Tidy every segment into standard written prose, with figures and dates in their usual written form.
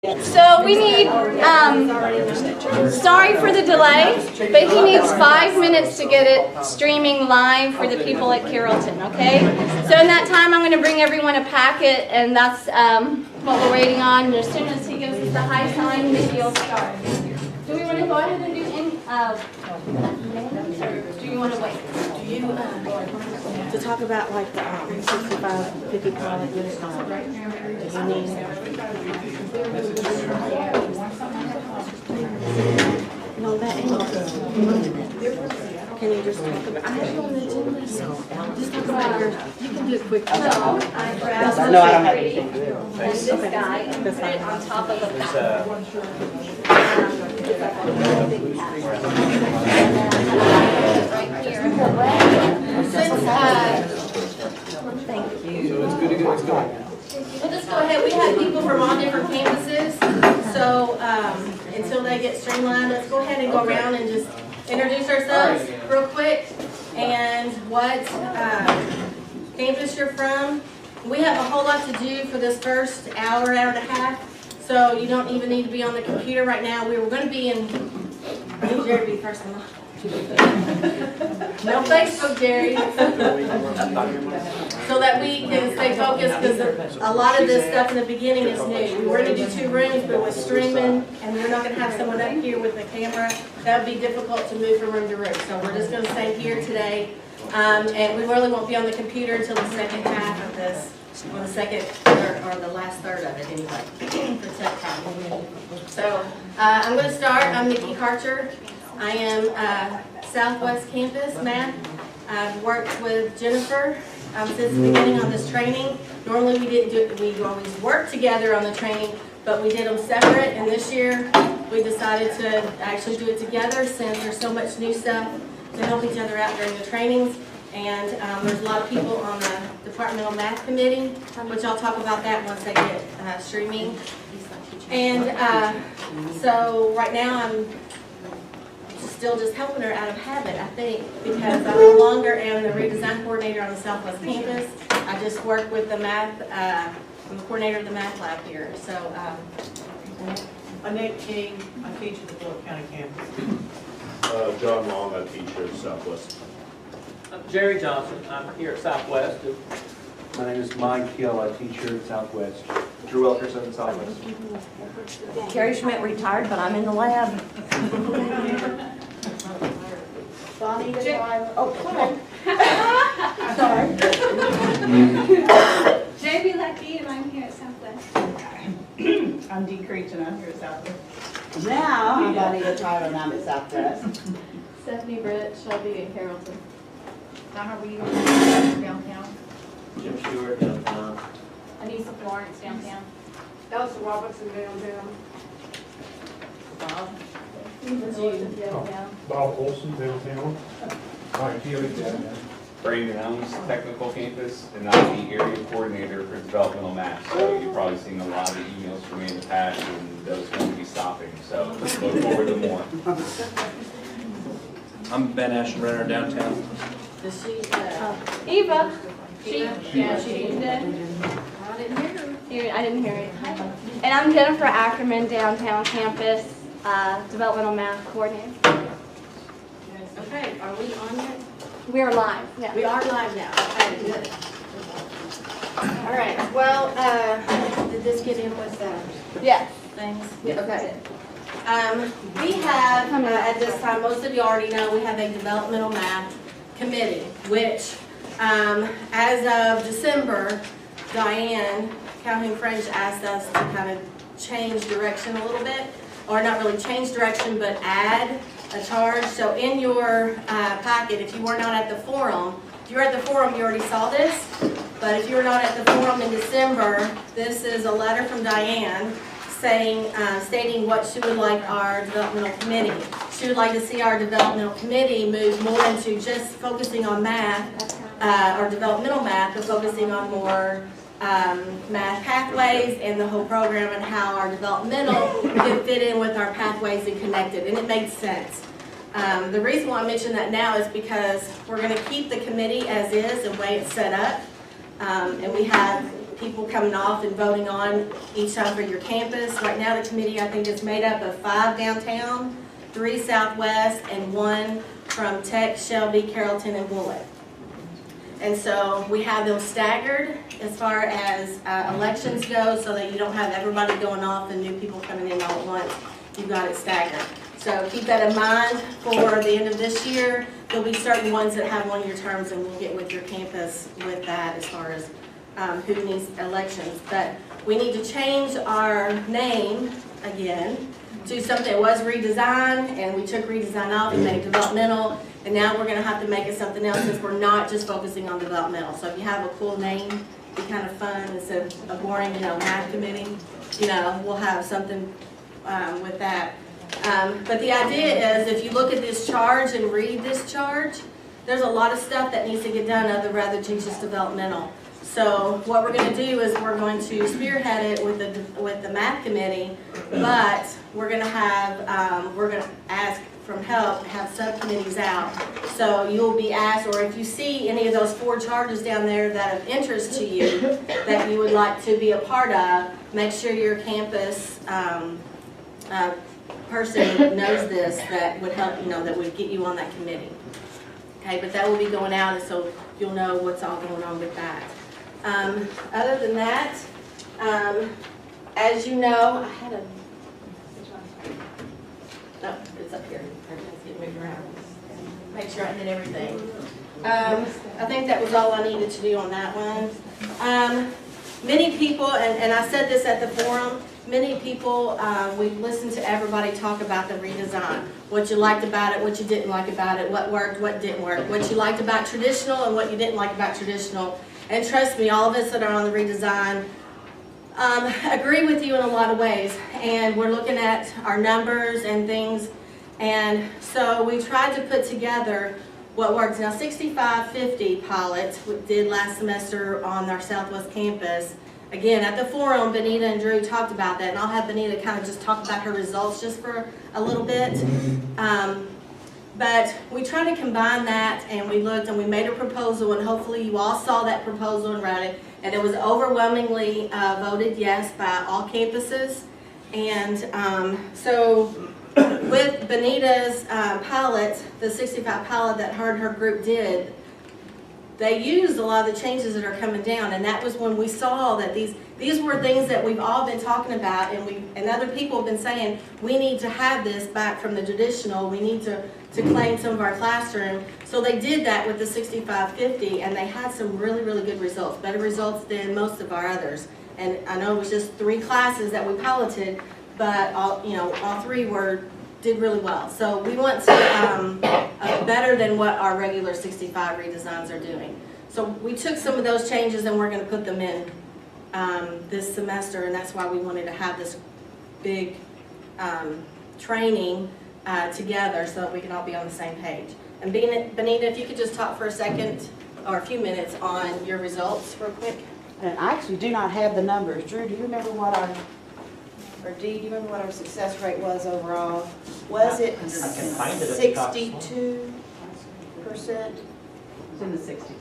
So we need, sorry for the delay, but he needs 5 minutes to get it streaming live for the people at Carrollton, okay? So in that time, I'm going to bring everyone a packet, and that's what we're waiting on. And as soon as he gives us the high sign, maybe he'll start. Do we want to go ahead and do any, names, or do you want to wait? Do you, to talk about like the 65, 55 minute time, do you need? No, that ain't. Can you just talk about, I have you on the agenda, so just talk about your, you can do it quick. So I grabbed No, I don't have anything to do. this guy and put it on top of a packet. Right here. Thank you. So it's good to go. It's good. We'll just go ahead. We have people from all different campuses, so until they get streamlined, let's go ahead and go around and just introduce ourselves real quick and what campus you're from. We have a whole lot to do for this first hour, hour and a half, so you don't even need to be on the computer right now. We were going to be in, I need Jerry to be first one. No Facebook, Jerry. So that we can stay focused, because a lot of this stuff in the beginning is new. We were going to do 2 rooms, but with streaming, and we're not going to have someone up here with a camera, that would be difficult to move from room to room. So we're just going to stay here today, and we really won't be on the computer until the second half of this, or the second or the last third of it anyway, for tech time. So I'm going to start. I'm Nikki Karcher. I am Southwest Campus Math. I've worked with Jennifer since the beginning on this training. Normally we didn't do it, we always worked together on the training, but we did them separate, and this year we decided to actually do it together since there's so much new stuff to help each other out during the trainings. And there's a lot of people on the Departmental Math Committee, which I'll talk about that once they get streaming. And so right now I'm still just helping her out of habit, I think, because I no longer am the redesign coordinator on the Southwest campus. I just work with the math, I'm the coordinator of the math lab here. So, Annette King, I teach at the Phillip County campus. John Long, I teach here at Southwest. I'm Jerry Johnson. I'm here at Southwest. My name is Mike Hill. I teach here at Southwest. Drew Elkerson at Southwest. Carrie Schmidt retired, but I'm in the lab. Bonnie DeWild. Oh, come on. Sorry. Jamie Leckie, and I'm here at Southwest. I'm Dee Creech and I'm here at Southwest. Now, I'm Bonnie DeWild and I'm at Southwest. Stephanie Britt, Shelby, and Carrollton. Donna Reed, downtown. Jim Stewart downtown. Anissa Florence, downtown. Elsa Robertson downtown. Bob. Bob Olson, downtown. Mike Healy, downtown. Brandon Helms, technical campus, and I'm the area coordinator for developmental math. So you've probably seen a lot of emails from me in the past, and those going to be stopping. So look forward to more. I'm Ben Ashenbrenner, downtown. Does she, Eva. She did. I didn't hear her. I didn't hear it. And I'm Jennifer Ackerman, downtown campus, developmental math coordinator. Okay, are we on yet? We're live. Yeah. We are live now. Okay, good. All right, well, did this get in with Yes. things? Okay. We have, at this time, most of you already know, we have a developmental math committee, which as of December, Diane Calhoun French asked us to kind of change direction a little bit, or not really change direction, but add a charge. So in your packet, if you were not at the forum, if you were at the forum, you already saw this, but if you were not at the forum in December, this is a letter from Diane saying, stating what she would like our developmental committee. She would like to see our developmental committee move more into just focusing on math, or developmental math, but focusing on more math pathways and the whole program and how our developmental can fit in with our pathways and connected, and it makes sense. The reason why I mention that now is because we're going to keep the committee as is and way it's set up, and we have people coming off and voting on each time for your campus. Right now, the committee, I think, is made up of 5 downtown, 3 southwest, and 1 from Tech, Shelby, Carrollton, and Woolett. And so we have them staggered as far as elections go, so that you don't have everybody going off and new people coming in all at once. You've got it staggered. So keep that in mind for the end of this year. There'll be certain ones that have 1-year terms, and we'll get with your campus with that as far as who needs elections. But we need to change our name again to something that was redesigned, and we took redesign off and made developmental, and now we're going to have to make it something else since we're not just focusing on developmental. So if you have a cool name, be kind of fun instead of a boring, math committee, we'll have something with that. But the idea is, if you look at this charge and read this charge, there's a lot of stuff that needs to get done rather than just developmental. So what we're going to do is we're going to spearhead it with the math committee, but we're going to ask from help to have subcommittees out. So you'll be asked, or if you see any of those 4 charges down there that of interest to you that you would like to be a part of, make sure your campus person knows this, that would help, that would get you on that committee. Okay, but that will be going out, and so you'll know what's all going on with that. Other than that, as you know, I had a, no, it's up here. Everything's getting moved around. Make sure I hit everything. I think that was all I needed to do on that one. Many people, and I said this at the forum, many people, we've listened to everybody talk about the redesign. What you liked about it, what you didn't like about it, what worked, what didn't work, what you liked about traditional and what you didn't like about traditional. And trust me, all of us that are on the redesign agree with you in a lot of ways. And we're looking at our numbers and things. And so we tried to put together what works. Now, 6550 pilot we did last semester on our Southwest campus. Again, at the forum, Benita and Drew talked about that, and I'll have Benita kind of just talk about her results just for a little bit. But we tried to combine that, and we looked and we made a proposal, and hopefully you all saw that proposal and read it, and it was overwhelmingly voted yes by all campuses. And so with Benita's pilot, the 65 pilot that her and her group did, they used a lot of the changes that are coming down, and that was when we saw that these were things that we've all been talking about, and other people have been saying, we need to have this back from the traditional, we need to claim some of our classroom. So they did that with the 6550, and they had some really, really good results, better results than most of our others. And I know it was just 3 classes that we piloted, but all 3 did really well. So we want to better than what our regular 65 redesigns are doing. So we took some of those changes and we're going to put them in this semester, and that's why we wanted to have this big training together so that we can all be on the same page. And Benita, if you could just talk for a second or a few minutes on your results real quick. And I actually do not have the numbers. Drew, do you remember what our, or Dee, do you remember what our success rate was overall? Was it I can find it if you talk slow. 62%? It's in the 60s.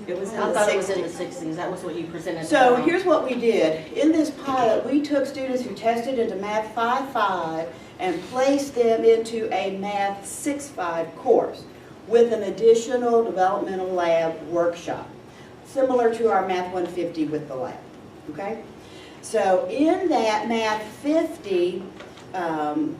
It was in I the thought it was 60s. in the 60s. That was what you presented. So here's what we did. In this pilot, we took students who tested into Math 5.5 and placed them into a Math 6.5 course with an additional developmental lab workshop, similar to our Math 150 with the lab, okay? So in that Math 50,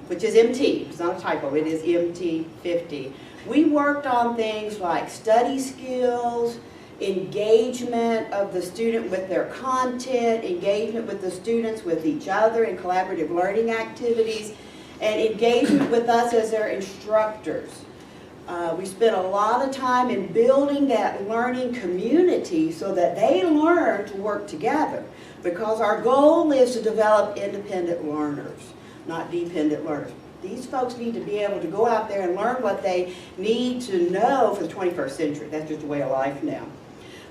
which is MT, it's not a typo, it is MT 50, we worked on things like study skills, engagement of the student with their content, engagement with the students with each other in collaborative learning activities, and engagement with us as their instructors. We spent a lot of time in building that learning community so that they learn to work together, because our goal is to develop independent learners, not dependent learners. These folks need to be able to go out there and learn what they need to know for the 21st century. That's just a way of life now.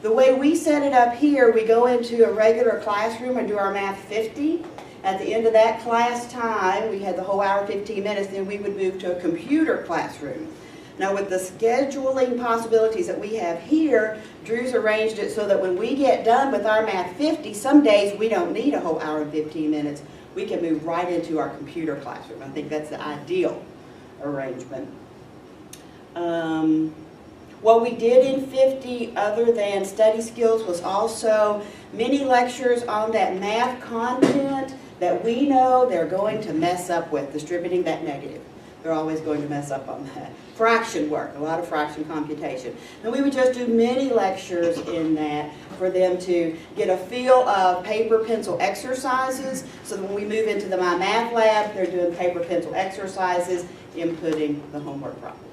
The way we set it up here, we go into a regular classroom and do our Math 50. At the end of that class time, we had the whole hour, 15 minutes, then we would move to a computer classroom. Now with the scheduling possibilities that we have here, Drew's arranged it so that when we get done with our Math 50, some days we don't need a whole hour and 15 minutes. We can move right into our computer classroom. I think that's the ideal arrangement. What we did in 50, other than study skills, was also mini lectures on that math content that we know they're going to mess up with, distributing that negative. They're always going to mess up on that. Fraction work, a lot of fraction computation. And we would just do mini lectures in that for them to get a feel of paper pencil exercises, so that when we move into the My Math Lab, they're doing paper pencil exercises, inputting the homework problems.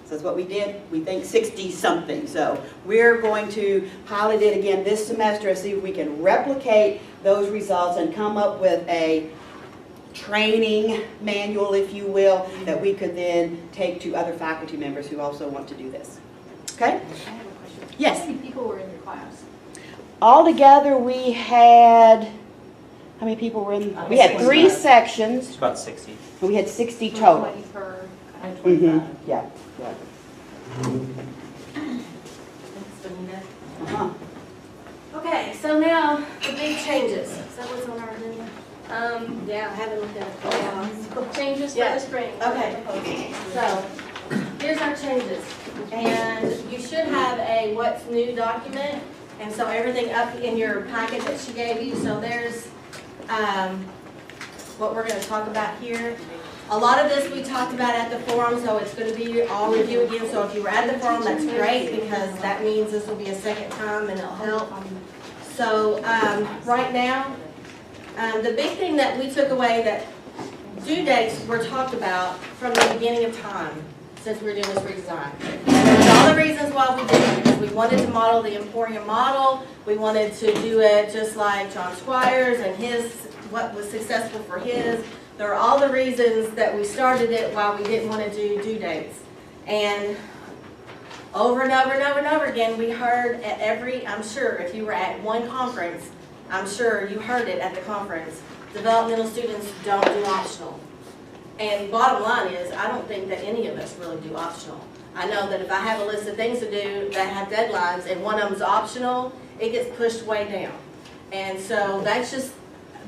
So that's what we did. We think 60-something. So we're going to pilot it again this semester and see if we can replicate those results and come up with a training manual, if you will, that we could then take to other faculty members who also want to do this. Okay? I have a question. Yes. How many people were in your class? Altogether, we had, how many people were in? We had 3 sections, It's about 60. and we had 60 total. 20 per. I had 25. Yeah, yeah. Uh-huh. Okay, so now the big changes. Is that what's on our agenda? Yeah, I haven't looked at it. Yeah. Changes for Yeah. the spring. Okay. So, here's our changes. And you should have a what's new document. And so everything up in your packet that she gave you. So there's what we're going to talk about here. A lot of this we talked about at the forum, so it's going to be all review again. So if you were at the forum, that's great, because that means this will be a second time and it'll help. So right now, the big thing that we took away, that due dates were talked about from the beginning of time since we were doing this redesign. And there's all the reasons why we did it, because we wanted to model the Emporium model. We wanted to do it just like John Squires and what was successful for his. There are all the reasons that we started it why we didn't want to do due dates. And over and over and over and over again, we heard at I'm sure if you were at one conference, I'm sure you heard it at the conference, developmental students don't do optional. And bottom line is, I don't think that any of us really do optional. I know that if I have a list of things to do that have deadlines and one of them's optional, it gets pushed way down. And so that's just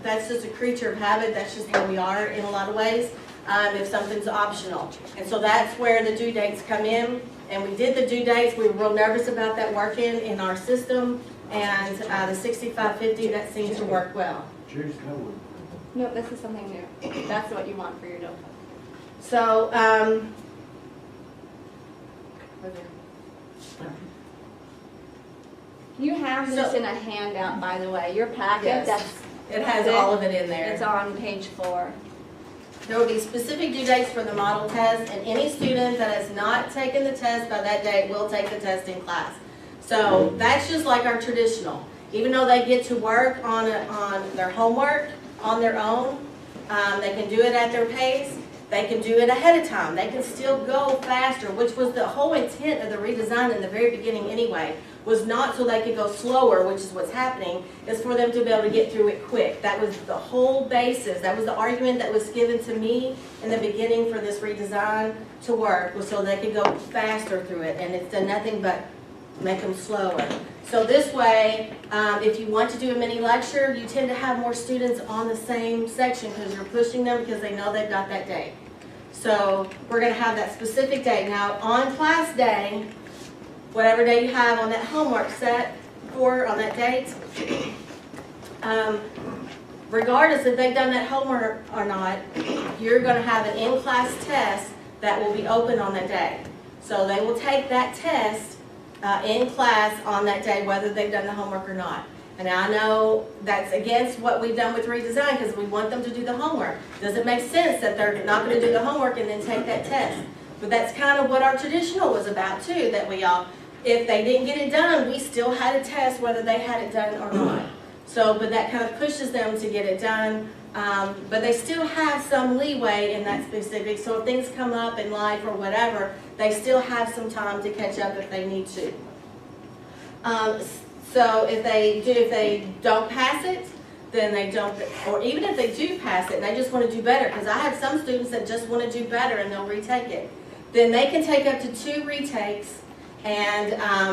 a creature of habit. That's just how we are in a lot of ways, if something's optional. And so that's where the due dates come in. And we did the due dates. We were real nervous about that working in our system. And the 6550, that seems to work well. No, this is something new. That's what you want for your note. So, You have this So- in a handout, by the way. Your packet, Yes. that's, it has all of it in there. it's on page 4. There will be specific due dates for the model test, and any student that has not taken the test by that date will take the test in class. So that's just like our traditional. Even though they get to work on their homework on their own, they can do it at their pace, they can do it ahead of time, they can still go faster, which was the whole intent of the redesign in the very beginning anyway, was not so they could go slower, which is what's happening, is for them to be able to get through it quick. That was the whole basis. That was the argument that was given to me in the beginning for this redesign to work, was so they could go faster through it, and it's done nothing but make them slower. So this way, if you want to do a mini lecture, you tend to have more students on the same section because you're pushing them because they know they've got that day. So we're going to have that specific day. Now on class day, whatever day you have on that homework set for on that date, regardless if they've done that homework or not, you're going to have an in-class test that will be open on that day. So they will take that test in class on that day, whether they've done the homework or not. And I know that's against what we've done with redesign because we want them to do the homework. Does it make sense that they're not going to do the homework and then take that test? But that's kind of what our traditional was about too, that we all, if they didn't get it done, we still had a test whether they had it done or not. So, but that kind of pushes them to get it done. But they still have some leeway in that specific. So if things come up in life or whatever, they still have some time to catch up if they need to. So if they don't pass it, then they don't, or even if they do pass it and they just want to do better, because I have some students that just want to do better and they'll retake it. then they can take up to 2 retakes. And,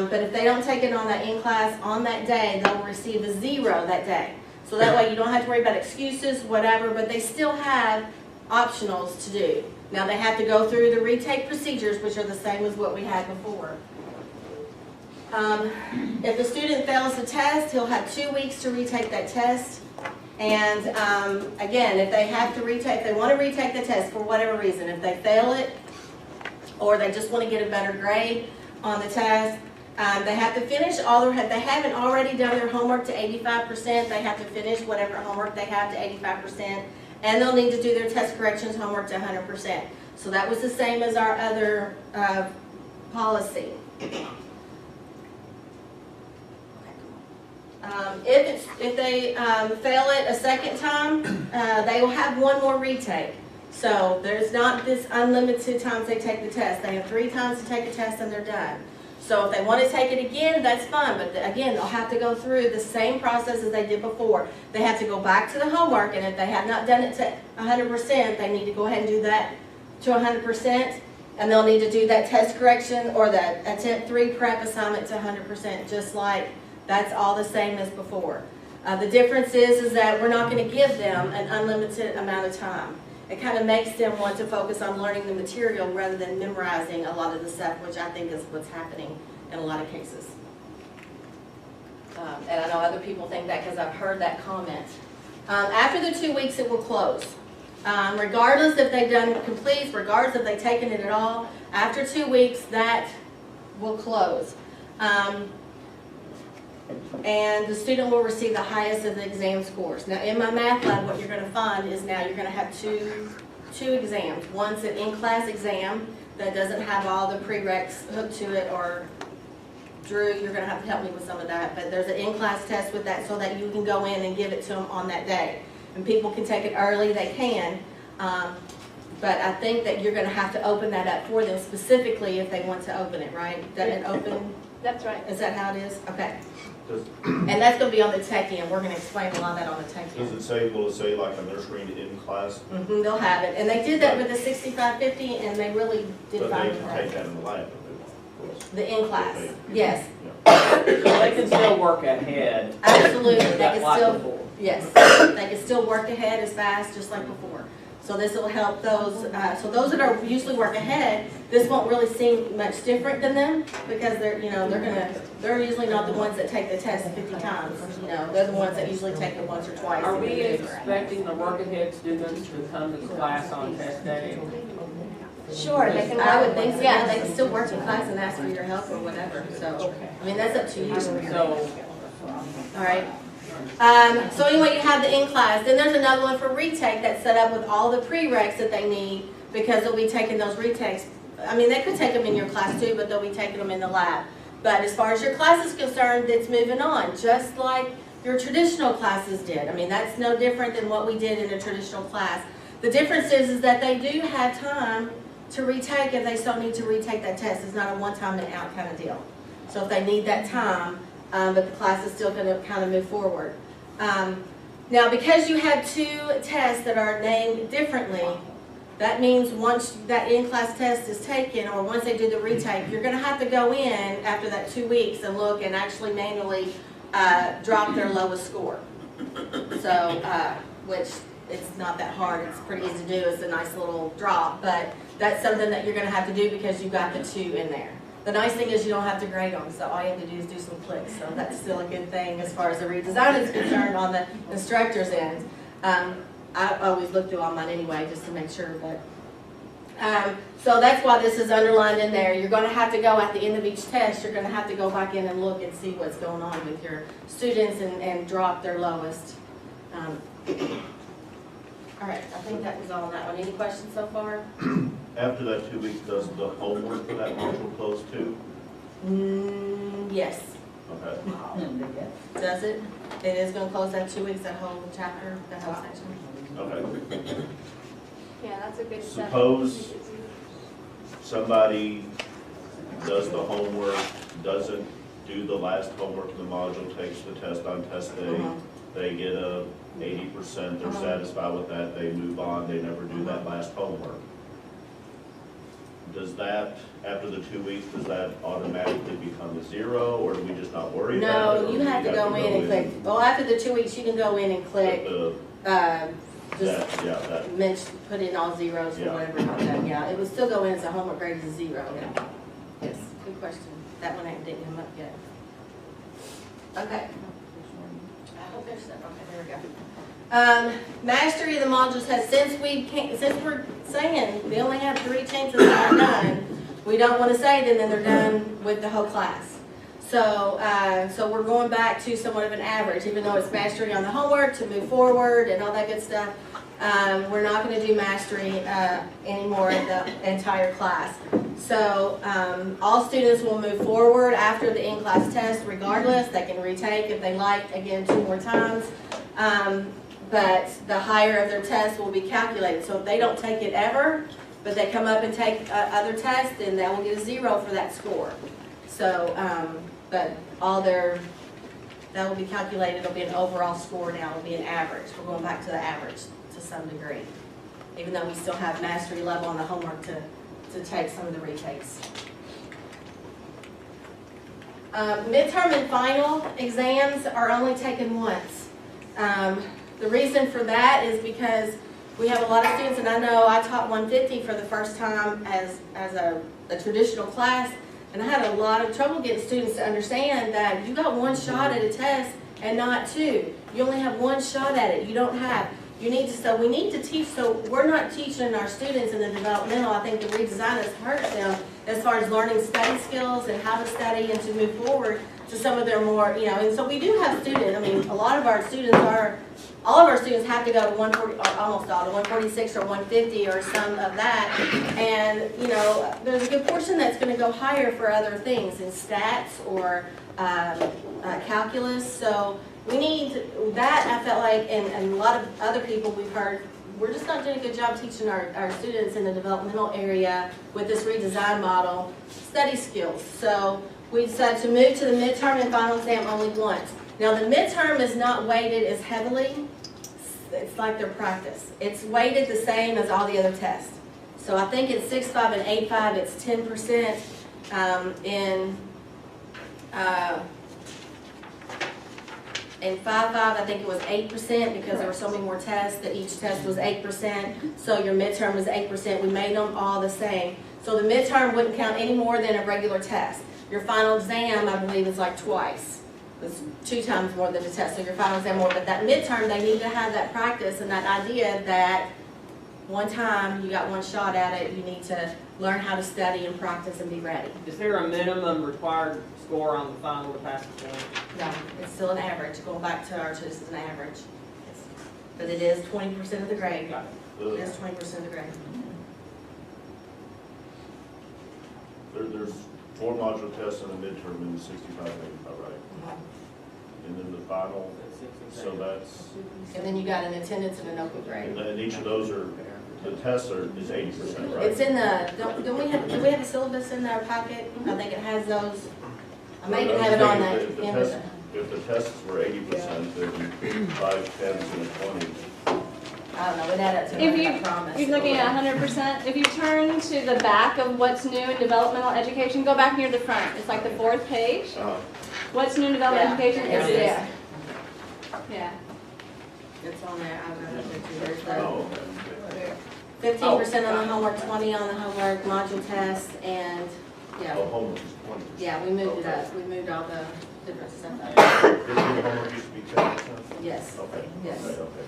but if they don't take it on that in-class on that day, they'll receive a 0 that day. So that way you don't have to worry about excuses, whatever, but they still have optionals to do. Now they have to go through the retake procedures, which are the same as what we had before. If the student fails the test, he'll have 2 weeks to retake that test. And again, if they have to retake, if they want to retake the test for whatever reason, if they fail it, or they just want to get a better grade on the test, they have to finish all their, if they haven't already done their homework to 85%, they have to finish whatever homework they have to 85%, and they'll need to do their test corrections homework to 100%. So that was the same as our other policy. If they fail it a second time, they will have 1 more retake. So there's not this unlimited times they take the test. They have 3 times to take a test and they're done. So if they want to take it again, that's fine, but again, they'll have to go through the same process as they did before. They have to go back to the homework, and if they have not done it to 100%, they need to go ahead and do that to 100%, and they'll need to do that test correction or that attempt 3 prep assignment to 100%, just like that's all the same as before. The difference is that we're not going to give them an unlimited amount of time. It kind of makes them want to focus on learning the material rather than memorizing a lot of the stuff, which I think is what's happening in a lot of cases. And I know other people think that because I've heard that comment. After the 2 weeks, it will close. Regardless if they've done complete, regardless if they've taken it at all, after 2 weeks, that will close. And the student will receive the highest of the exam scores. Now in my math lab, what you're going to find is now you're going to have two exams. One's an in-class exam that doesn't have all the prereqs hooked to it, or Drew, you're going to have to help me with some of that, but there's an in-class test with that so that you can go in and give it to them on that day. And people can take it early, they can, but I think that you're going to have to open that up for them specifically if they want to open it, right? Does it open? That's right. Is that how it is? Okay. And that's going to be on the tech end. We're going to explain a lot of that on the tech Does end. it say, will it say like on their screen in class? They'll have it. And they did that with the 6550, and they really did But they fine can with take that. that in the lab if they want. The in-class, yes. So they can still work ahead. Absolutely. They Like can still, before. yes, they can still work ahead as fast, just like before. So this will help those, so those that are usually work ahead, this won't really seem much different than them, because they're, they're usually not the ones that take the test 50 times, they're the ones that usually take it once or twice. Are we expecting the work ahead students to come to class on test day? Sure, they can, I would think so, yeah, they can still work in class and ask for your help or whatever, so, I mean, that's up to you. So, All right. So anyway, you have the in-class. Then there's another one for retake that's set up with all the prereqs that they need, because they'll be taking those retakes. I mean, they could take them in your class too, but they'll be taking them in the lab. But as far as your class is concerned, it's moving on, just like your traditional classes did. I mean, that's no different than what we did in a traditional class. The difference is that they do have time to retake if they still need to retake that test. It's not a one-time and out kind of deal. So if they need that time, but the class is still going to kind of move forward. Now, because you have 2 tests that are named differently, that means once that in-class test is taken, or once they do the retake, you're going to have to go in after that 2 weeks and look and actually manually drop their lowest score. So, which it's not that hard. It's pretty easy to do. It's a nice little drop, but that's something that you're going to have to do because you've got the 2 in there. The nice thing is you don't have to grade them, so all you have to do is do some clicks. So that's still a good thing as far as the redesign is concerned on the instructor's end. I always look through all mine anyway just to make sure that. So that's why this is underlined in there. You're going to have to go at the end of each test, you're going to have to go back in and look and see what's going on with your students and drop their lowest. All right, I think that was all on that one. Any questions so far? After that 2 weeks, does the homework for that module close too? Yes. Okay. Does it? It is going to close that 2 weeks, that whole chapter, that whole section. Okay. Yeah, that's a good step. Suppose somebody does the homework, doesn't do the last homework in the module, takes the test on test day, they get a 80%, they're satisfied with that, they move on, they never do that last homework. does that, after the 2 weeks, does that automatically become a 0, or do we just not worry about it? No, or you do have to go in and click, well, after the 2 weeks, you can go in and click, just put in all zeros or Yeah. whatever like that, yeah. It would still go in as a homework grade as a 0. Yes, good question. That one didn't come up yet. Okay. I hope there's stuff, okay, there we go. Mastery of the modules has, since we're saying we only have 3 chances that are done, we don't want to say then they're done with the whole class. So, so we're going back to somewhat of an average, even though it's mastery on the homework to move forward and all that good stuff. We're not going to do mastery anymore in the entire class. So all students will move forward after the in-class test regardless. They can retake if they like, again, 2 more times. But the higher of their tests will be calculated. So if they don't take it ever, but they come up and take other tests, then they will get a 0 for that score. So, but that will be calculated. It'll be an overall score now. It'll be an average. We're going back to the average to some degree, even though we still have mastery level on the homework to take some of the retakes. Midterm and final exams are only taken once. The reason for that is because we have a lot of students, and I know I taught 150 for the first time as a traditional class, and I had a lot of trouble getting students to understand that you got 1 shot at a test and not 2. You only have 1 shot at it. You don't have. You need to, so we need to teach, so we're not teaching our students in the developmental. I think the redesign has hurt them as far as learning study skills and how to study and to move forward to some of their more, and so we do have students, I mean, all of our students have to go to 140, or almost all, to 146 or 150 or some of that. And, there's a good portion that's going to go higher for other things in stats or calculus. So we need that, I felt like, and a lot of other people we've heard, we're just not doing a good job teaching our students in the developmental area with this redesign model, study skills. So we decided to move to the midterm and final exam only once. Now the midterm is not weighted as heavily. It's like their practice. It's weighted the same as all the other tests. So I think in 6.5 and 8.5 it's 10%. In 5.5 I think it was 8% because there were so many more tests that each test was 8%. So your midterm was 8%. We made them all the same. So the midterm wouldn't count any more than a regular test. Your final exam, I believe, is like twice. It's 2 times more than the test, so your final exam more. But that midterm, they need to have that practice and that idea that one time you got 1 shot at it, you need to learn how to study and practice and be ready. Is there a minimum required score on the final to pass the point? No, it's still an average. Going back to ours, it's an average. Yes. But it is 20% of the grade. Got it. It is 20% of the grade. There's 4 module tests and a midterm in the 65 and 85, right? And then the final, so that's, And then you got an attendance and an open grade. and each of those are, the tests is 80%, right? It's in the, do we have a syllabus in our packet? I think it has those. I may even have it on that. If the test- if the tests were 80%, then 5 10s and a 20. I don't know, it added up to If 100, I promise. you're looking at 100%, if you turn to the back of what's new in developmental education, go back near the front. It's like the 4th page. What's new in developmental Yeah, education is it is. there. Yeah. It's on there, I've got it too. There's the Oh, okay. 15% on the homework, 20 on the homework, module test, and, Oh, yeah. homework is 20%. Yeah, we moved it up. We moved all the different stuff up. Didn't your homework used to be 10%? Yes, Okay. yes. Okay, okay.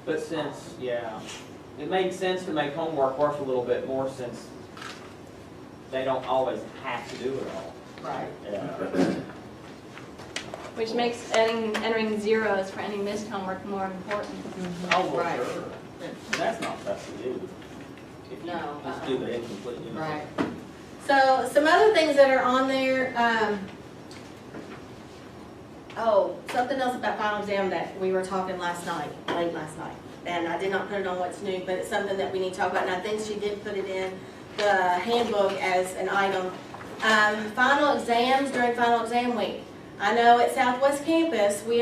But since, it made sense to make homework worth a little bit more since they don't always have to do it all. Right. Yeah. Which makes entering zeros for any missed homework more important. Oh, well, Right. sure. That's not best to do. If you No, just do the incomplete. Right. So some other things that are on there, something else about final exam that we were talking late last night. And I did not put it on what's new, but it's something that we need to talk about. And I think she did put it in the handbook as an item. Final exams during final exam week. I know at Southwest Campus, we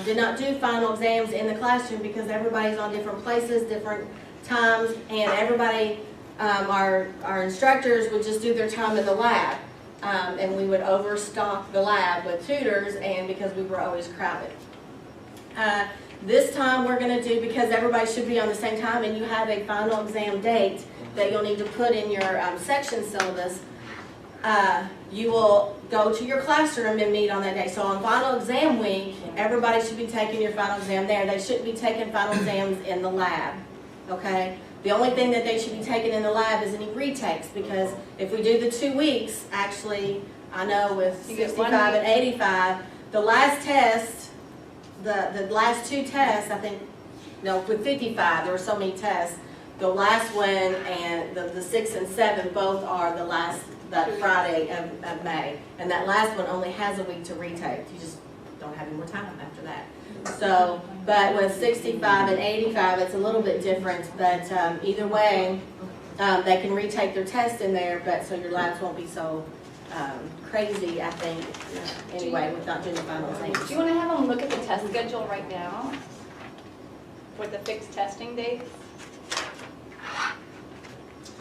did not do final exams in the classroom because everybody's on different places, different times, and everybody, our instructors would just do their time in the lab. And we would overstock the lab with tutors, and because we were always crowded. This time we're going to do, because everybody should be on the same time and you have a final exam date that you'll need to put in your section syllabus, you will go to your classroom and meet on that day. So on final exam week, everybody should be taking your final exam there. They shouldn't be taking final exams in the lab, okay? The only thing that they should be taking in the lab is any retakes, because if we do the 2 weeks, actually, I know with You get 65 1 and 85, the last test, the last 2 tests, I think, no, with 55, there were so many tests. The last one and the 6 and 7 both are that Friday of May. And that last one only has a week to retake. You just don't have any more time after that. So, but with 65 and 85, it's a little bit different, but either way, they can retake their test in there, but so your labs won't be so crazy, I think, anyway, with not doing the final exams. Do you want to have them look at the test schedule right now? With the fixed testing dates?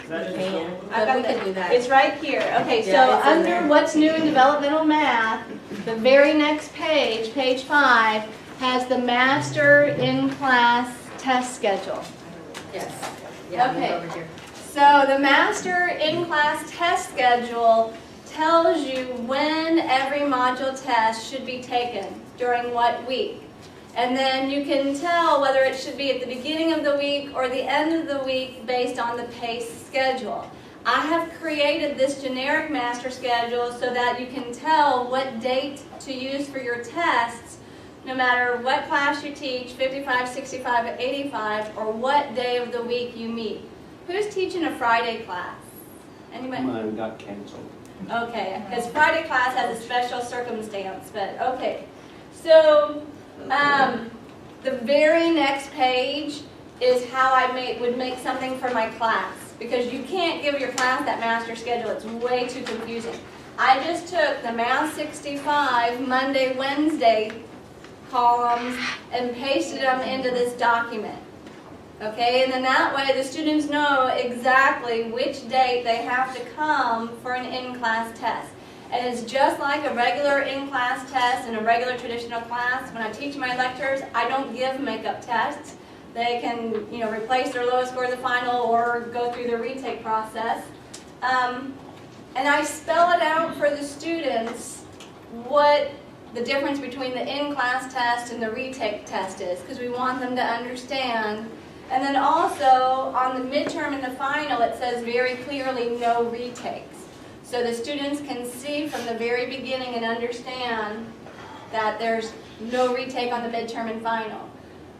Is that We just can, a- I've but got we the- can do that. It's right here. Okay, Yeah, so it's in under there. what's new in developmental math, the very next page, page 5, has the master in-class test schedule. Yes. Yeah, move Okay. over here. So the master in-class test schedule tells you when every module test should be taken, during what week. And then you can tell whether it should be at the beginning of the week or the end of the week based on the PACE schedule. I have created this generic master schedule so that you can tell what date to use for your tests, no matter what class you teach, 55, 65, 85, or what day of the week you meet. Who's teaching a Friday class? Anybody? Mine got canceled. Okay, because Friday class has a special circumstance, but okay. So, the very next page is how I would make something for my class, because you can't give your class that master schedule. It's way too confusing. I just took the Math 65 Monday, Wednesday columns and pasted them into this document. Okay, and then that way the students know exactly which date they have to come for an in-class test. And it's just like a regular in-class test in a regular traditional class. When I teach my lectures, I don't give makeup tests. They can, replace their lowest score of the final or go through the retake process. And I spell it out for the students what the difference between the in-class test and the retake test is, because we want them to understand. And then also, on the midterm and the final, it says very clearly no retakes. So the students can see from the very beginning and understand that there's no retake on the midterm and final.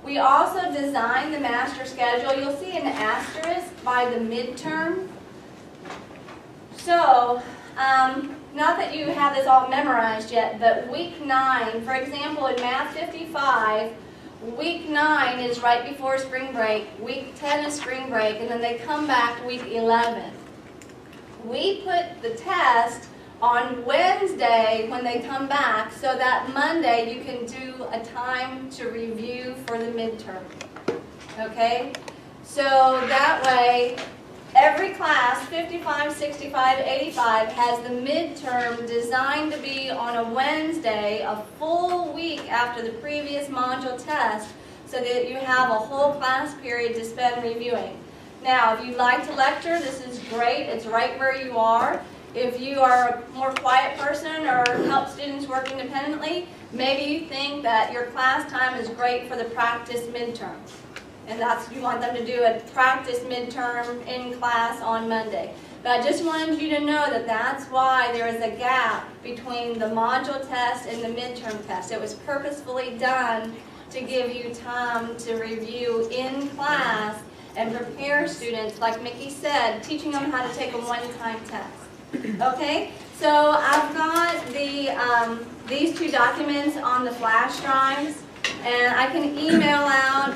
We also designed the master schedule. You'll see an asterisk by the midterm. So, not that you have this all memorized yet, but week 9, for example, in Math 55, week 9 is right before spring break, week 10 is spring break, and then they come back week 11. We put the test on Wednesday when they come back so that Monday you can do a time to review for the midterm. Okay? So that way, every class, 55, 65, 85, has the midterm designed to be on a Wednesday, a full week after the previous module test, so that you have a whole class period to spend reviewing. Now, if you'd like to lecture, this is great. It's right where you are. If you are a more quiet person or help students work independently, maybe you think that your class time is great for the practice midterm. And you want them to do a practice midterm in class on Monday. But I just wanted you to know that that's why there is a gap between the module test and the midterm test. It was purposefully done to give you time to review in class and prepare students, like Mickey said, teaching them how to take a one-time test. Okay? So I've got these 2 documents on the flash drives, and I can email out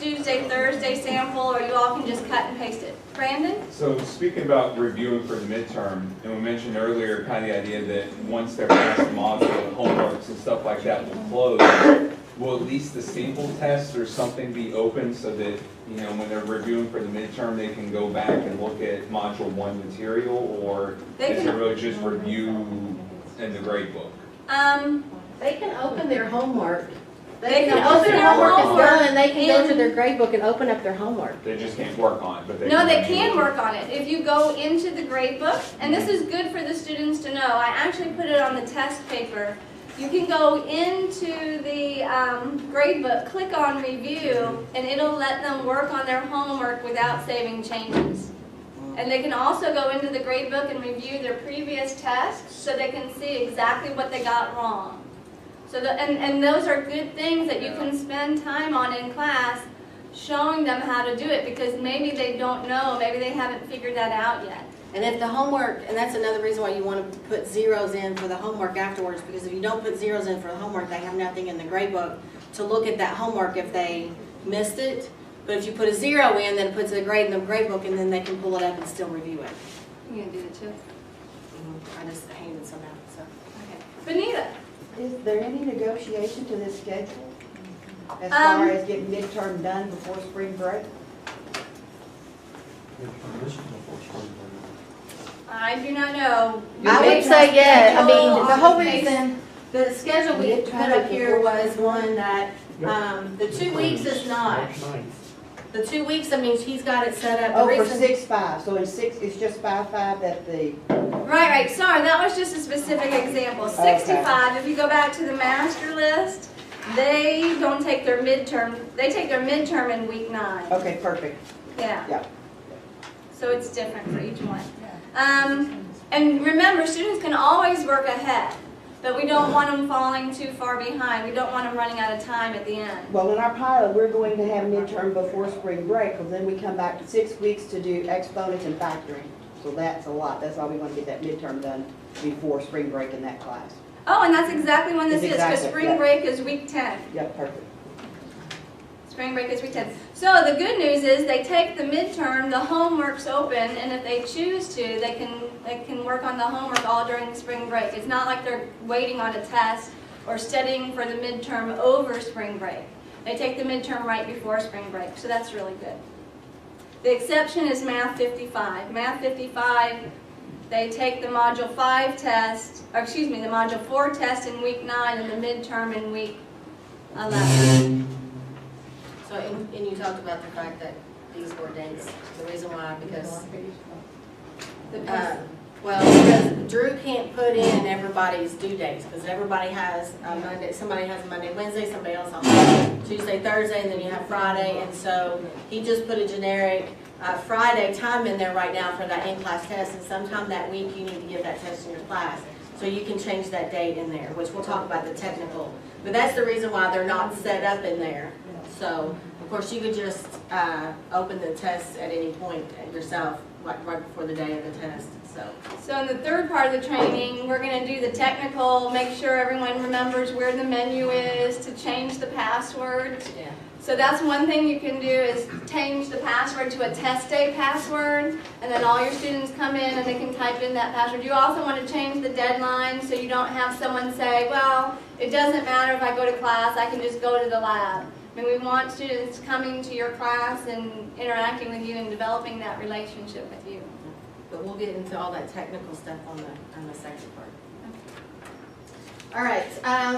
Tuesday, Thursday sample, or you all can just cut and paste it. Brandon? So speaking about reviewing for the midterm, and we mentioned earlier kind of the idea that once they're past the module, homeworks and stuff like that will close. Will at least the sample test or something be open so that, you know, when they're reviewing for the midterm, they can go back and look at module 1 material, or is it really just review in the grade book? They can open their homework. They can Once open their their homework is homework done, and they can go to in- their grade book and open up their homework. They just can't work on it, but they No, they review can it. work on it. If you go into the grade book, and this is good for the students to know, I actually put it on the test paper. You can go into the grade book, click on review, and it'll let them work on their homework without saving changes. And they can also go into the grade book and review their previous tests so they can see exactly what they got wrong. So and those are good things that you can spend time on in class showing them how to do it, because maybe they don't know, maybe they haven't figured that out yet. And if the homework, and that's another reason why you want to put zeros in for the homework afterwards, because if you don't put zeros in for the homework, they have nothing in the grade book to look at that homework if they missed it. But if you put a 0 in, then it puts a grade in the grade book, and then they can pull it up and still review it. You can do it too. I just handed some out, so. Okay. Benita? Is there any negotiation to this schedule? As far as getting midterm done before spring break? I do not know. I would say, yeah, I mean, the whole Okay. reason, the schedule we put up here was one that, the 2 weeks is not. March 9th. The 2 weeks, I mean, he's got it set up. The Oh, for reason- 6-5, so in 6, it's just 5-5 that the, Right, sorry, that was just a specific example. 65, if you go back to the master list, they don't take their midterm, they take their midterm in week 9. okay, perfect. Yeah. Yeah. So it's different for each one. And remember, students can always work ahead, but we don't want them falling too far behind. We don't want them running out of time at the end. Well, in our pilot, we're going to have midterm before spring break, because then we come back to 6 weeks to do exponents and factoring. So that's a lot. That's why we want to get that midterm done before spring break in that class. Oh, and that's exactly when this is, because Exactly, spring yeah. break is week 10. Yep, perfect. Spring break is week 10. So the good news is they take the midterm, the homework's open, and if they choose to, they can work on the homework all during the spring break. It's not like they're waiting on a test or studying for the midterm over spring break. They take the midterm right before spring break, so that's really good. The exception is Math 55. Math 55, they take the Module 5 test, or excuse me, the Module 4 test in week 9 and the midterm in week 11. So, and you talked about the fact that these were dates, the reason why, because, because Drew can't put in everybody's due dates, because everybody has a Monday, somebody has a Monday, Wednesday, somebody else on Tuesday, Thursday, and then you have Friday, and so he just put a generic Friday time in there right now for that in-class test, and sometime that week you need to give that test in your class. So you can change that date in there, which we'll talk about the technical, but that's the reason why they're not set up in there. So, of course, you could just open the test at any point yourself, right before the day of the test, so. So in the third part of the training, we're going to do the technical, make sure everyone remembers where the menu is, to change the password. Yeah. So that's one thing you can do, is change the password to a test day password, and then all your students come in and they can type in that password. You also want to change the deadline so you don't have someone say, well, it doesn't matter if I go to class, I can just go to the lab. I mean, we want students coming to your class and interacting with you and developing that relationship with you. But we'll get into all that technical stuff on the second part. All right,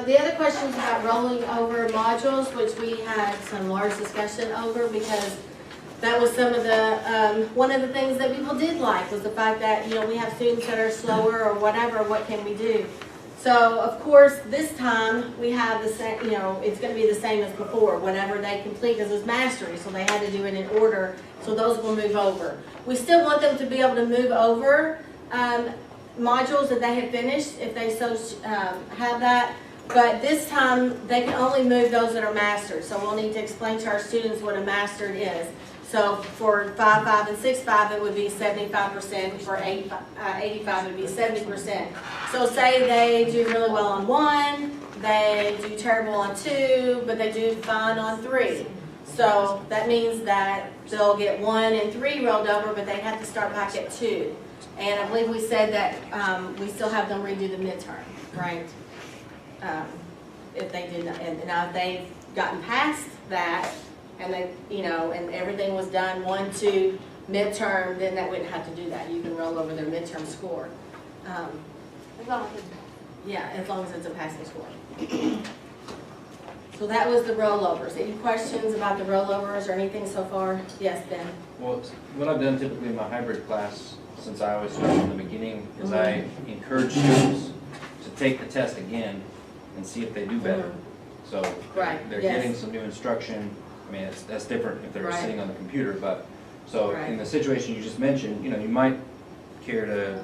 the other questions about rolling over modules, which we had some large discussion over, because that was some of the, one of the things that people did like was the fact that, you know, we have students that are slower or whatever, what can we do? So, of course, this time we have the same, you know, it's going to be the same as before, whatever they complete, because it's mastery, so they had to do it in order, so those will move over. We still want them to be able to move over modules that they have finished, if they so have that, but this time they can only move those that are mastered, so we'll need to explain to our students what a mastered is. So for 5.5 and 6.5 it would be 75%, for 85 it would be 70%. So say they do really well on 1, they do terrible on 2, but they do fine on 3. So that means that they'll get 1 and 3 rolled over, but they have to start back at 2. And I believe we said that we still have them redo the midterm, right? If they did not, and now if they've gotten past that, and they, and everything was done 1, 2 midterm, then that wouldn't have to do that. You can roll over their midterm score. As long as it's Yeah, as long as it's a passing score. So that was the rollovers. Any questions about the rollovers or anything so far? Yes, Ben? Well, what I've done typically in my hybrid class, since I always start from the beginning, is I encourage students to take the test again and see if they do better. So Right, they're yes. getting some new instruction. I mean, that's different if they're Right. sitting on the computer, but, so Right. in the situation you just mentioned, you might care to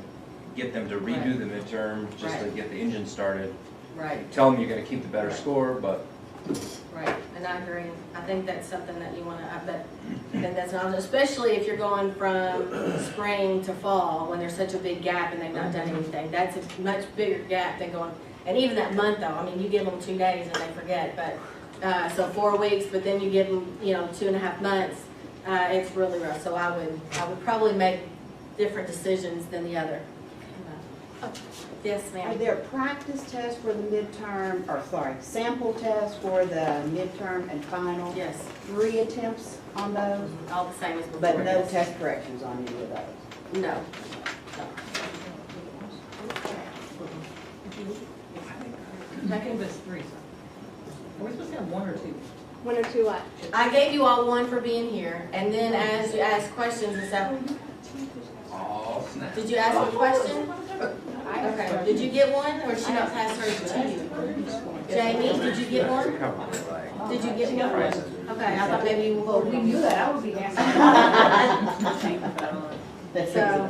get them to redo the midterm just to Right. get the engine started. Right, Tell them you're gonna keep the better Right. score, but right. And I agree. I think that's something that you want to, I think that's not, especially if you're going from spring to fall, when there's such a big gap and they've not done anything. That's a much bigger gap than going, and even that month though, I mean, you give them 2 days and they forget, but, so 4 weeks, but then you give them, 2.5 months, it's really rough. So I would probably make different decisions than the other. Yes, Are ma'am. there practice tests for the midterm, or sorry, sample tests for the midterm and final? Yes, 3 attempts on those, all the same as before. but no yes. test corrections on any of those? No. I think it's 3. Are we supposed to have 1 or 2? 1 or 2 what? I gave you all 1 for being here, and then as you ask questions and stuff, Oh, snap. did you ask a question? Okay, did you get 1, or she not pass hers to you? Jamie, did you get 1? Did you get 1? Okay, I thought maybe you will. We knew that, I would be asking. So,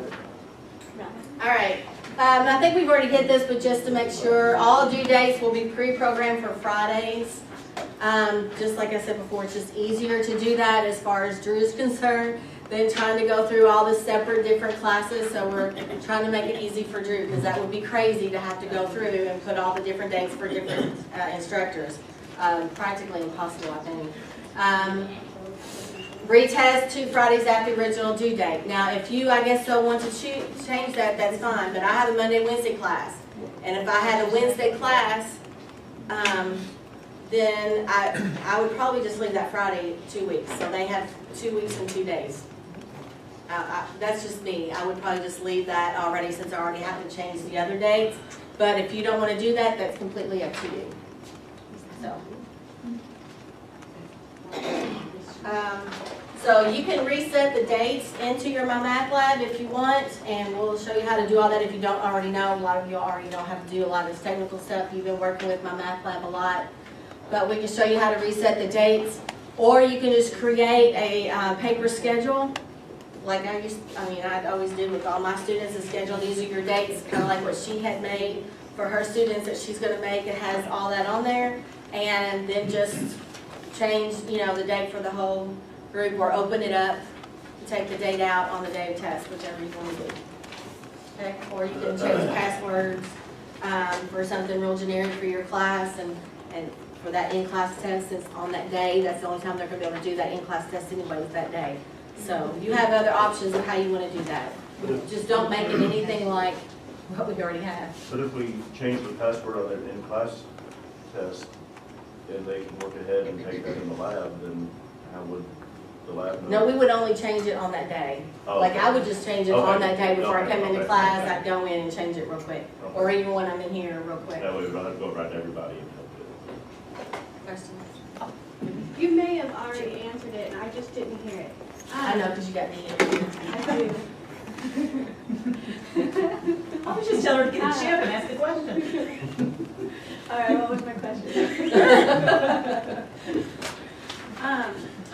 all right. I think we've already hit this, but just to make sure, all due dates will be pre-programmed for Fridays. Just like I said before, it's just easier to do that as far as Drew is concerned than trying to go through all the separate different classes. So we're trying to make it easy for Drew, because that would be crazy to have to go through and put all the different dates for different instructors. Practically impossible, I think. Retest 2 Fridays after the original due date. Now, if you, I guess, so want to change that, that's fine, but I have a Monday, Wednesday class. And if I had a Wednesday class, then I would probably just leave that Friday 2 weeks. So they have 2 weeks and 2 days. That's just me. I would probably just leave that already, since I already haven't changed the other dates. But if you don't want to do that, that's completely up to you. So you can reset the dates into your My Math Lab if you want, and we'll show you how to do all that if you don't already know. A lot of you already know how to do a lot of this technical stuff. You've been working with My Math Lab a lot. But we can show you how to reset the dates, or you can just create a paper schedule. Like I always do with all my students, a schedule. These are your dates, kind of like what she had made for her students that she's going to make. It has all that on there, and then just change, the date for the whole group, or open it up, take the date out on the day of test, whichever you want to do. Okay, or you can change passwords for something real generic for your class, and for that in-class test that's on that day. That's the only time they're going to be able to do that in-class test anyway, is that day. So you have other options of how you want to do that. Just don't make it anything like what we already have. But if we change the password on their in-class test, and they can work ahead and take that in the lab, then how would the lab know? No, we would only change it on that day. Oh, Like okay. I would just change it on that day before I come into Okay. class. I'd go in and change it real quick. Okay. Or even when I'm in here real quick. That way we don't have to go right to everybody and help it. Questions? You may have already answered it, and I just didn't hear it. I know, because you got me in. I do. I was just telling her to get a chip and ask the question. All right, what was my question?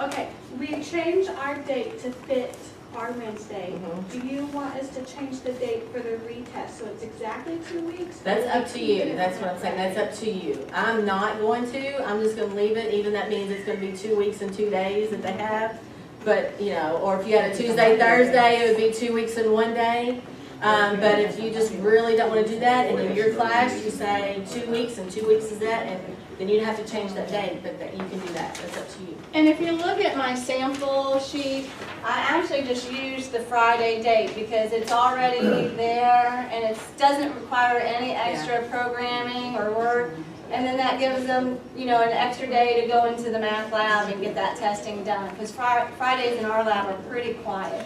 Okay, we changed our date to fit our Wednesday. Mhm. Do you want us to change the date for the retest, so it's exactly 2 weeks? That's up to you. That's what I'm saying. That's up to you. I'm not going to. I'm just going to leave it. Even that means it's going to be 2 weeks and 2 days that they have. But, or if you had a Tuesday, Thursday, it would be 2 weeks and 1 day. But if you just really don't want to do that, and in your class, you say 2 weeks, and 2 weeks is that, and then you'd have to change that date, but that you can do that, that's up to you. And if you look at my sample sheet, I actually just used the Friday date because it's already there and it doesn't require any extra programming or work. And then that gives them, you know, an extra day to go into the math lab and get that testing done. Because Fridays in our lab are pretty quiet.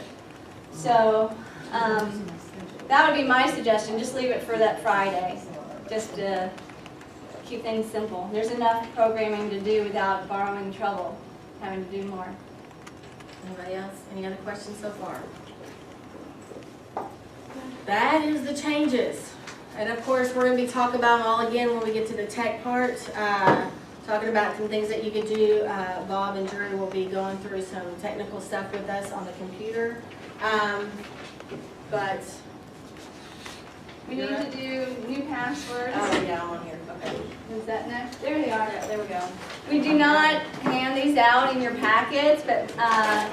So that would be my suggestion. Just leave it for that Friday, just to keep things simple. There's enough programming to do without borrowing trouble, having to do more. Anybody else? Any other questions so far? That is the changes. And of course, we're going to be talking about them all again when we get to the tech part. Talking about some things that you could do. Bob and Drew will be going through some technical stuff with us on the computer. But We need to do new passwords. oh yeah, I'm on here. Okay. Is that next? There they are. There we go. We do not hand these out in your packets, but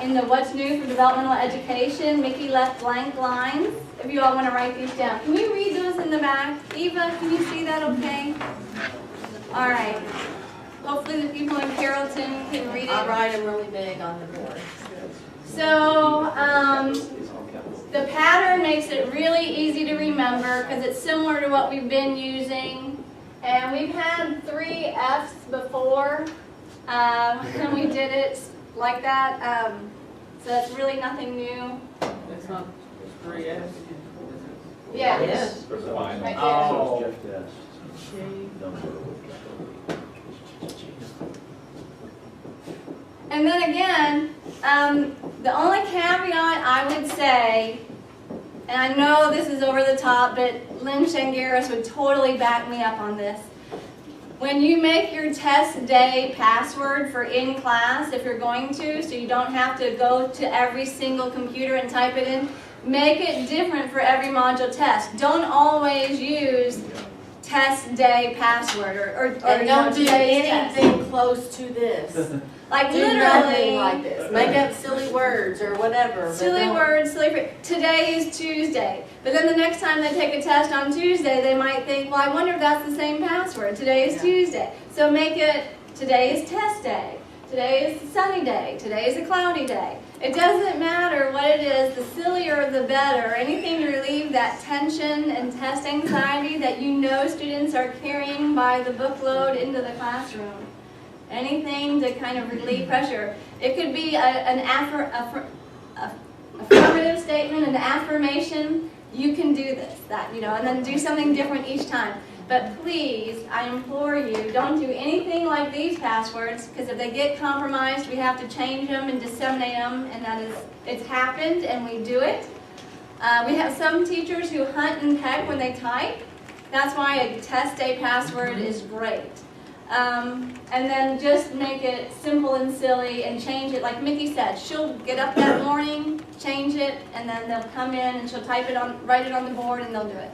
in the What's New for Developmental Education, Mickey left blank lines. If you all want to write these down. Can you read those in the back? Eva, can you see that okay? All right. Hopefully the people in Carrollton can read I'll it. write them really big on the board. So, the pattern makes it really easy to remember because it's similar to what we've been using. And we've had 3 F's before when we did it like that. So that's really nothing new. It's not, it's 3S. Yeah. Yes. Right there. Oh. And then again, the only caveat I would say, and I know this is over the top, but Lynn Shangaris would totally back me up on this. When you make your test day password for in class, if you're going to, so you don't have to go to every single computer and type it in, make it different for every module test. Don't always use test day password or And don't do today's test. anything close to this. Like Do nothing literally, like this. Make up silly words or whatever. but silly don't- words, today is Tuesday. But then the next time they take a test on Tuesday, they might think, well, I wonder if that's the same password. Today is Tuesday. So make it, today is test day. Today is a sunny day. Today is a cloudy day. It doesn't matter what it is, the sillier the better. Anything to relieve that tension and test anxiety that you know students are carrying by the book load into the classroom. Anything to kind of relieve pressure. It could be an affirmative statement, an affirmation. You can do this, that, you know, and then do something different each time. But please, I implore you, don't do anything like these passwords, because if they get compromised, we have to change them and disseminate them, and that is, it's happened, and we do it. We have some teachers who hunt and peck when they type. That's why a test day password is great. And then just make it simple and silly and change it. Like Mickey said, she'll get up that morning, change it, and then they'll come in and she'll type it on, write it on the board, and they'll do it.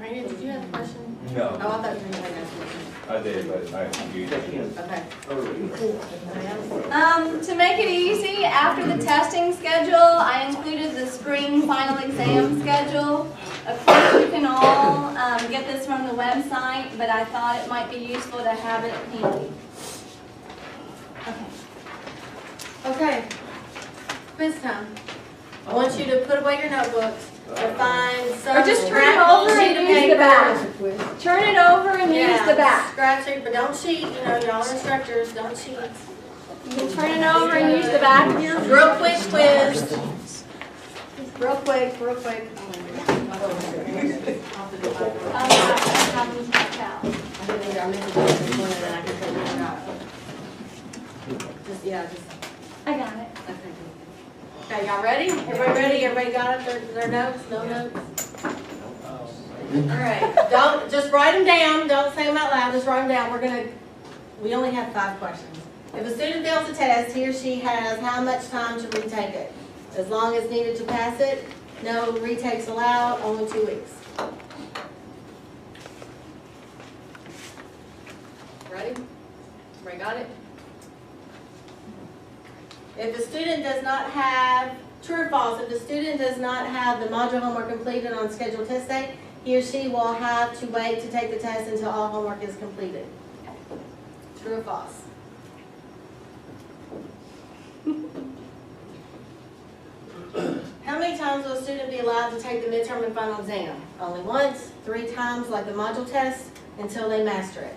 Raina, did you have a question? No, Oh, I thought you were going to ask a question. I did, but I, Okay. To make it easy, after the testing schedule, I included the spring final exam schedule. Of course, you can all get this from the website, but I thought it might be useful to have it handy. Okay. Okay. Quiz time. I want you to put away your notebooks or find some Or just turn it scrap over sheet and of use the paper. back. Turn it over and use the back. Scratch it, but don't cheat. You know, y'all are instructors. Don't cheat. You can turn it over and use the back. Real quick quiz. Real quick, real quick. I got it. Okay, y'all ready? Everybody ready? Everybody got it? Their notes? No notes? All right. Don't, just write them down. Don't say them out loud. Just write them down. We only have 5 questions. If a student fails a test, he or she has how much time to retake it? As long as needed to pass it. No retakes allowed. Only 2 weeks. Ready? Everybody got it? If the student does not have True or false, if the student does not have the module homework completed on scheduled test day, he or she will have to wait to take the test until all homework is completed. True or false? How many times will a student be allowed to take the midterm and final exam? Only once, 3 times like the module test, until they master it.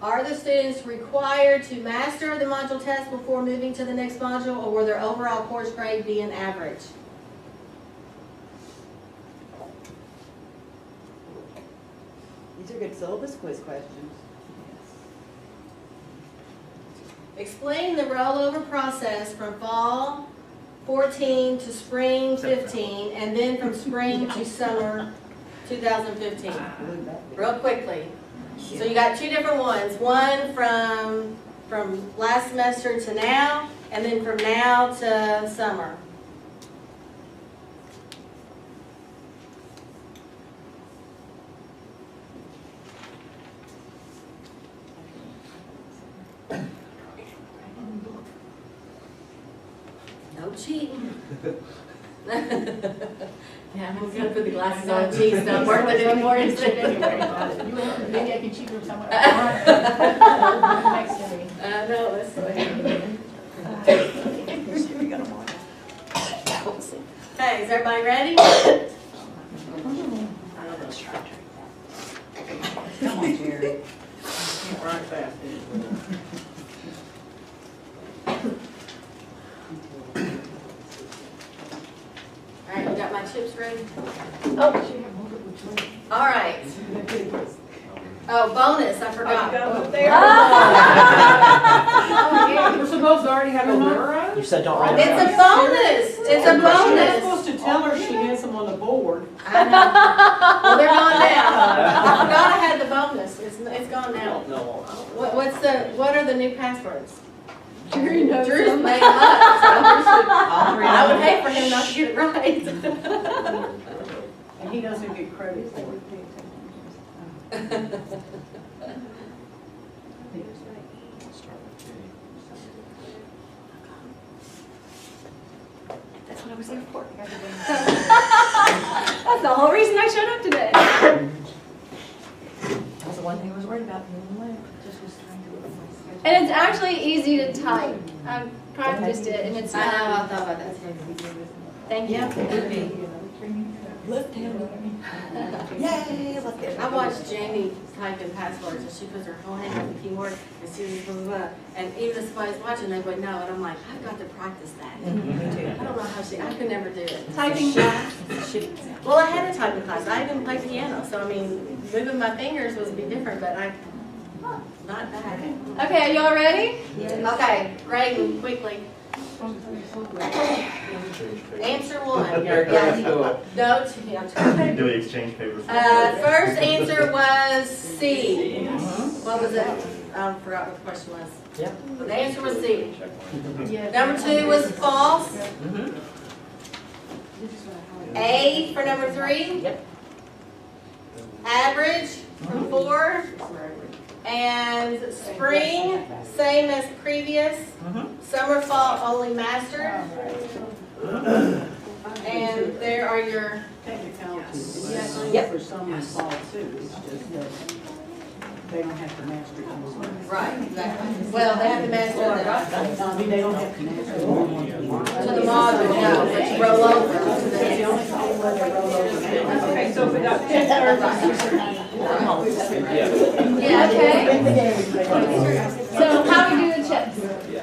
Are the students required to master the module test before moving to the next module, or will their overall course grade be an average? These are good syllabus quiz questions. Explain the rollover process from fall 14 to spring 15, and then from spring to summer 2015. Real quickly. So you got 2 different ones. One from last semester to now, and then from now to summer. No cheating. Yeah, I'm gonna put the glasses on. Cheese don't work with it anymore. Maybe I can cheat from somewhere. No, this way. Okay, is everybody ready? Come on, Jerry. Can't run fast. All right, you got my chips ready? Oh, All right. Oh, bonus, I forgot. We're supposed to already have a memorized? You said don't write It's it a bonus. It's a You're not bonus. supposed to tell her she has them on the board. I know. Well, they're gone now. I forgot I had the bonus. It's gone now. No. What are the new passwords? Drew knows Drew's them. made them up. So I would hate for him not to get it right. And he doesn't get credit for it. That's what I was here for. That's the whole reason I showed up today. That's the one thing I was worried about. And it's actually easy to type. I practiced it and it's I know, I not. thought about that. Thank you. Yay, let's get I watched Jamie type in passwords, and she puts her whole hand on the keyboard, and she blah, blah, blah. And even if somebody's watching, they would know, and I'm like, I've got to practice that. I don't know how I could never do it. Typing class. Well, I had a typing class, I even played piano, so I mean, moving my fingers was a bit different, but not bad. Okay, are y'all ready? Okay, Reagan, quickly. Answer 1. No, Do we exchange papers? first answer was C. What was it? I forgot what the question was. Yep. The answer was C. Number 2 was false. A for number 3. Yep. Average from 4. And spring, same as previous. Summer, fall, only mastered. And there are your Technicalities. Yep. For some and fall too, it's just that they don't have to master it. right. Exactly. Well, they have to master the I mean, they don't have to master it. to the module, no, but you roll over to the That's the next. only thing where they roll over. Okay, so if we got Yeah, Okay. So how do we do the chips?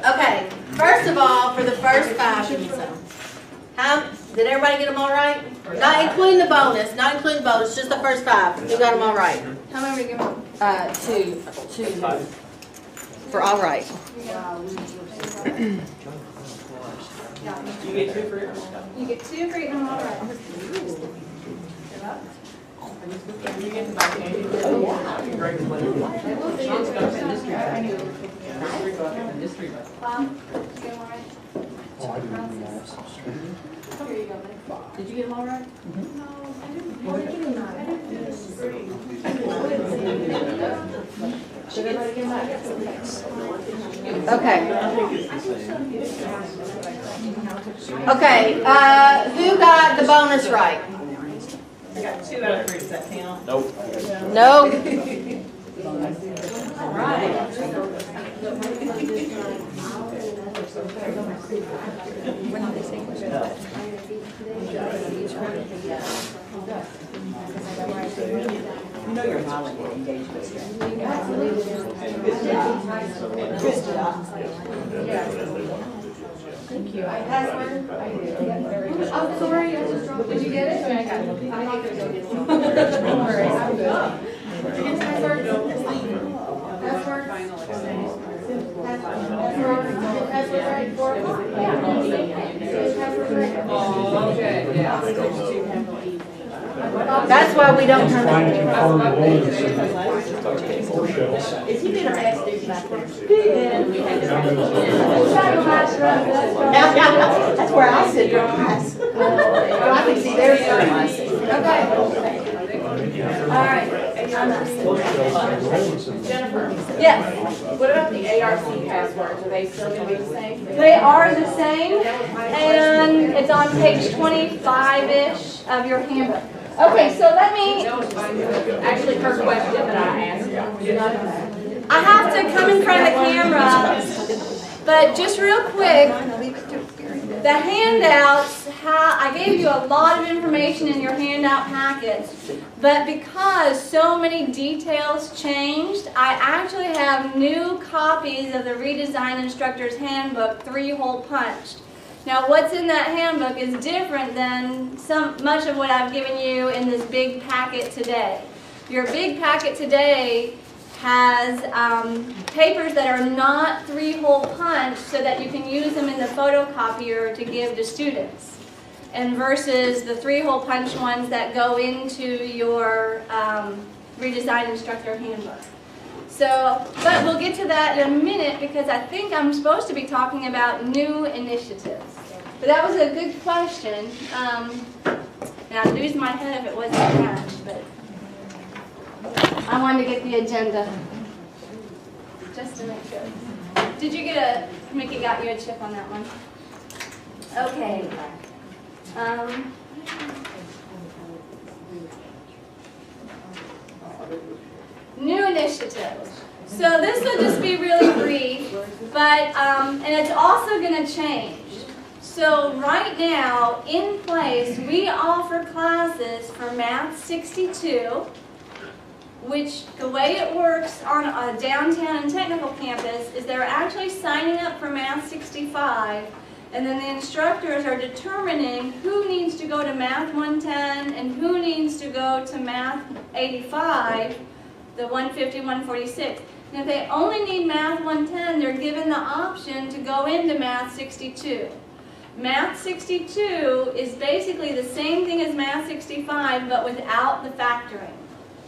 Okay, first of all, for the first 5, give me some. Did everybody get them all right? Not including the bonus, just the first 5. Who got them all right? How many are we giving? 2 for all right. You get 2 for yours? You get 2 for eating them all right. You get the back end, you get the great one. Sean's got some history. I knew history book and history book. Wow. You get them all right? Oh, I didn't do that. Here you go, babe. Did you get them all right? No, I didn't do this. Did everybody get them back? Okay. Okay, who got the bonus right? I got 2 out of 3, does that count? Nope. No? You know you're highly engaged with Thank you. Password? Oh, sorry, I just dropped. Did you get it? I got it. I'm not gonna go get it. Did you get the password? Password? Password right? 4 o'clock? Yeah. Password right? Oh, okay, yeah. That's why we don't turn Find it. your phone alone and say, "Four shells." Is he been our best dude back there? That's where I sit, your eyes. I can see their eyes. Okay. All right. Jennifer, Yes, what about the ARC passwords? Are they still gonna be the same? they are the same, and it's on page 25-ish of your handbook. Okay, so let me, Actually, her question that I asked. I have to come in front of the camera, but just real quick, the handouts, I gave you a lot of information in your handout packets, but because so many details changed, I actually have new copies of the Redesigned Instructor's Handbook 3-hole punched. Now, what's in that handbook is different than much of what I've given you in this big packet today. Your big packet today has papers that are not 3-hole punched so that you can use them in the photocopier to give to students, and versus the 3-hole punch ones that go into your Redesigned Instructor Handbook. So, but we'll get to that in a minute because I think I'm supposed to be talking about new initiatives. But that was a good question. And I'd lose my head if it wasn't that, but I wanted to get the agenda just to make sure. Did you get Mickey got you a chip on that one? Okay. New initiatives. So this will just be really brief, but and it's also going to change. So right now, in place, we offer classes for Math 62, which the way it works on a downtown and technical campus is they're actually signing up for Math 65, and then the instructors are determining who needs to go to Math 110 and who needs to go to Math 85, the 150, 146. And if they only need Math 110, they're given the option to go into Math 62. Math 62 is basically the same thing as Math 65, but without the factoring.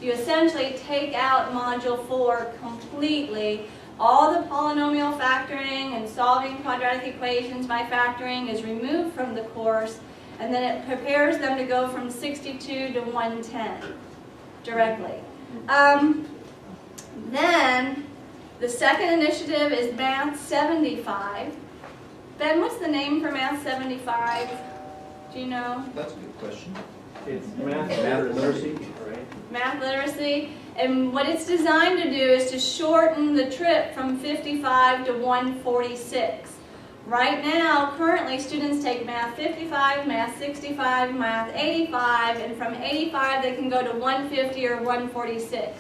You essentially take out Module 4 completely. All the polynomial factoring and solving quadratic equations by factoring is removed from the course, and then it prepares them to go from 62 to 110 directly. Then the second initiative is Math 75. Ben, what's the name for Math 75? Do you know? That's a good question. It's math literacy, right? Math literacy. And what it's designed to do is to shorten the trip from 55 to 146. Right now, currently, students take Math 55, Math 65, Math 85, and from 85 they can go to 150 or 146.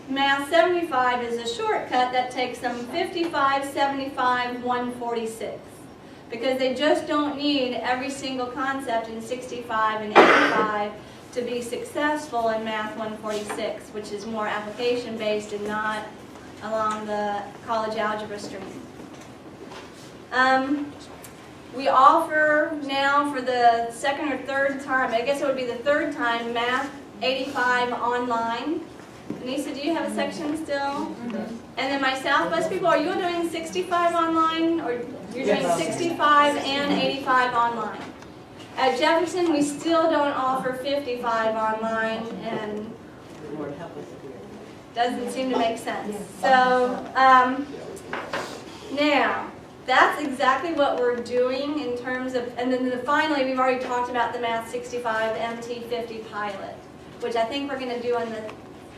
Math 75 is a shortcut that takes them 55, 75, 146. Because they just don't need every single concept in 65 and 85 to be successful in Math 146, which is more application-based and not along the college algebra stream. We offer now for the second or third time, I guess it would be the third time, Math 85 online. Anissa, do you have a section still? And then my South Bus people, are you doing 65 online, or you're doing 65 and 85 online? At Jefferson, we still don't offer 55 online, and doesn't seem to make sense. So, now, that's exactly what we're doing in terms of, and then finally, we've already talked about the Math 65 MT50 pilot, which I think we're going to do on the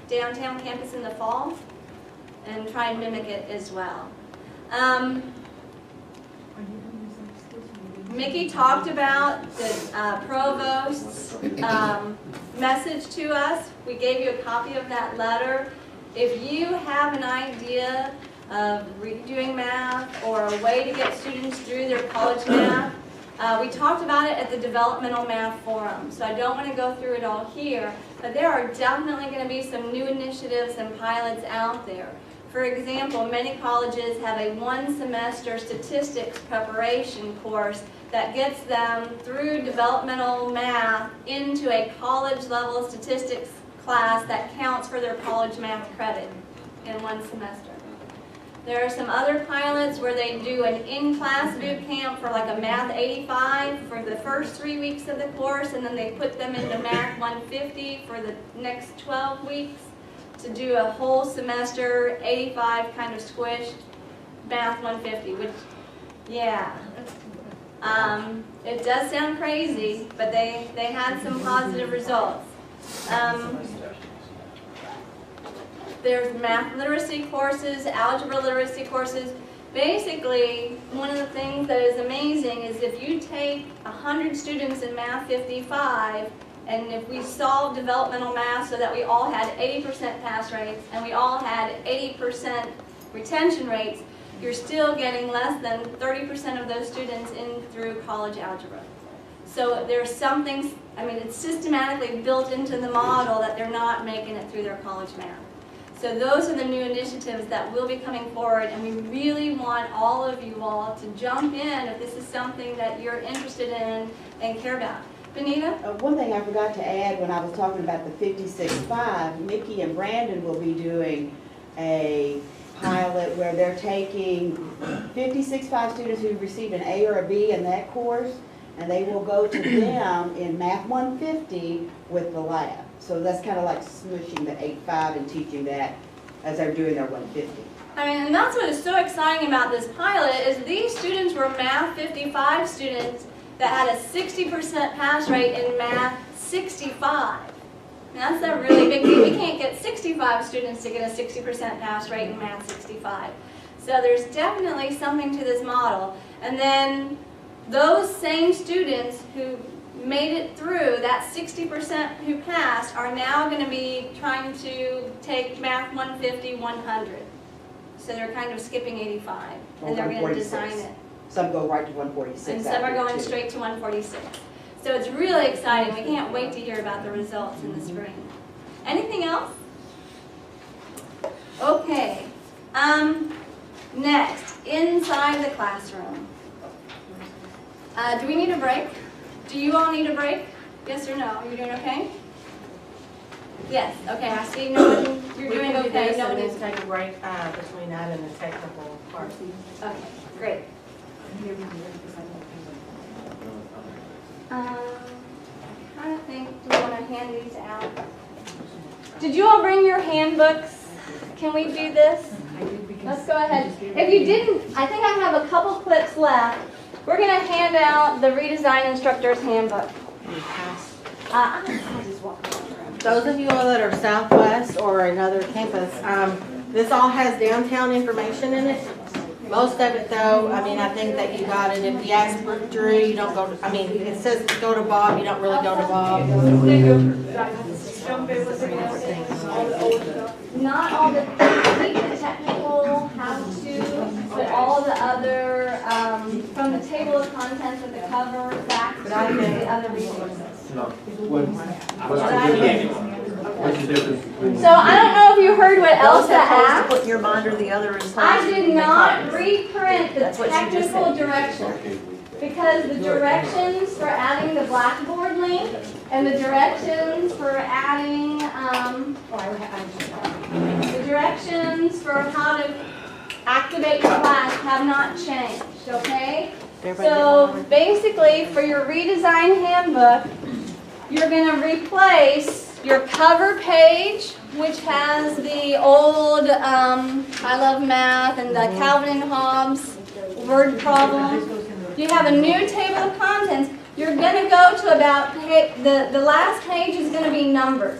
downtown campus in the fall, and try and mimic it as well. Mickey talked about the provost's message to us. We gave you a copy of that letter. If you have an idea of redoing math or a way to get students through their college math, we talked about it at the Developmental Math Forum, so I don't want to go through it all here, but there are definitely going to be some new initiatives and pilots out there. For example, many colleges have a one-semester statistics preparation course that gets them through developmental math into a college-level statistics class that counts for their college math credit in one semester. There are some other pilots where they do an in-class boot camp for like a Math 85 for the first 3 weeks of the course, and then they put them into Math 150 for the next 12 weeks to do a whole semester 85 kind of squished Math 150, which, yeah. It does sound crazy, but they had some positive results. There's math literacy courses, algebra literacy courses. Basically, one of the things that is amazing is if you take 100 students in Math 55, and if we solved developmental math so that we all had 80% pass rates and we all had 80% retention rates, you're still getting less than 30% of those students in through college algebra. So there's something, I mean, it's systematically built into the model that they're not making it through their college math. So those are the new initiatives that will be coming forward, and we really want all of you all to jump in if this is something that you're interested in and care about. Benita? One thing I forgot to add when I was talking about the 56.5, Mickey and Brandon will be doing a pilot where they're taking 56.5 students who received an A or a B in that course, and they will go to them in Math 150 with the lab. So that's kind of like smushing the 8.5 and teaching that as they're doing their 150. I mean, and that's what is so exciting about this pilot is these students were Math 55 students that had a 60% pass rate in Math 65. And that's a really big deal. We can't get 65 students to get a 60% pass rate in Math 65. So there's definitely something to this model. And then those same students who made it through, that 60% who passed, are now going to be trying to take Math 150, 100. So they're kind of skipping 85, and they're going to design it. Some go right to 146. And some are going straight to 146. So it's really exciting. We can't wait to hear about the results in the spring. Anything else? Okay. Next, inside the classroom. Do we need a break? Do you all need a break? Yes or no? Are you doing okay? Yes. Okay. I see. No one. You're doing okay. No one needs to take a break between that and the technical part. Okay. Great. I'm trying to think. Do we want to hand these out? Did you all bring your handbooks? Can we do this? Let's go ahead. If you didn't, I think I have a couple clips left. We're going to hand out the Redesign Instructor's Handbook. Those of you all that are Southwest or another campus, this all has downtown information in it. Most of it though, I mean, I think that you got it. If you ask for Drew, you don't go to, I mean, it says go to Bob, you don't really go to Bob. Not all the technical how-to, but all the other, from the table of contents with the cover, back to the other resources. So I don't know if you heard what Elsa asked. Put your mind or the other is I did not reprint the technical directions because the directions for adding the Blackboard link and the directions for adding the directions for how to activate the class have not changed, okay? So basically, for your redesign handbook, you're going to replace your cover page, which has the old I Love Math and the Calvin and Hobbes word problem. You have a new table of contents. You're going to go to about, the last page is going to be numbered.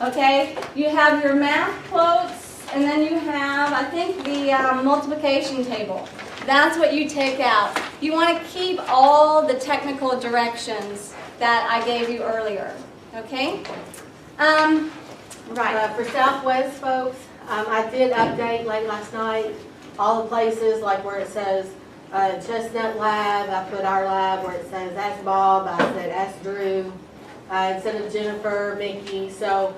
Okay? You have your math quotes, and then you have, I think, the multiplication table. That's what you take out. You want to keep all the technical directions that I gave you earlier. Okay? Right. For Southwest folks, I did update late last night all the places, like where it says Chestnut Lab, I put our lab. Where it says Ask Bob, I said Ask Drew, instead of Jennifer, Mickey. So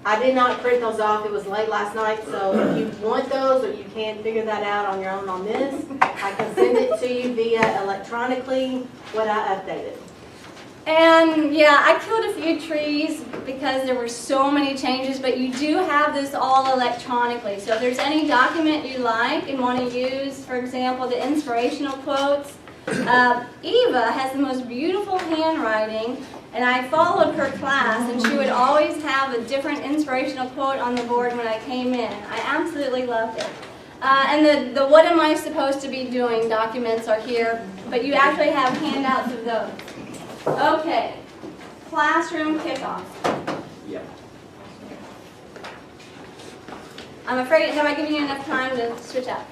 I did not print those off. It was late last night, so if you want those or you can't figure that out on your own on this, I can send it to you via electronically what I updated. And yeah, I killed a few trees because there were so many changes, but you do have this all electronically. So if there's any document you like and want to use, for example, the inspirational quotes, Eva has the most beautiful handwriting, and I followed her class, and she would always have a different inspirational quote on the board when I came in. I absolutely loved it. And the what am I supposed to be doing documents are here, but you actually have handouts of those. Okay, classroom kickoff. Yeah. I'm afraid, have I given you enough time to switch up?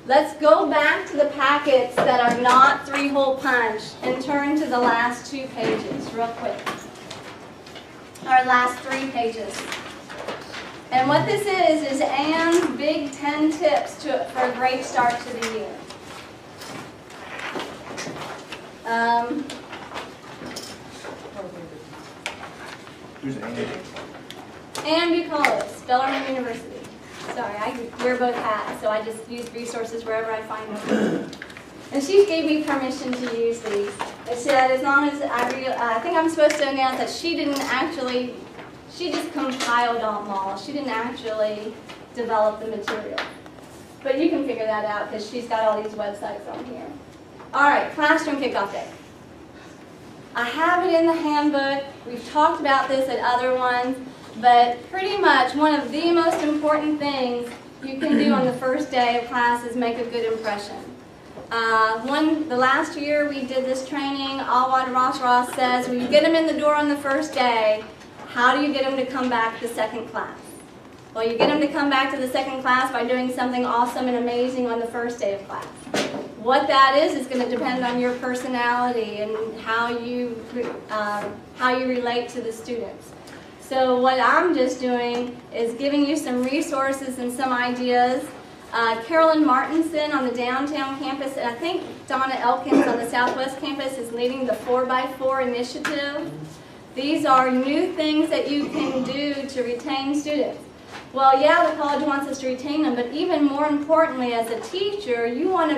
Let's go back to the packets that are not 3-hole punch and turn to the last 2 pages real quick. Our last 3 pages. And what this is Anne's Big 10 tips for a great start to the year. Who's Andy? Anne Bucolic, Bellarmine University. Sorry, I wear both hats, so I just use resources wherever I find them. And she gave me permission to use these. It said as long as I think I'm supposed to announce that she didn't actually, she just compiled them all. She didn't actually develop the material. But you can figure that out because she's got all these websites on here. All right, classroom kickoff day. I have it in the handbook. We've talked about this at other ones, but pretty much one of the most important things you can do on the first day of class is make a good impression. The last year we did this training, Alwad Ross says, when you get them in the door on the first day, how do you get them to come back to second class? Well, you get them to come back to the second class by doing something awesome and amazing on the first day of class. What that is going to depend on your personality and how you relate to the students. So what I'm just doing is giving you some resources and some ideas. Carolyn Martinson on the downtown campus, and I think Donna Elkins on the southwest campus is leading the 4x4 initiative. These are new things that you can do to retain students. Well, yeah, the college wants us to retain them, but even more importantly, as a teacher, you want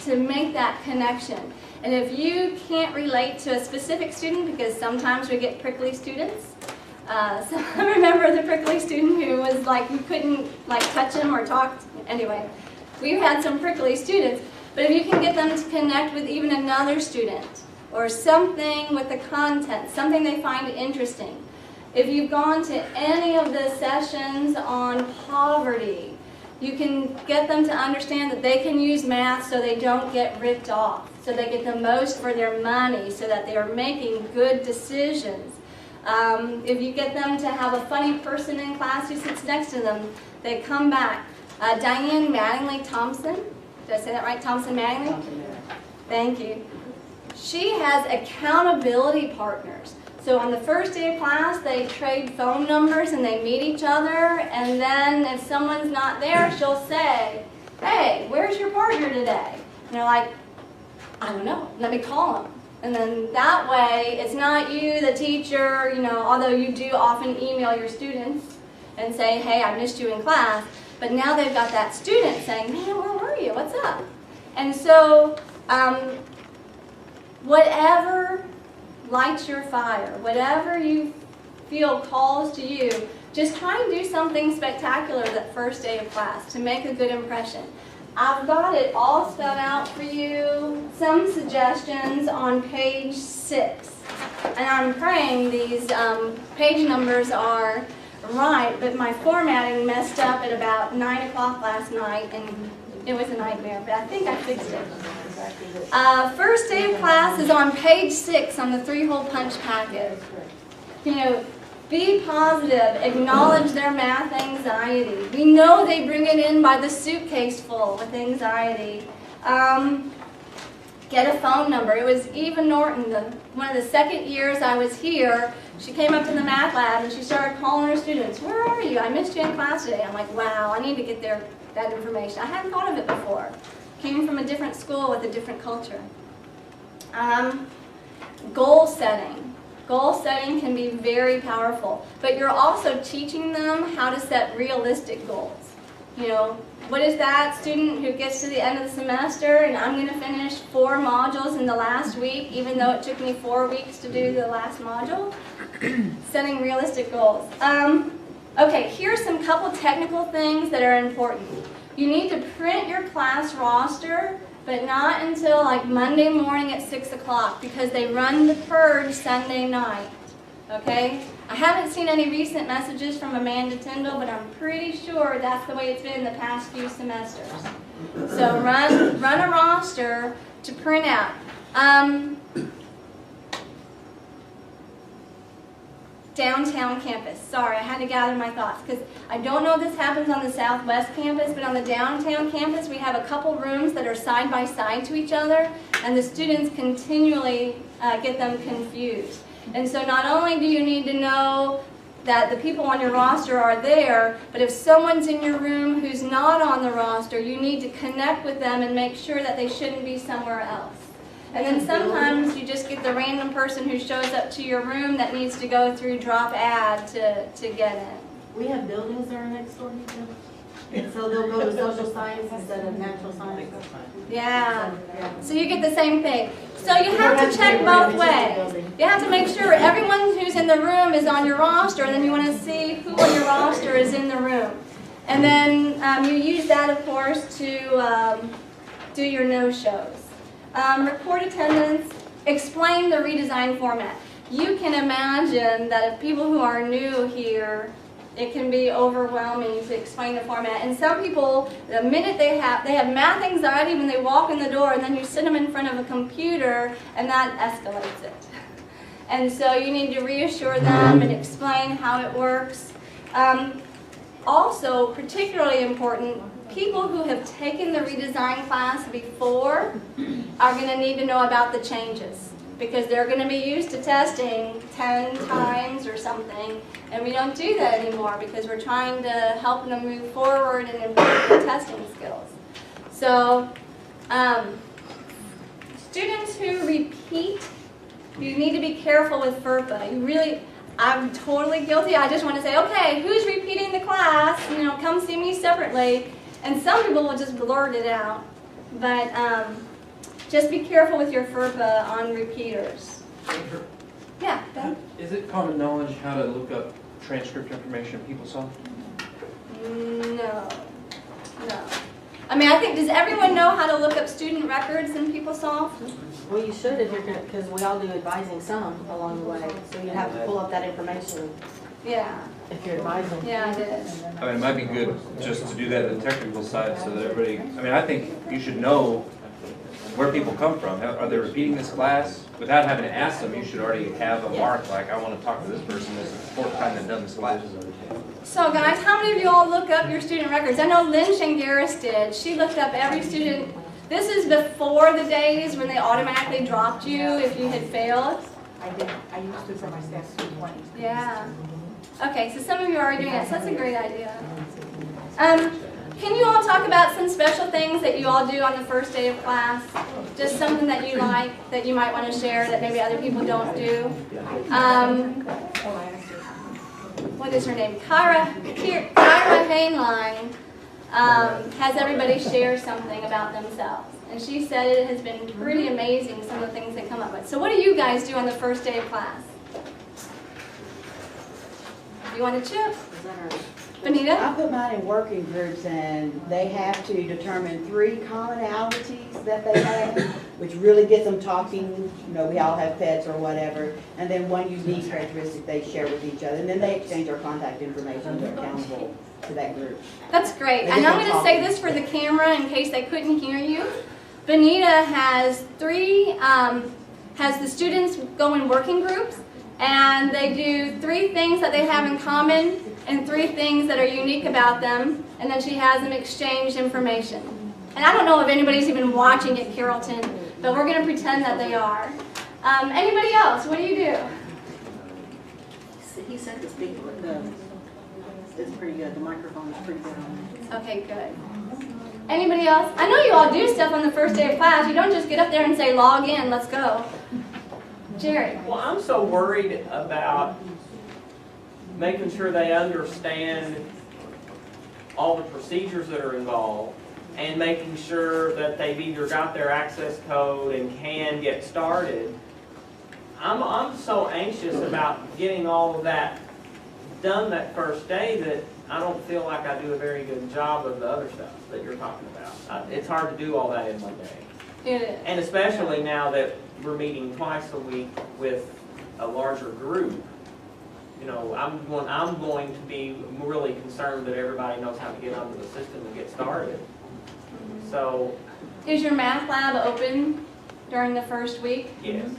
to make that connection. And if you can't relate to a specific student, because sometimes we get prickly students, so I remember the prickly student who was like, you couldn't like touch him or talk. Anyway, we've had some prickly students, but if you can get them to connect with even another student or something with the content, something they find interesting. If you've gone to any of the sessions on poverty, you can get them to understand that they can use math so they don't get ripped off, so they get the most for their money, so that they are making good decisions. If you get them to have a funny person in class who sits next to them, they come back. Diane Mattingly Thompson, did I say that right? Thompson Mattingly? Thank you. She has accountability partners. So on the first day of class, they trade phone numbers and they meet each other, and then if someone's not there, she'll say, hey, where's your partner today? And they're like, I don't know, let me call him. And then that way, it's not you, the teacher, although you do often email your students and say, hey, I missed you in class, but now they've got that student saying, man, where were you? What's up? And so, whatever lights your fire, whatever you feel calls to you, just try and do something spectacular that first day of class to make a good impression. I've got it all spelled out for you, some suggestions on page 6. And I'm praying these page numbers are right, but my formatting messed up at about 9 o'clock last night, and it was a nightmare, but I think I fixed it. First day of class is on page 6 on the 3-hole punch packet. You know, be positive, acknowledge their math anxiety. We know they bring it in by the suitcase full with anxiety. Get a phone number. It was Eva Norton, one of the second years I was here. She came up to the math lab and she started calling her students. Where are you? I missed you in class today. I'm like, wow, I need to get that information. I hadn't thought of it before. Came from a different school with a different culture. Goal setting. Goal setting can be very powerful, but you're also teaching them how to set realistic goals. You know, what is that student who gets to the end of the semester and I'm going to finish 4 modules in the last week, even though it took me 4 weeks to do the last module? Setting realistic goals. Okay, here's some couple technical things that are important. You need to print your class roster, but not until like Monday morning at 6 o'clock because they run the purge Sunday night. Okay? I haven't seen any recent messages from Amanda Tyndall, but I'm pretty sure that's the way it's been the past few semesters. So run a roster to print out. Downtown campus. Sorry, I had to gather my thoughts because I don't know if this happens on the Southwest campus, but on the downtown campus we have a couple rooms that are side by side to each other, and the students continually get them confused. And so not only do you need to know that the people on your roster are there, but if someone's in your room who's not on the roster, you need to connect with them and make sure that they shouldn't be somewhere else. And then sometimes you just get the random person who shows up to your room that needs to go through drop add to get in. We have buildings that are next door to each other. And so they'll go to social science instead of natural science. Yeah. So you get the same thing. So you have to check both ways. You have to make sure everyone who's in the room is on your roster, and then you want to see who on your roster is in the room. And then you use that, of course, to do your no-shows. Record attendance, explain the redesigned format. You can imagine that if people who are new here, it can be overwhelming to explain the format. And some people, the minute they have math anxiety when they walk in the door, and then you sit them in front of a computer, and that escalates it. And so you need to reassure them and explain how it works. Also, particularly important, people who have taken the redesign class before are going to need to know about the changes because they're going to be used to testing 10 times or something, and we don't do that anymore because we're trying to help them move forward and improve their testing skills. So, students who repeat, you need to be careful with FERPA. I'm totally guilty. I just want to say, okay, who's repeating the class? You know, come see me separately. And some people will just blurt it out. But just be careful with your FERPA on repeaters. Yeah, Ben? Is it common knowledge how to look up transcript information in PeopleSoft? No. I mean, I think, does everyone know how to look up student records in PeopleSoft? Well, you should if you're going to, because we all do advising some along the way. So you have to pull up that information Yeah. if you're advising. Yeah, it is. I mean, it might be good just to do that in the technical side so that everybody, I mean, I think you should know where people come from. Are they repeating this class? Without having to ask them, you should already have a mark, like, I want to talk to this person, this is the 4th time they've done this class. So guys, how many of you all look up your student records? I know Lynn Shangaris did. She looked up every student. This is before the days when they automatically dropped you if you had failed. I did. I used to for my staff 20. Yeah. Okay, so some of you are already doing that, so that's a great idea. Can you all talk about some special things that you all do on the first day of class? Just something that you like, that you might want to share that maybe other people don't do? What is her name? Kyra Hainline has everybody share something about themselves. And she said it has been pretty amazing, some of the things they come up with. So what do you guys do on the first day of class? You want a chip? Benita? I put mine in working groups, and they have to determine 3 commonalities that they have, which really gets them talking. You know, we all have pets or whatever, and then 1 unique characteristic they share with each other, and then they exchange our contact information. They're accountable to that group. That's great. They And get I'm them going to say talking. this for the camera in case they couldn't hear you. Benita has has the students go in working groups, and they do 3 things that they have in common and 3 things that are unique about them, and then she has them exchange information. And I don't know if anybody's even watching at Carrollton, but we're going to pretend that they are. Anybody else? What do you do? He said the speaker is pretty good. The microphone is pretty good on it. Okay, good. Anybody else? I know you all do stuff on the first day of class. You don't just get up there and say, log in, let's go. Jerry? Well, I'm so worried about making sure they understand all the procedures that are involved and making sure that they've either got their access code and can get started. I'm so anxious about getting all of that done that first day that I don't feel like I do a very good job of the other stuff that you're talking about. It's hard to do all that in one day. It is. And especially now that we're meeting twice a week with a larger group. You know, I'm going to be really concerned that everybody knows how to get onto the system and get started. So, Is your math lab open during the first week? yes.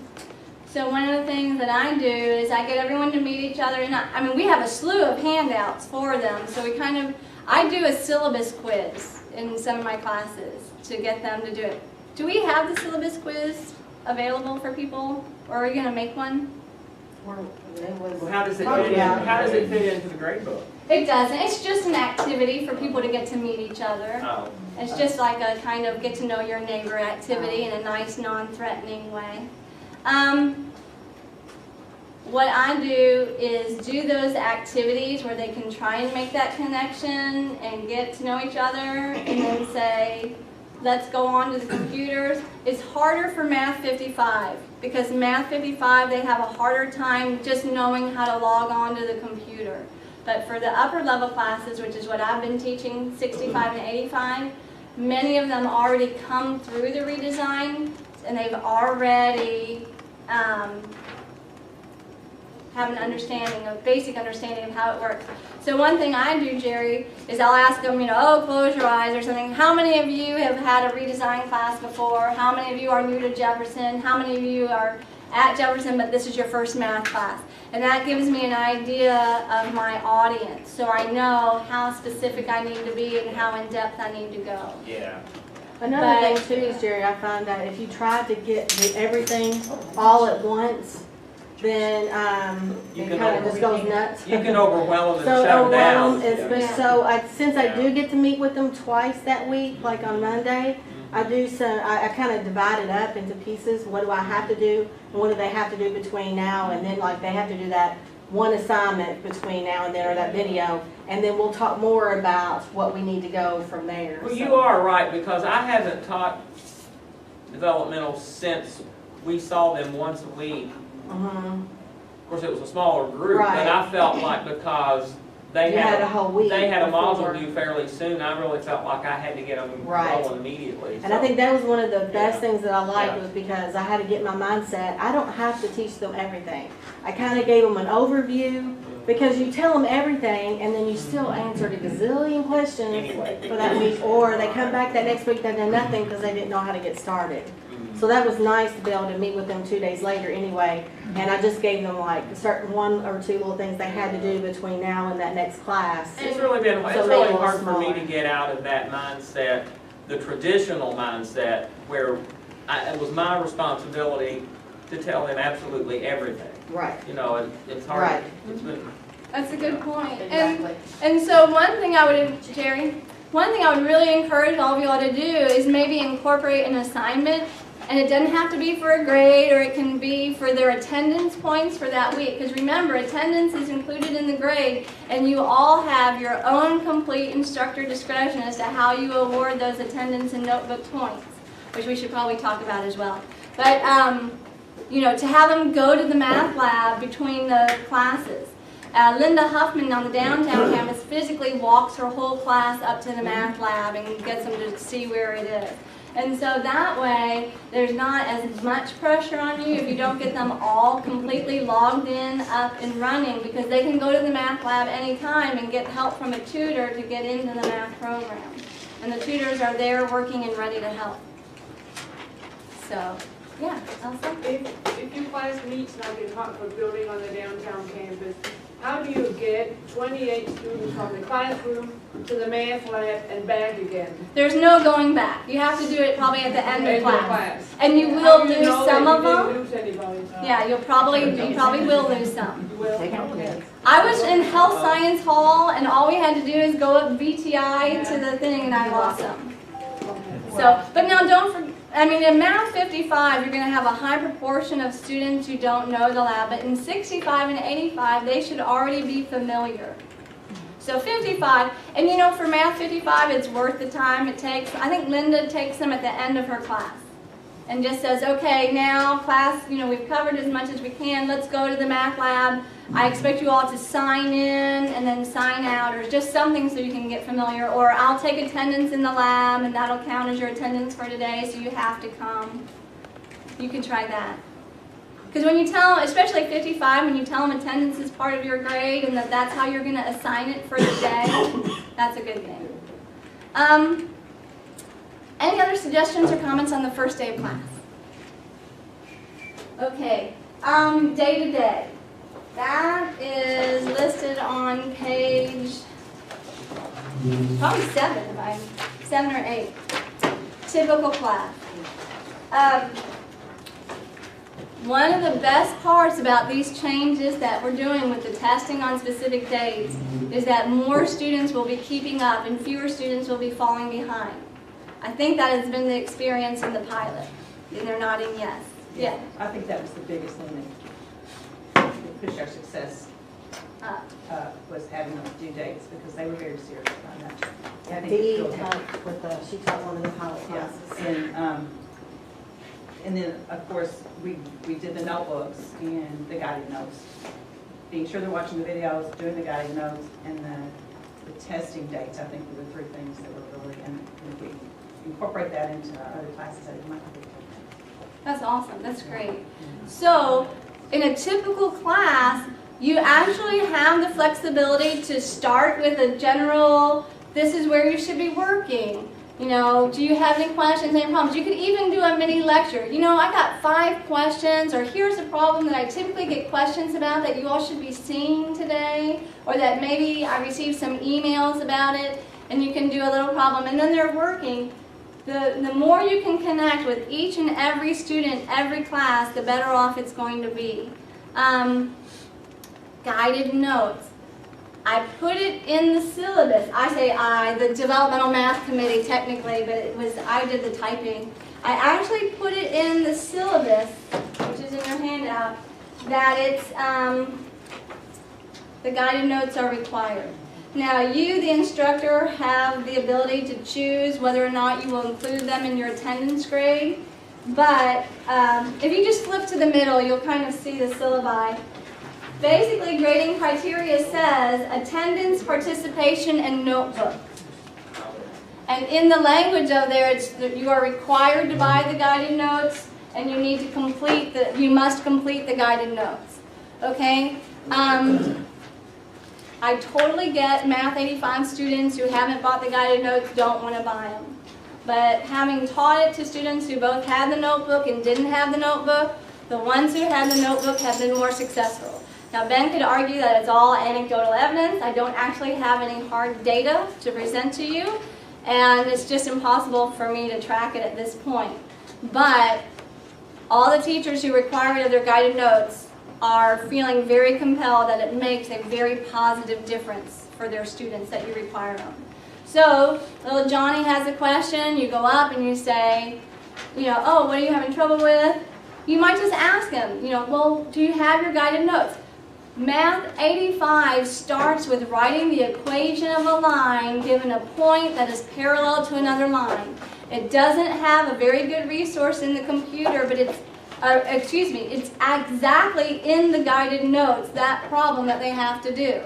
So one of the things that I do is I get everyone to meet each other, and I mean we have a slew of handouts for them. So I do a syllabus quiz in some of my classes to get them to do it. Do we have the syllabus quiz available for people, or are we going to make one? Well, how does it fit in? How does it fit into the grade book? It doesn't. It's just an activity for people to get to meet each other. Oh. It's just like a kind of get to know your neighbor activity in a nice, non-threatening way. What I do is do those activities where they can try and make that connection and get to know each other, and then say, let's go on to the computers. It's harder for Math 55 because Math 55, they have a harder time just knowing how to log on to the computer. But for the upper level classes, which is what I've been teaching, 65 and 85, many of them already come through the redesign, and they've already have an understanding, a basic understanding of how it works. So one thing I do, Jerry, is I'll ask them, oh, close your eyes or something. How many of you have had a redesign class before? How many of you are new to Jefferson? How many of you are at Jefferson, but this is your first math class? And that gives me an idea of my audience, so I know how specific I need to be and how in depth I need to go. Yeah. Another thing too is, Jerry, I find that if you try to get everything all at once, then You it can kind of just goes nuts. You can overwhelm them and So shut them down. overwhelmed, Yeah. so since I Yeah. do get to meet with them twice that week, like on Monday, I do I kind of divide it up into pieces. What do I have to do, and what do they have to do between now and then? Like they have to do that one assignment between now and then, or that video, and then we'll talk more about what we need to go from there. Well, So- you are right, because I haven't taught developmental since we saw them once a week. Mhm. Of course, it was a smaller group, Right. but I felt like because they You had a whole week they had a before. module due fairly soon, I really felt like I had to get them Right. rolling immediately. And I think that was one of the best Yeah. things that I liked, Yeah. was because I had to get my mindset. I don't have to teach them everything. I kind of gave them an overview, because you tell them everything and then you still answered a gazillion questions Anyway. for that week, or they come back that next week, they've done nothing because they didn't know how to get started. Mhm. So that was nice to be able to meet with them 2 days later anyway, and I just gave them like certain 1 or 2 little things they had to do between now and that next class. It's really been, So it's maybe really a little hard for me smaller. to get out of that mindset, the traditional mindset, where it was my responsibility to tell them absolutely everything. Right. You know, and it's hard. Right. It's been, That's a good point. Exactly. And so one thing I would, Jerry, one thing I would really encourage all of you all to do is maybe incorporate an assignment, and it doesn't have to be for a grade, or it can be for their attendance points for that week. Because remember, attendance is included in the grade, and you all have your own complete instructor discretion as to how you award those attendance and notebook points, which we should probably talk about as well. But, you know, to have them go to the math lab between the classes. Linda Huffman on the downtown campus physically walks her whole class up to the math lab and gets them to see where it is. And so that way, there's not as much pressure on you if you don't get them all completely logged in, up and running, because they can go to the math lab anytime and get help from a tutor to get into the math program. And the tutors are there working and ready to help. So, yeah, Elsa? If your class meets like in Hartford building on the downtown campus, how do you get 28 students from the classroom to the math lab and back again? There's no going back. You have to do it probably at the end of End class. And you will lose some of them. Lose anybody? Yeah, you probably will lose some. You will? I was in Health Science Hall, and all we had to do is go up VTI to the thing, and I lost them. So, but now don't forget, I mean, in Math 55, you're going to have a high proportion of students who don't know the lab, but in 65 and 85, they should already be familiar. So 55, and you know, for Math 55, it's worth the time it takes. I think Linda takes them at the end of her class and just says, okay, now class, you know, we've covered as much as we can. Let's go to the math lab. I expect you all to sign in and then sign out, or just something so you can get familiar. Or I'll take attendance in the lab, and that'll count as your attendance for today, so you have to come. You can try that. Because when you tell, especially 55, when you tell them attendance is part of your grade and that that's how you're going to assign it for the day, that's a good thing. Any other suggestions or comments on the first day of class? Okay, day to day. That is listed on page probably 7 or 8. Typical class. One of the best parts about these changes that we're doing with the testing on specific days is that more students will be keeping up and fewer students will be falling behind. I think that has been the experience in the pilot. And they're nodding yes. Yeah. I think that was the biggest thing that pushed our success was having those due dates, because they were very serious about that. I think Dee it was helped with the, she taught one of the pilot classes. And then, of course, we did the notebooks and the guided notes. Being sure they're watching the videos, doing the guided notes, and the testing dates, I think, were the 3 things that were really, and if we incorporate that into our other classes, I think it might be good. That's awesome. That's great. So, in a typical class, you actually have the flexibility to start with a general, this is where you should be working. You know, do you have any questions, any problems? You could even do a mini lecture. You know, I got 5 questions, or here's a problem that I typically get questions about that you all should be seeing today, or that maybe I received some emails about it, and you can do a little problem, and then they're working. The more you can connect with each and every student, every class, the better off it's going to be. Guided notes. I put it in the syllabus. I say I, the Developmental Math Committee technically, but it was, I did the typing. I actually put it in the syllabus, which is in your handout, that it's, the guided notes are required. Now you, the instructor, have the ability to choose whether or not you will include them in your attendance grade, but if you just flip to the middle, you'll kind of see the syllabi. Basically, grading criteria says attendance, participation, and notebook. And in the language of there, it's that you are required to buy the guided notes, and you need to complete the, you must complete the guided notes. Okay? I totally get Math 85 students who haven't bought the guided notes don't want to buy them. But having taught it to students who both had the notebook and didn't have the notebook, the ones who had the notebook have been more successful. Now Ben could argue that it's all anecdotal evidence. I don't actually have any hard data to present to you, and it's just impossible for me to track it at this point. But all the teachers who require it of their guided notes are feeling very compelled that it makes a very positive difference for their students that you require them. So, little Johnny has a question, you go up and you say, you know, oh, what are you having trouble with? You might just ask him, you know, well, do you have your guided notes? Math 85 starts with writing the equation of a line given a point that is parallel to another line. It doesn't have a very good resource in the computer, but it's excuse me, it's exactly in the guided notes, that problem that they have to do.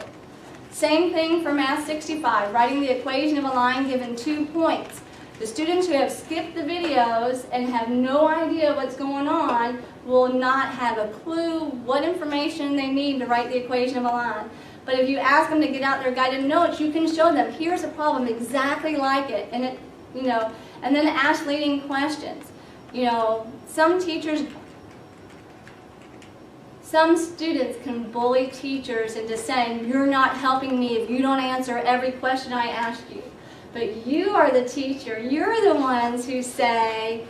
Same thing for Math 65, writing the equation of a line given 2 points. The students who have skipped the videos and have no idea what's going on will not have a clue what information they need to write the equation of a line. But if you ask them to get out their guided notes, you can show them, here's a problem exactly like it, and it, you know, and then ask leading questions. You know, some students can bully teachers into saying, you're not helping me if you don't answer every question I ask you. But you are the teacher. You're the ones who say,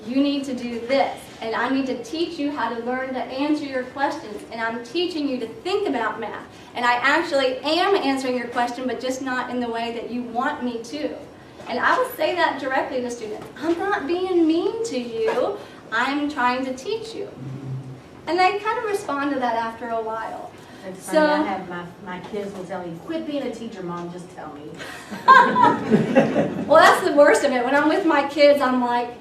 you need to do this, and I need to teach you how to learn to answer your questions, and I'm teaching you to think about math. And I actually am answering your question, but just not in the way that you want me to. And I will say that directly to students. I'm not being mean to you. I'm trying to teach you. And they kind of respond to that after a while. It's funny, I have my kids will tell me, quit being a teacher, Mom, just tell me. Well, that's the worst of it. When I'm with my kids, I'm like,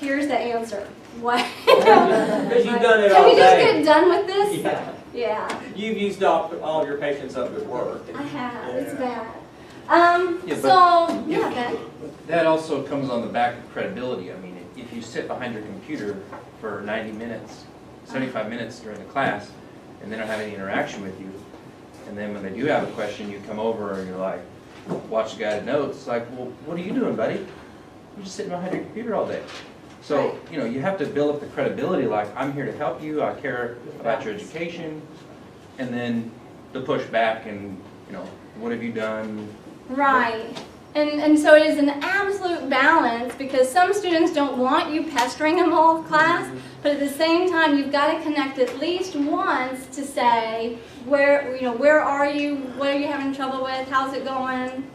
here's the answer. What? Because you've done it all Can we just day. get done with this? Yeah. Yeah. You've used all your patience up at work. I have. It's Yeah. bad. Ben. That also comes on the back of credibility. I mean, if you sit behind your computer for 90 minutes, 75 minutes during the class, and they don't have any interaction with you, and then when they do have a question, you come over and you're like, watch the guided notes, it's like, well, what are you doing, buddy? You're just sitting behind your computer all day. So, you know, you have to build up the credibility, like, I'm here to help you, I care about your education, and then the push back and, you know, what have you done? Right. And so it is an absolute balance, because some students don't want you pestering them all class, but at the same time you've got to connect at least once to say, where are you, what are you having trouble with, how's it going?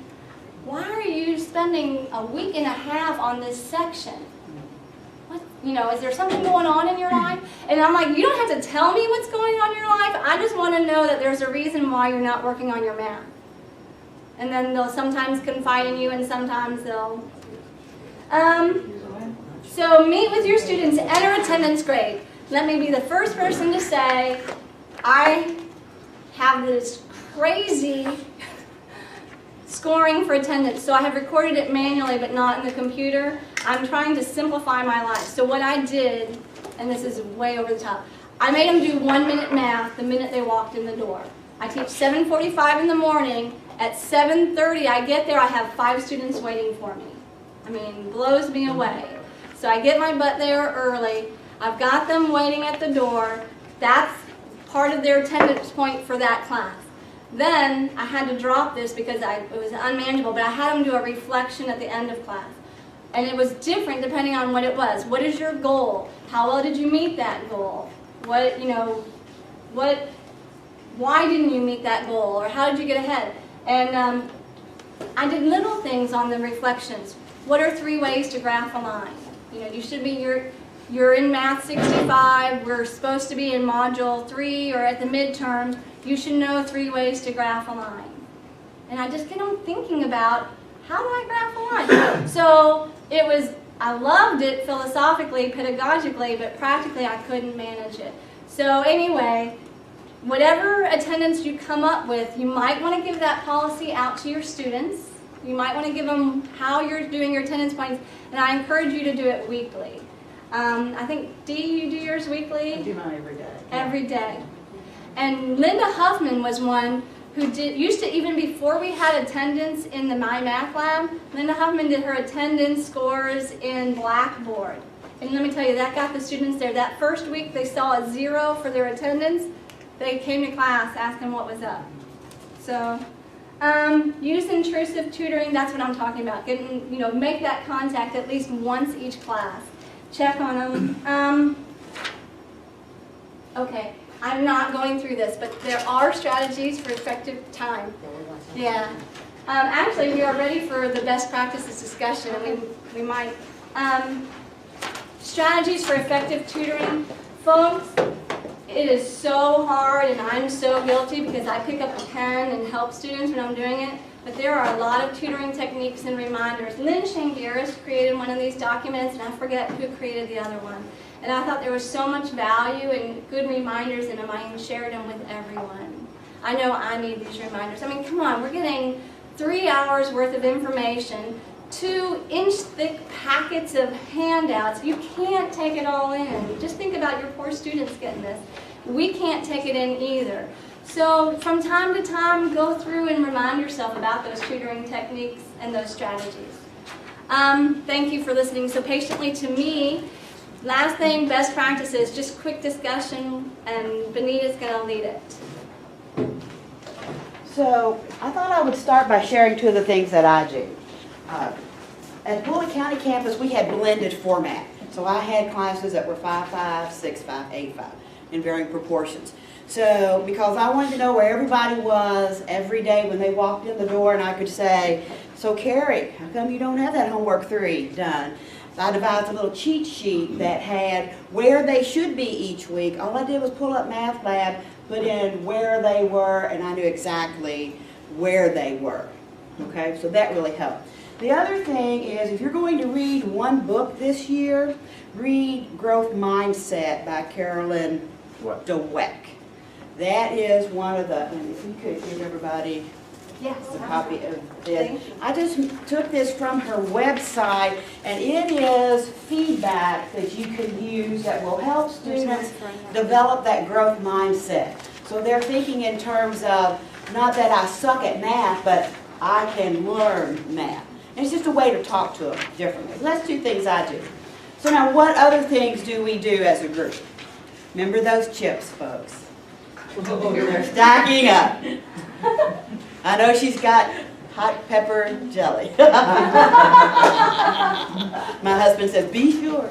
Why are you spending a week and a half on this section? What, you know, is there something going on in your life? And I'm like, you don't have to tell me what's going on in your life, I just want to know that there's a reason why you're not working on your math. And then they'll sometimes confide in you, and sometimes they'll... So meet with your students, enter attendance grade. Let me be the first person to say, I have this crazy scoring for attendance. So I have recorded it manually, but not in the computer. I'm trying to simplify my life. So what I did, and this is way over the top, I made them do 1 minute math the minute they walked in the door. I teach 7:45 in the morning. At 7:30 I get there, I have 5 students waiting for me. I mean, blows me away. So I get my butt there early. I've got them waiting at the door. That's part of their attendance point for that class. Then I had to drop this because it was unmanageable, but I had them do a reflection at the end of class. And it was different depending on what it was. What is your goal? How well did you meet that goal? What, you know, why didn't you meet that goal? Or how did you get ahead? And I did little things on the reflections. What are 3 ways to graph a line? You know, you should be, you're in Math 65, we're supposed to be in Module 3 or at the midterms. You should know 3 ways to graph a line. And I just get on thinking about, how do I graph a line? So it was, I loved it philosophically, pedagogically, but practically I couldn't manage it. So anyway, whatever attendance you come up with, you might want to give that policy out to your students. You might want to give them how you're doing your attendance points, and I encourage you to do it weekly. I think, Dee, you do yours weekly? I do mine every day. Every day. And Linda Huffman was one who used to, even before we had attendance in the My Math Lab, Linda Huffman did her attendance scores in Blackboard. And let me tell you, that got the students there. That first week they saw a 0 for their attendance. They came to class asking what was up. So, use intrusive tutoring, that's what I'm talking about. Getting, you know, make that contact at least once each class. Check on them. Okay, I'm not going through this, but there are strategies for effective time. Yeah. Actually, we are ready for the best practices discussion. I mean, we might. Strategies for effective tutoring. Folks, it is so hard, and I'm so guilty because I pick up a pen and help students when I'm doing it. but there are a lot of tutoring techniques and reminders. Lynn Shangaris created one of these documents, and I forget who created the other one. And I thought there was so much value and good reminders in them. I shared them with everyone. I know I need these reminders. I mean, come on, we're getting 3 hours worth of information, 2-inch thick packets of handouts. You can't take it all in. Just think about your poor students getting this. We can't take it in either. So from time to time, go through and remind yourself about those tutoring techniques and those strategies. Thank you for listening so patiently to me. Last thing, best practices, just quick discussion, and Benita's going to lead it. So I thought I would start by sharing 2 of the things that I do. At Bullitt County campus, we had blended format. So I had classes that were 5-5, 6-5, 8-5 in varying proportions. So because I wanted to know where everybody was every day when they walked in the door, and I could say, so Carrie, how come you don't have that homework 3 done? So I devised a little cheat sheet that had where they should be each week. All I did was pull up Math Lab, put in where they were, and I knew exactly where they were. Okay, so that really helped. The other thing is, if you're going to read one book this year, read Growth Mindset by Carolyn Dweck. That is one of the, and if you could give everybody a copy of this. I just took this from her website, and it is feedback that you can use that will help students develop that growth mindset. So they're thinking in terms of, not that I suck at math, but I can learn math. And it's just a way to talk to them differently. So that's 2 things I do. So now what other things do we do as a group? Remember those chips, folks. They're stacking up. I know she's got hot pepper jelly. My husband says, be sure.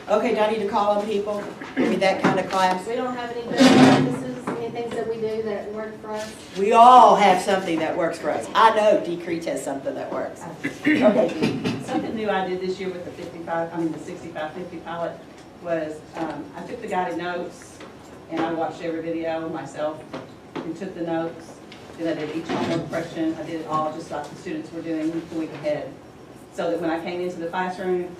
Okay, do I need to call on people? Maybe that kind of class? We don't have any best practices, any things that we do that work for us. We all have something that works for us. I know Dee Creech has something that works. Okay. Something new I did this year with the 65-50 pilot was I took the guided notes and I watched every video myself and took the notes. Then I did each homework question. I did it all just like the students were doing the week ahead. So that when I came into the classroom,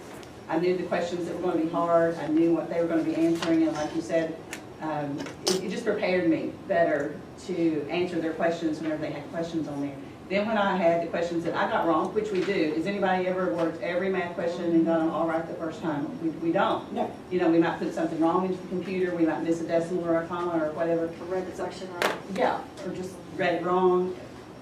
I knew the questions that were going to be hard. I knew what they were going to be answering. And like you said, it just prepared me better to answer their questions whenever they had questions on there. Then when I had the questions that I got wrong, which we do, has anybody ever worked every math question and got them all right the first time? We don't. No. You know, we might put something wrong into the computer, we might miss a decimal or a comma or whatever. Or read the section wrong. Yeah, or just read it wrong.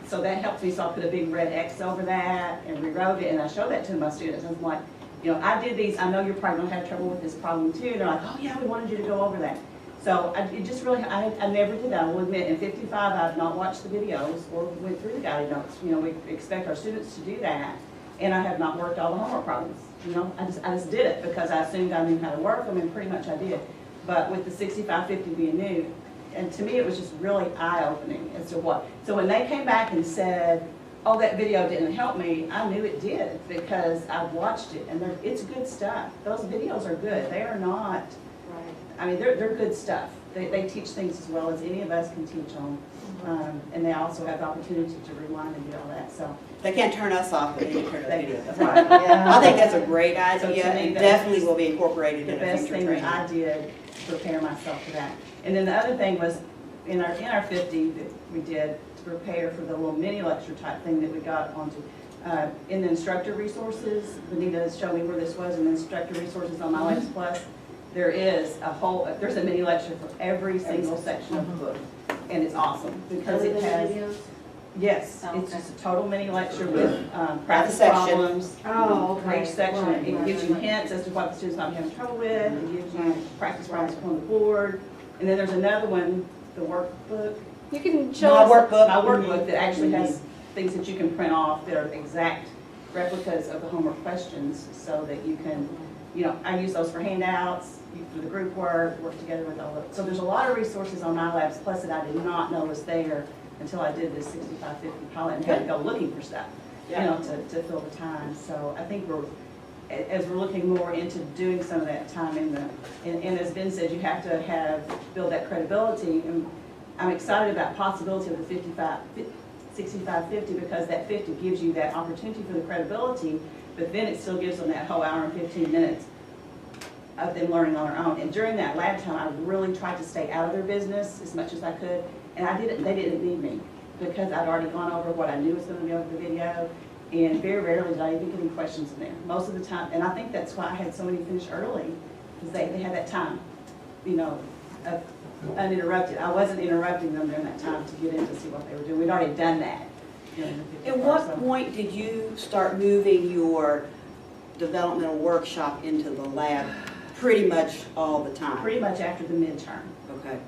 So that helped me, so I put a big red X over that and rewrote it, and I showed that to my students. I was like, you know, I did these, I know you're probably going to have trouble with this problem too. They're like, oh yeah, we wanted you to go over that. So it just really, I never did that. I will admit, in 55, I've not watched the videos or went through the guided notes. You know, we expect our students to do that, and I have not worked all the homework problems. You know, I just did it because I assumed I knew how to work them, and pretty much I did. But with the 65-50 being new, and to me it was just really eye-opening as to what. So when they came back and said, oh, that video didn't help me, I knew it did because I've watched it, and it's good stuff. Those videos are good. They are not. I mean, they're good stuff. They teach things as well as any of us can teach them. And they also have the opportunity to rewind and do all that. So they can't turn us off, but they can turn the video. That's right. Yeah. I think that's a great idea, So and definitely will be incorporated in a future the best thing training. that I did to prepare myself for that. And then the other thing was, in our 50 that we did to prepare for the little mini lecture type thing that we got onto. In the instructor resources, Benita showed me where this was in the instructor resources on MyLabs Plus. There's a mini lecture for every single section of the book, and it's awesome because it has, yes, it's just a total mini lecture with practice problems for each section. It gives you hints as to what the students might be having trouble with. It gives you practice problems on the board, and then there's another one, the workbook. You can show My workbook. My workbook that actually has things that you can print off that are exact replicas of the homework questions, so that you can. You know, I use those for handouts, for the group work together with all of it. So there's a lot of resources on MyLabs Plus that I did not know was there until I did this 65-50 pilot and had to go looking for stuff, you know, to fill the time. So I think as we're looking more into doing some of that time and as Ben said, you have to build that credibility. And I'm excited about the possibility of the 65-50 because that 50 gives you that opportunity for the credibility, but then it still gives them that whole hour and 15 minutes of them learning on their own. And during that lab time, I really tried to stay out of their business as much as I could, and they didn't need me because I'd already gone over what I knew was going to be over the video, and very rarely did I even get any questions in there. Most of the time, and I think that's why I had so many finish early, because they had that time, you know, uninterrupted. I wasn't interrupting them during that time to get in to see what they were doing. We'd already done that. At what point did you start moving your developmental workshop into the lab pretty much all the time? Pretty much after the midterm. Okay.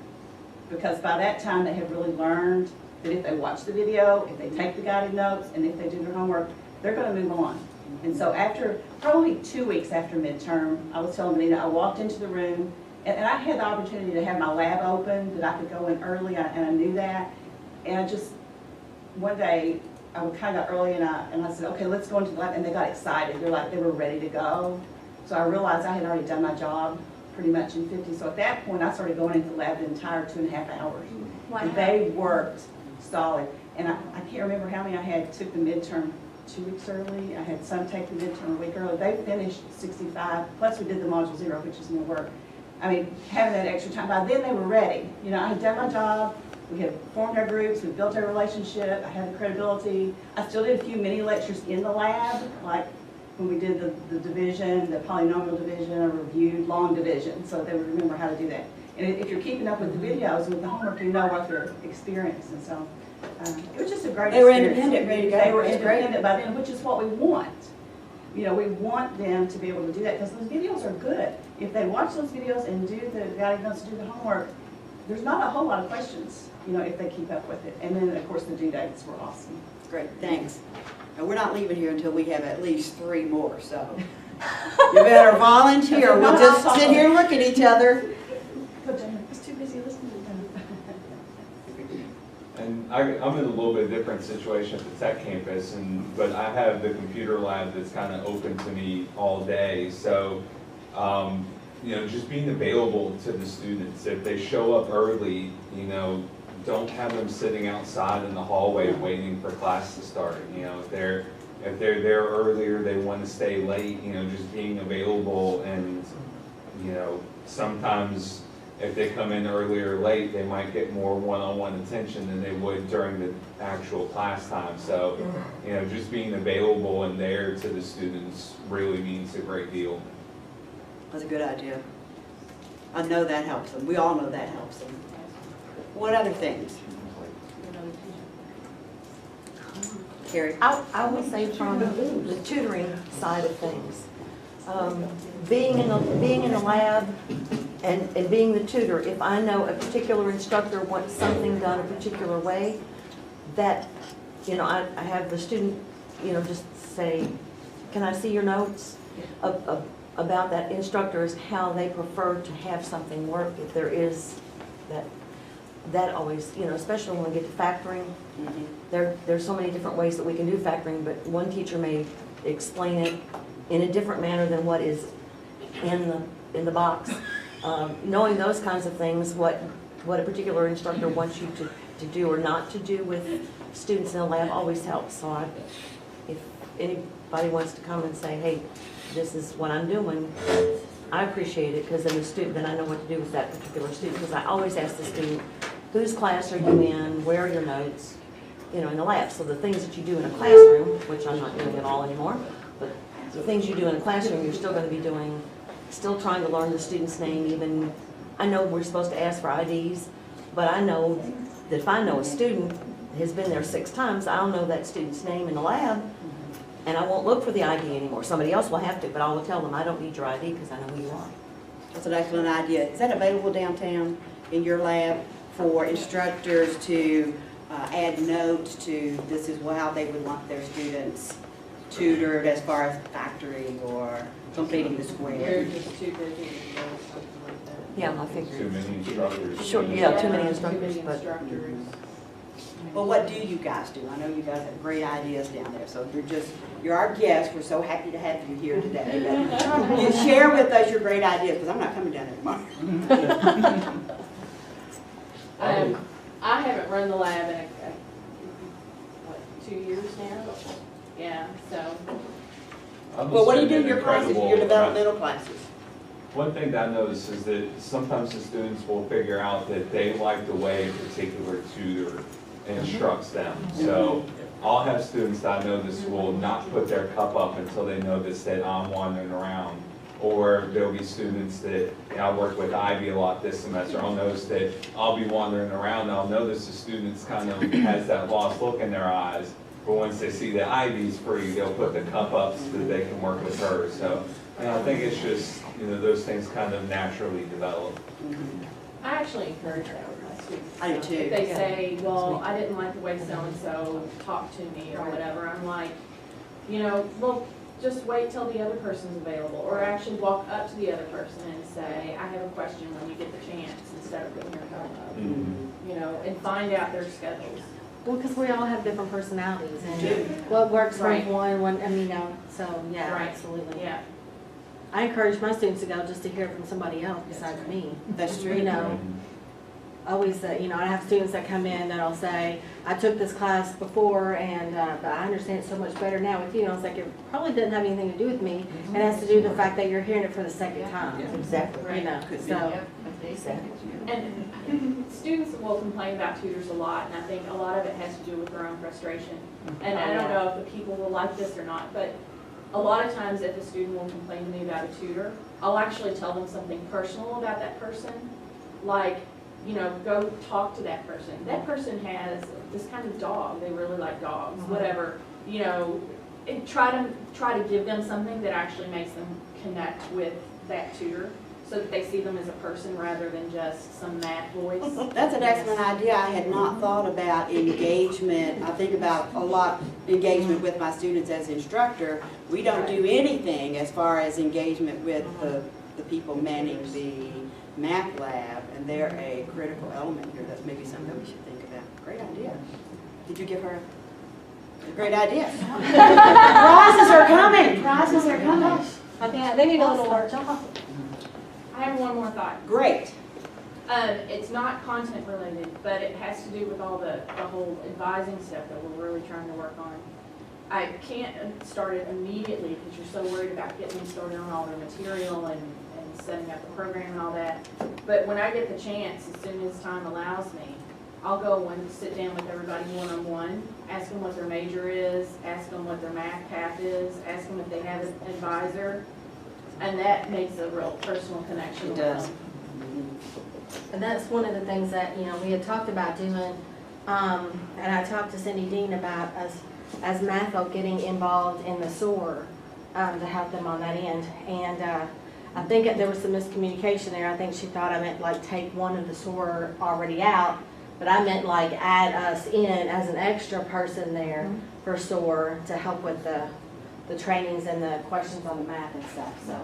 Because by that time, they have really learned that if they watch the video, if they take the guided notes, and if they do their homework, they're going to move on. And so after, probably 2 weeks after midterm, I was telling Benita, I walked into the room, and I had the opportunity to have my lab open, that I could go in early, and I knew that. And I just, one day, I kind of got early, and I said, okay, let's go into the lab, and they got excited. They were ready to go. So I realized I had already done my job pretty much in 50. So at that point, I started going into the lab the entire 2.5 hours. Wow. And they worked solid. And I can't remember how many I had took the midterm 2 weeks early. I had some take the midterm a week early. They finished 65, plus we did the module 0, which is more work. I mean, having that extra time, by then they were ready. You know, I had done my job. We had formed our groups, we built our relationship, I had the credibility. I still did a few mini lectures in the lab, like when we did the division, the polynomial division, I reviewed long division, so they would remember how to do that. And if you're keeping up with the videos, with the homework, you know what they're experiencing. So it was just a great experience. They were independent, ready to go. They were independent by then, which is what we want. You know, we want them to be able to do that because those videos are good. If they watch those videos and do the guided notes, do the homework, there's not a whole lot of questions, you know, if they keep up with it. And then, of course, the due dates were awesome. Great, thanks. And we're not leaving here until we have at least 3 more, so you better volunteer. We'll just sit here and look at each other. I was too busy listening to them. And I'm in a little bit different situation at the tech campus, but I have the computer lab that's kind of open to me all day. So, you know, just being available to the students. If they show up early, you know, don't have them sitting outside in the hallway waiting for class to start. You know, if they're there earlier, they want to stay late. You know, just being available, and you know, sometimes if they come in early or late, they might get more one-on-one attention than they would during the actual class time. So, you know, just being available and there to the students really means a great deal. That's a good idea. I know that helps them. We all know that helps them. What other things? Carrie? I would say from the tutoring side of things, being in the lab and being the tutor, if I know a particular instructor wants something done a particular way, that, you know, I have the student, you know, just say, can I see your notes about that instructor, is how they prefer to have something work, if there is that always, you know, especially when we get to factoring. There's so many different ways that we can do factoring, but one teacher may explain it in a different manner than what is in the box. Knowing those kinds of things, what a particular instructor wants you to do or not to do with students in the lab always helps. So if anybody wants to come and say, hey, this is what I'm doing, I appreciate it, because then I know what to do with that particular student, because I always ask the student, whose class are you in, where are your notes, you know, in the lab. So the things that you do in a classroom, which I'm not doing at all anymore, but the things you do in a classroom, you're still going to be doing, still trying to learn the student's name. Even, I know we're supposed to ask for IDs, but I know that if I know a student has been there 6 times, I'll know that student's name in the lab, and I won't look for the ID anymore. Somebody else will have to, but I will tell them, I don't need your ID because I know who you are. That's an excellent idea. Is that available downtown in your lab for instructors to add notes to, this is how they would want their students tutored as far as factoring or completing the square? They're just too busy to do something like that. Yeah, I figured. Too many instructors. Sure, yeah, too many Too many instructors, but. instructors. Well, what do you guys do? I know you guys have great ideas down there, so you're our guests. We're so happy to have you here today. You share with us your great ideas, because I'm not coming down there tomorrow. I haven't run the lab in 2 years now. Yeah, so. Well, what do you do in your classes, your developmental classes? One thing that I noticed is that sometimes the students will figure out that they like the way a particular tutor instructs them. So I'll have students that I notice will not put their cup up until they notice that I'm wandering around. Or there'll be students that, I work with Ivy a lot this semester, I'll notice that I'll be wandering around, and I'll notice the students kind of has that lost look in their eyes. But once they see that Ivy's free, they'll put the cup up so that they can work with her. So, I think it's just, those things kind of naturally develop. I actually encourage that with my students. I do too. If they say, well, I didn't like the way so-and-so talked to me or whatever, I'm like, well, just wait till the other person's available, or actually walk up to the other person and say, I have a question when you get the chance, instead of putting your phone up. And find out their schedules. Well, because we all have different personalities, and what works for Right. one, so, yeah, Right. absolutely. Yeah. I encourage my students to go just to hear from somebody else besides me. That's true. Always, I have students that come in that'll say, I took this class before, and but I understand it so much better now with you. And I was like, it probably doesn't have anything to do with me. It has to do with the fact that you're hearing it for the second time. Exactly. So. And students will complain about tutors a lot, and I think a lot of it has to do with their own frustration. And I don't know if the people will like this or not, but a lot of times if a student will complain to me about a tutor, I'll actually tell them something personal about that person, like, go talk to that person. That person has this kind of dog, they really like dogs, whatever, and try to give them something that actually makes them connect with that tutor, so that they see them as a person rather than just some math voice. That's an excellent idea. I had not thought about engagement. I think about a lot engagement with my students as instructor. We don't do anything as far as engagement with the people manning the math lab, and they're a critical element here. That's maybe something we should think about. Great idea. Did you give her a great idea? Prizes are coming. Prizes are coming. Yeah, they need a little work. I have one more thought. Great. It's not content related, but it has to do with all the whole advising stuff that we're really trying to work on. I can't start it immediately because you're so worried about getting them started on all their material and setting up the program and all that. But when I get the chance, as soon as time allows me, I'll go and sit down with everybody one-on-one, ask them what their major is, ask them what their math path is, ask them if they have an advisor, and that makes a real personal connection. It does. And that's one of the things that, we had talked about doing, and I talked to Cindy Dean about us, as MATHO, getting involved in the SOAR to help them on that end. And I think there was some miscommunication there. I think she thought I meant like take one of the SOAR already out, but I meant like add us in as an extra person there for SOAR to help with the trainings and the questions on the math and stuff. So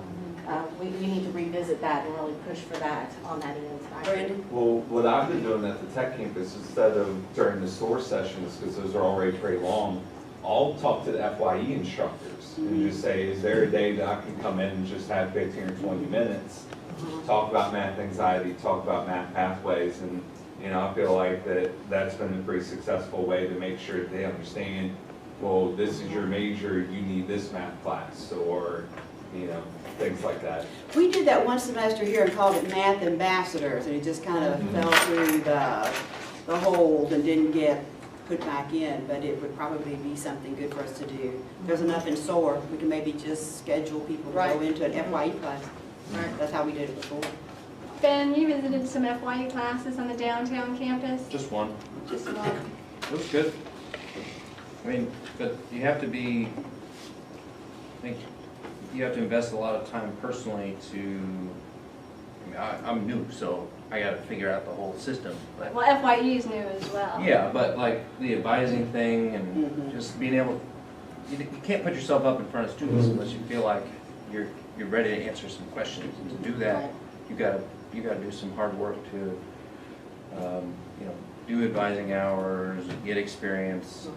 we need to revisit that and really push for that on that end. Brandon? Well, what I've been doing at the tech campus, instead of during the source sessions, because those are already pretty long, I'll talk to the FYE instructors and just say, is there a day that I can come in and just have 15 or 20 minutes, talk about math anxiety, talk about math pathways, and I feel like that's been a pretty successful way to make sure that they understand, well, this is your major, you need this math class, or things like that. We did that one semester here and called it Math Ambassadors, and it just kind of fell through the hold and didn't get put back in, but it would probably be something good for us to do. There's enough in SOAR, we can maybe just schedule people to go into an FYE class. Right. That's how we did it before. Ben, you visited some FYE classes on the downtown campus? Just one. Just one. It was good. I mean, but you have to be, I think, you have to invest a lot of time personally I'm new, so I gotta figure out the whole system. But Well, FYE is new as well. yeah, but like the advising thing and just being able, you can't put yourself up in front of students unless you feel like you're ready to answer some questions. And to do that, you gotta do some hard work to, do advising hours, get experience,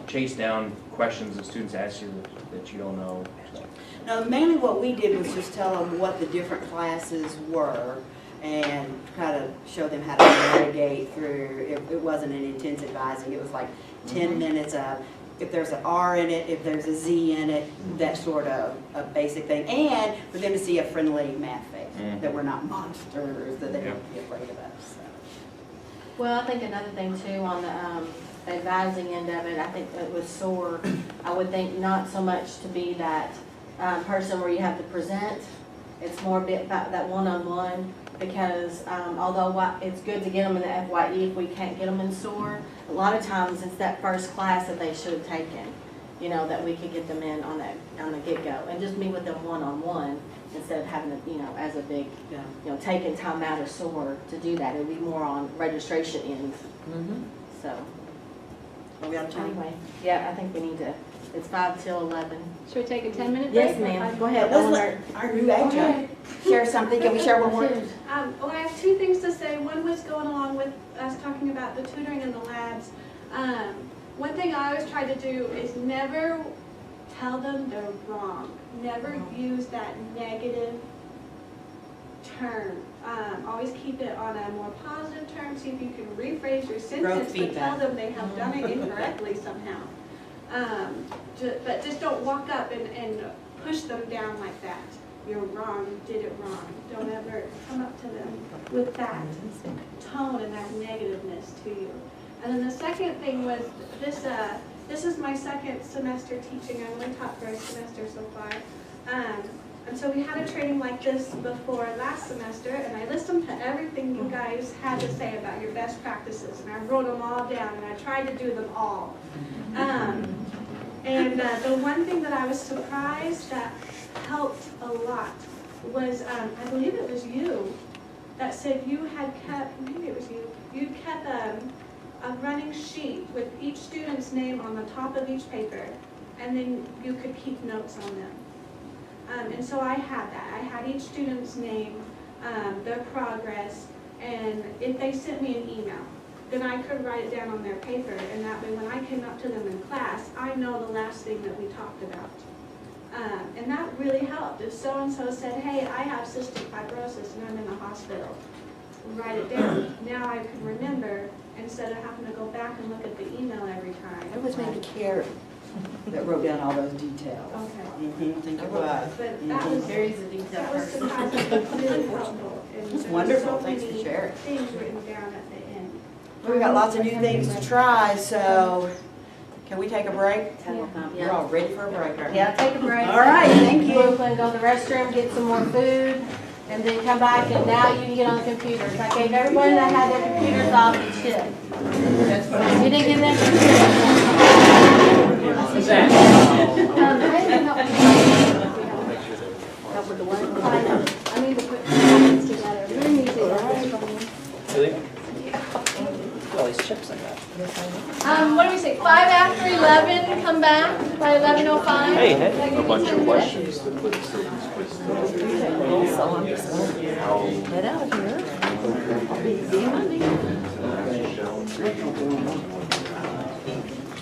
chase down questions that students ask you that you don't know. So. Now, mainly what we did was just tell them what the different classes were, and kind of show them how to navigate through. It wasn't an intense advising, it was like 10 minutes of, if there's an R in it, if there's a Z in it, that sort of a basic thing. And for them to see a friendly math face, that we're not monsters, that they don't be afraid of us. So. Well, I think another thing too, on the advising end of it, I think it was SOAR, I would think not so much to be that person where you have to present. It's more a bit about that one-on-one, because although it's good to get them in the FYE if we can't get them in SOAR, a lot of times it's that first class that they should have taken, you know, that we could get them in on the get-go, and just meet with them one-on-one instead of having to, you know, as a big, you know, taking time out of SOAR to do that. It would be more on registration ends. So. Are we out of time? Anyway, yeah, I think we need to, it's 5 till 11. Should we take a 10-minute break? Yes, ma'am. Go ahead. Let's let our new adjunct share something. Can we share one more? Well, I have two things to say. One was going along with us talking about the tutoring in the labs. One thing I always try to do is never tell them they're wrong. Never use that negative term. Always keep it on a more positive term. See if you can rephrase your sentence to tell them they have done it incorrectly somehow. But just don't walk up and push them down like that. You're wrong, you did it wrong. Don't ever come up to them with that tone and that negativeness to you. And then the second thing was this is my second semester teaching. I've only taught for a semester so far. And so we had a training like this before last semester, and I listened to everything you guys had to say about your best practices, and I wrote them all down, and I tried to do them all. And the one thing that I was surprised that helped a lot was, I believe it was you, that said you had kept, maybe it was you kept a running sheet with each student's name on the top of each paper, and then you could keep notes on them. And so I had that. I had each student's name, their progress, and if they sent me an email, then I could write it down on their paper, and that way when I came up to them in class, I know the last thing that we talked about. And that really helped. If so-and-so said, hey, I have cystic fibrosis and I'm in the hospital, write it down. Now I can remember instead of having to go back and look at the email every time. It was maybe Carrie that wrote down all those details. Okay. I think it was. But that was Series of details. That was surprisingly really helpful. And It's there wonderful. were so Thanks for many sharing. things written down at the end. We've got lots of new things to try, so can we take a break? We're all ready for a break, aren't we? Yeah, take a break. All right, thank you. Brooklyn, go to the restroom, get some more food, and then come back, and now you can get on the computers. I gave everybody that had their computers off each shift. You didn't get their I need to put things together. Very easy. All these chips I got. What do we say, 5 after 11, come back by 11:05? Hey, hey. A bunch of questions. Get out of here.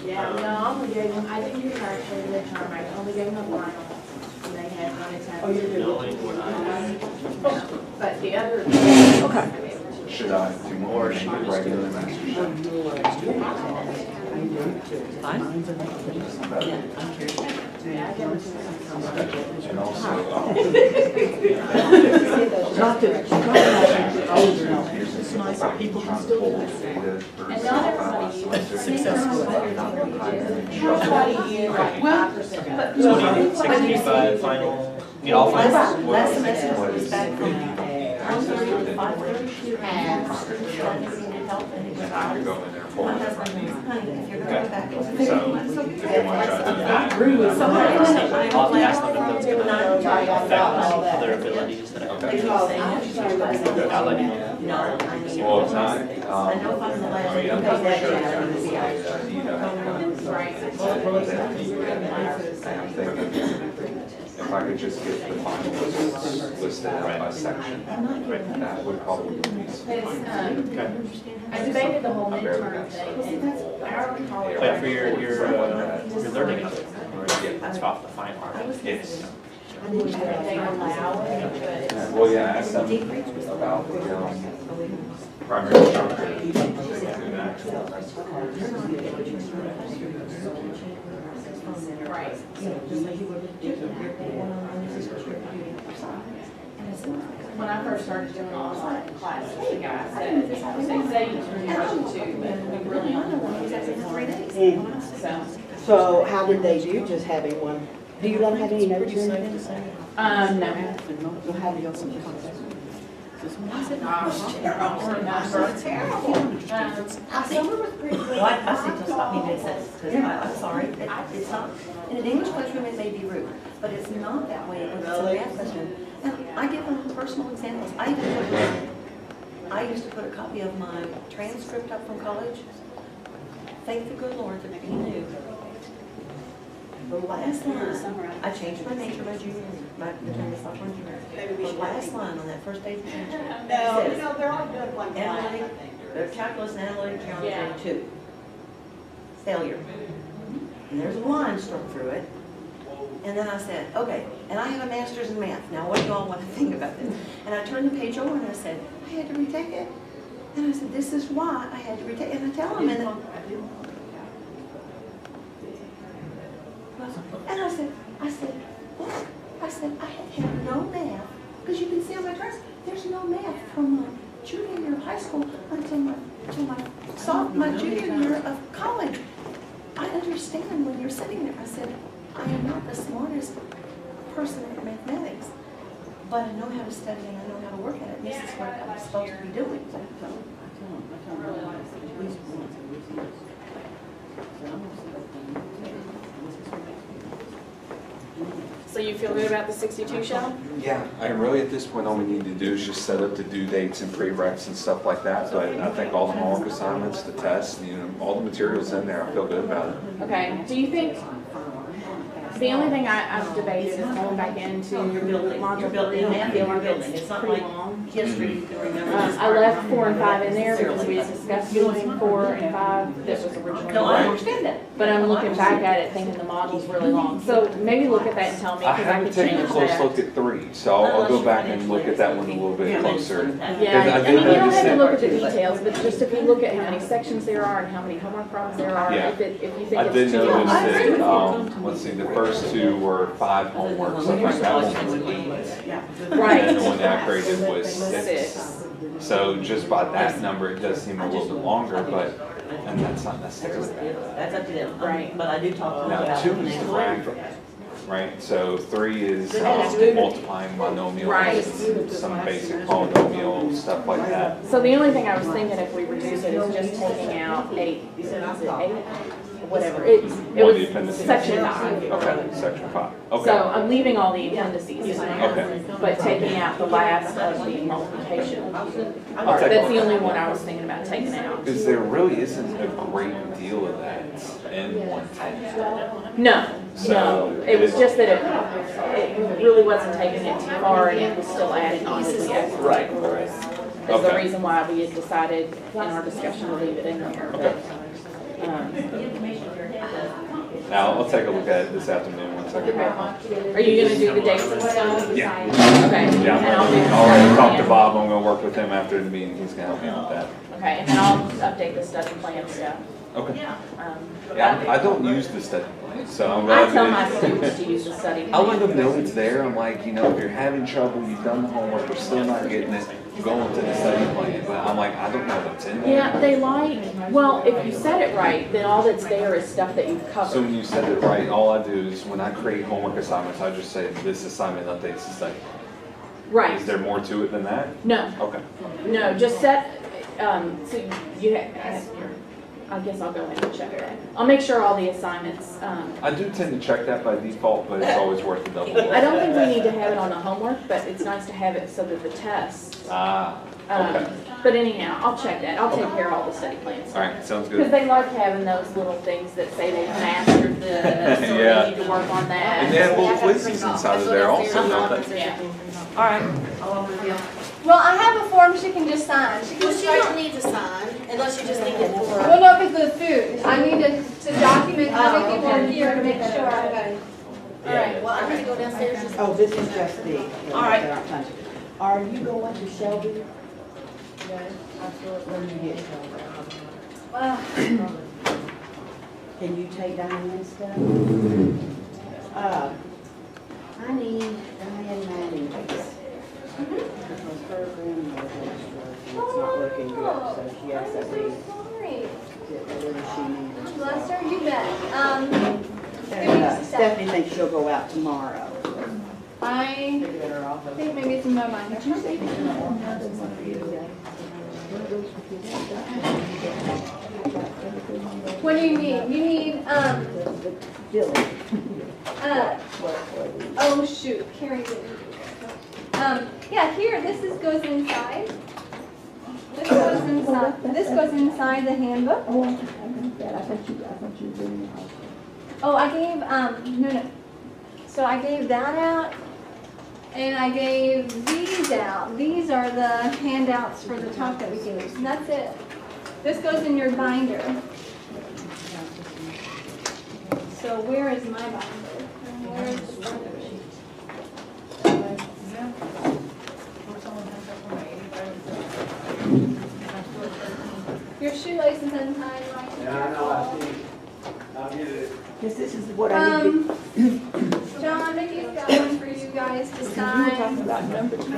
Yeah, no, I only gave them, I didn't give them actually the midterm, I only gave them the final. And they had one attempt. But the other. Okay. Should I do more regular master? And also, People can still do this. And not everybody uses. Successful. So do you need 65 final, need all finals? Last semester was back from 1:30 to 5:30. My husband was, honey, if you're going to go back. so if you want to do that, I'll ask them if that's gonna affect other abilities that I have. I'll let you know. well, it's not. I know if I'm in the last, I mean, I'm because not sure. that would be If I could just get the finalists listed out by section, that would probably be. I debated the whole midterm thing, and I already called it. But for your learning, that's off the final. Yes. they allow it, but it's. Well, yeah, I asked them about the primary instructor. They can do that. Right. When I first started doing online classes, the guy said, they say you turn your budget too, but we really only want to use it for 3 days. So how did they do just having one? Do you not have any notes or anything? No. So how do you open the contact? Summer was pretty good. Well, I see, just stop me mid-sentence, because I'm sorry, it's not, in an English classroom, it may be rude, but it's not that way when it's a math classroom. And I give them personal examples. I used to put a copy of my transcript up from college. Thank the good Lord that he knew. The last line, I changed my major my junior, between my sophomore and junior. The last line on that first page of the transcript says, they're all good like analytic, calculus and analytic geometry 2. Failure. And there's a line struck through it. And then I said, okay, and I have a master's in math. Now what do you all want to think about this? And I turned the page over and I said, I had to retake it. And I said, this is why I had to retake it. And I tell them, and I said, look, I said, I had no math, because you can see on my dress, there's no math from my junior year of high school until my junior year of college. I understand when you're sitting there. I said, I am not the smartest person at mathematics, but I know how to study and I know how to work at it. This is what I'm supposed to be doing. So you feel good about the 62 shell? Yeah, and really at this point, all we need to do is just set up the due dates and prereqs and stuff like that. But I think all the homework assignments, the tests, all the materials in there, I feel good about it. Okay, do you think, the only thing I've debated is going back into module 3, I feel like it's pretty long. History. I left 4 and 5 in there because we had discussed doing 4 and 5 that was originally. No, I understand that. But I'm looking back at it thinking the model's really long. So maybe look at that and tell me, I because I haven't could taken a change close that. look at 3, so I'll go back and look at that one a little bit closer. Yeah, I mean, you don't have to look at the details, but just if you look at how many sections there are and how many homework problems there are, Yeah. if you think I it's did too long. notice that, let's see, the first 2 were 5 homeworks, I think that one was 8. Right. And the one that I created was 6. 6. So just by that number, it does seem a little bit longer, but, and that's not necessarily bad. That's up to them. Right. But I do talk to them Now, about 2 it. is the fractal, right? So 3 is multiplying binomials, Right. and some basic polynomial, stuff like that. So the only thing I was thinking if we reduce it is just taking out 8, is it 8? Whatever, it One of the was appendices. section 5. Okay, section 5, So okay. I'm leaving all the appendices, Okay. but taking out the last of the multiplication. I'll part. take That's a the look. only one I was thinking about taking out. Because there really isn't a great deal of that in 110. No, So, no, it was just that it really wasn't taking it too far and it was still adding on to the actual Right, rules. right. Is the Okay. reason why we had decided in our discussion to leave it in there. Okay. Um, Now, I'll take a look at it this afternoon once I get back home. Are you gonna do the dates and stuff? Yeah. Okay. Yeah, And I'll do the I'll already study talk to plan. Bob, I'm gonna work with him after the meeting, he's gonna help me out with that. Okay, and then I'll update the study plan stuff. Okay. Um, Yeah, I don't use the study plan, so I'm I glad tell that- my students to use the study I let plan. them know it's there, I'm like, if you're having trouble, you've done the homework, we're still not getting it, go into the study plan. But I'm like, I don't know what's in there. Yeah, they like, well, if you said it right, then all that's there is stuff that you've So covered. when you said it right, all I do is when I create homework assignments, I just say, this assignment updates the study. Right. Is there more to it than that? No, Okay. no, just set, so you have, I guess I'll go ahead and check that. I'll make sure all the assignments, I do tend to check that by default, but it's always worth a double. I don't think we need to have it on the homework, but it's nice to have it so that the tests. Okay. But anyhow, I'll check that. I'll take care of all the study plans. All right, sounds Because good. they like having those little things that say they've mastered this, or Yeah. they need to work on that. And they have little quizzes inside of there also, don't they? Yeah. All right, I'll over with you. Well, I have a form she can just sign. She can Well, just she write. don't need to sign, unless you just need it for. Well, no, because of the food. I need to document how many people are here to make sure. Okay. All right, well, I'm gonna go downstairs just. Oh, this is just the. All right. Are you going to Shelby? Absolutely. When you get Can you take Diane's stuff? I need Diane Manning's. Because her grandmother is not looking good, so she has to be, get whatever she needs. Bless her, you bet. And Stephanie thinks she'll go out tomorrow. I think maybe it's in my mind. What do you need? You need, oh shoot, Carrie didn't. Yeah, here, goes inside. This goes inside the handbook. Oh, I gave, no. So I gave that out, and I gave these out. These are the handouts for the talk that we gave, and that's it. This goes in your binder. So where is my binder? Where's the binder? Your shoelace is untied right here. Yeah, I know, I see. I'll get it. Yes, this is what I need to. John, Vicky's got one for you guys to sign. talking about numbers, the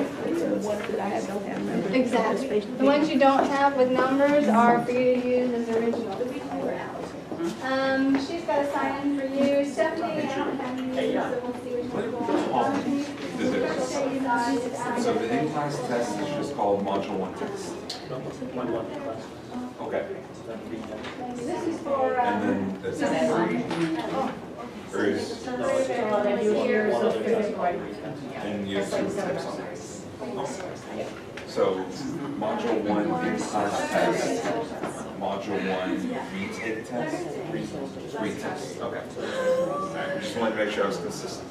ones that I have don't have numbers. Exactly. The ones you don't have with numbers are for you to use as original. She's got a sign for you. Stephanie, I don't have you, so we'll see which one. So the in-class test is just called Module 1 test. Okay. This is for, And then the test 3, or is, and you have some tips on it. So Module 1 in-class test, Module 1 retake test, retest, okay. All right, just wanted to make sure I was consistent.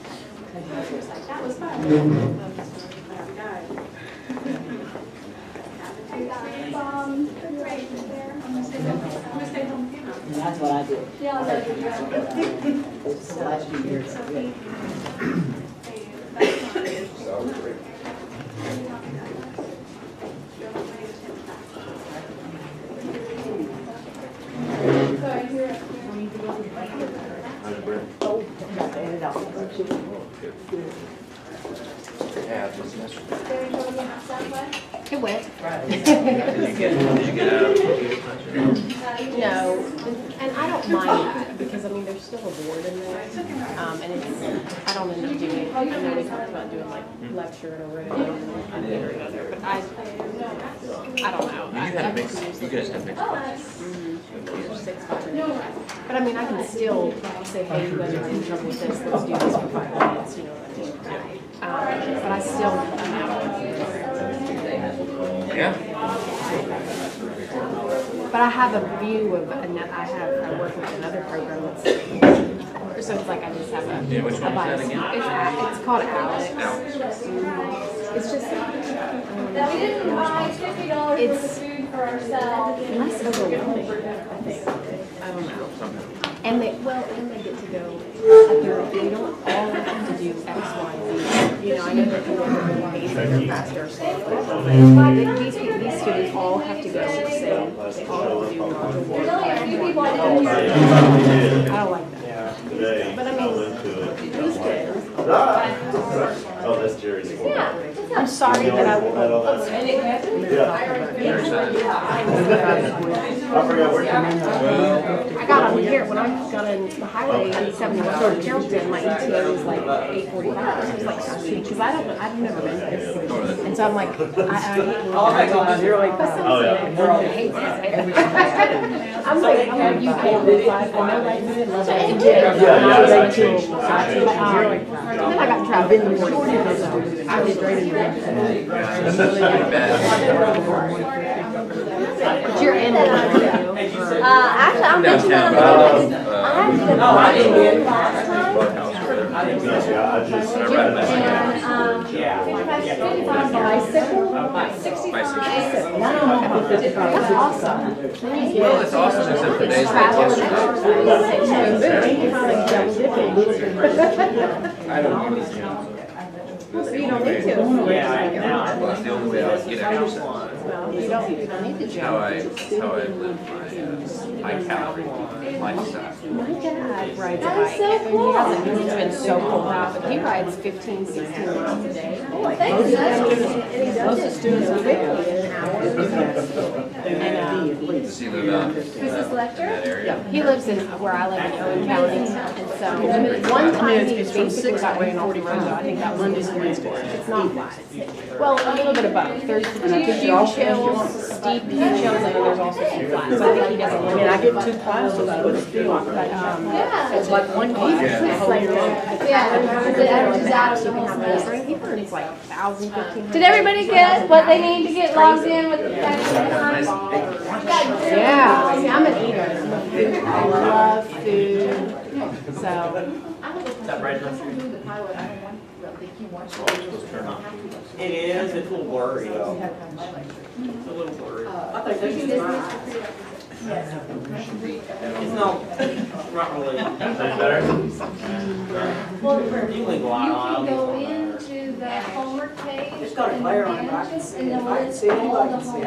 That was fun. That's what I did. Yeah, that's what you It's the last few years. Yeah, this semester. It went. Did you get out? No, and I don't mind that, because I mean, there's still a board in there, and it's, I don't end up doing, I know we talked about doing like lecture and a room, but I don't know. You had a mix, you guys had mixed classes. There's 6, 5, and 8. But I mean, I can still say, hey, you guys are in trouble with this, let's do this for 5 minutes, you know what I mean? But I still, I'm out. Yeah. But I have a view of, I work with another program that's, so it's like I just have a. Yeah, which one is that bias. again? It's called Alex. It's just. Now, we didn't buy $50 worth of food for ourselves. Less overwhelming, I think. I don't know. And they get to go, they don't all have to do X, Y, Z. You know, I know that people are basic or faster or slower. These students all have to go the same. They all have to do module 1. There's only a few people that didn't. I don't like that. Today, But I I mean, went to it. these kids. Oh, that's Jerry's fault. Yeah. I'm sorry that I won't. Yeah. I forgot where I got on here, when I got in the highway in 71 to Carrollton, my ETA was like 8:45. I was like, sweet, because I've never been there. And so I'm like, I hate. Oh my gosh, you're like, Oh, yeah. I hate that. I'm like, you can't decide. I know that you didn't love it. Yeah, I was I 18. changed. And then I got trapped in the morning, so I did right in the But you're in there. Actually, I'll mention that I actually did last time. Yeah, I just. And, yeah. Well, it's awesome, except today's like yesterday. I don't use it. You don't need to. Yeah, Well, that's the only way I get exercise. You don't need to. It's how I live my high calorie lifestyle. My dad rides a bike. He hasn't, he's been so cool now, but he rides 15, 16 miles a day. Most of the students are there in an hour. Does he live out Is this Lecter? that area? Yeah, he lives in where I live in Owen County, and so one time he basically got ran off the road. I think that was Monday, Wednesday. It's not flat. Well, a little bit of both. There's a few hills, steep hills, and then there's also some flats. So I think he doesn't. I mean, I get 2 classes with a student, but it's like one class. He earns like 1,000, 1,500. Did everybody get what they need to get logged in with the Yeah, see, I'm an eater. I love food, so. Is that right? It is, it's a little blurry though. It's a little blurry. It's not really. You leave a lot on. You can go into the homework page. It's got a glare on it, but I can see And it. then I can see it. all I the can see it.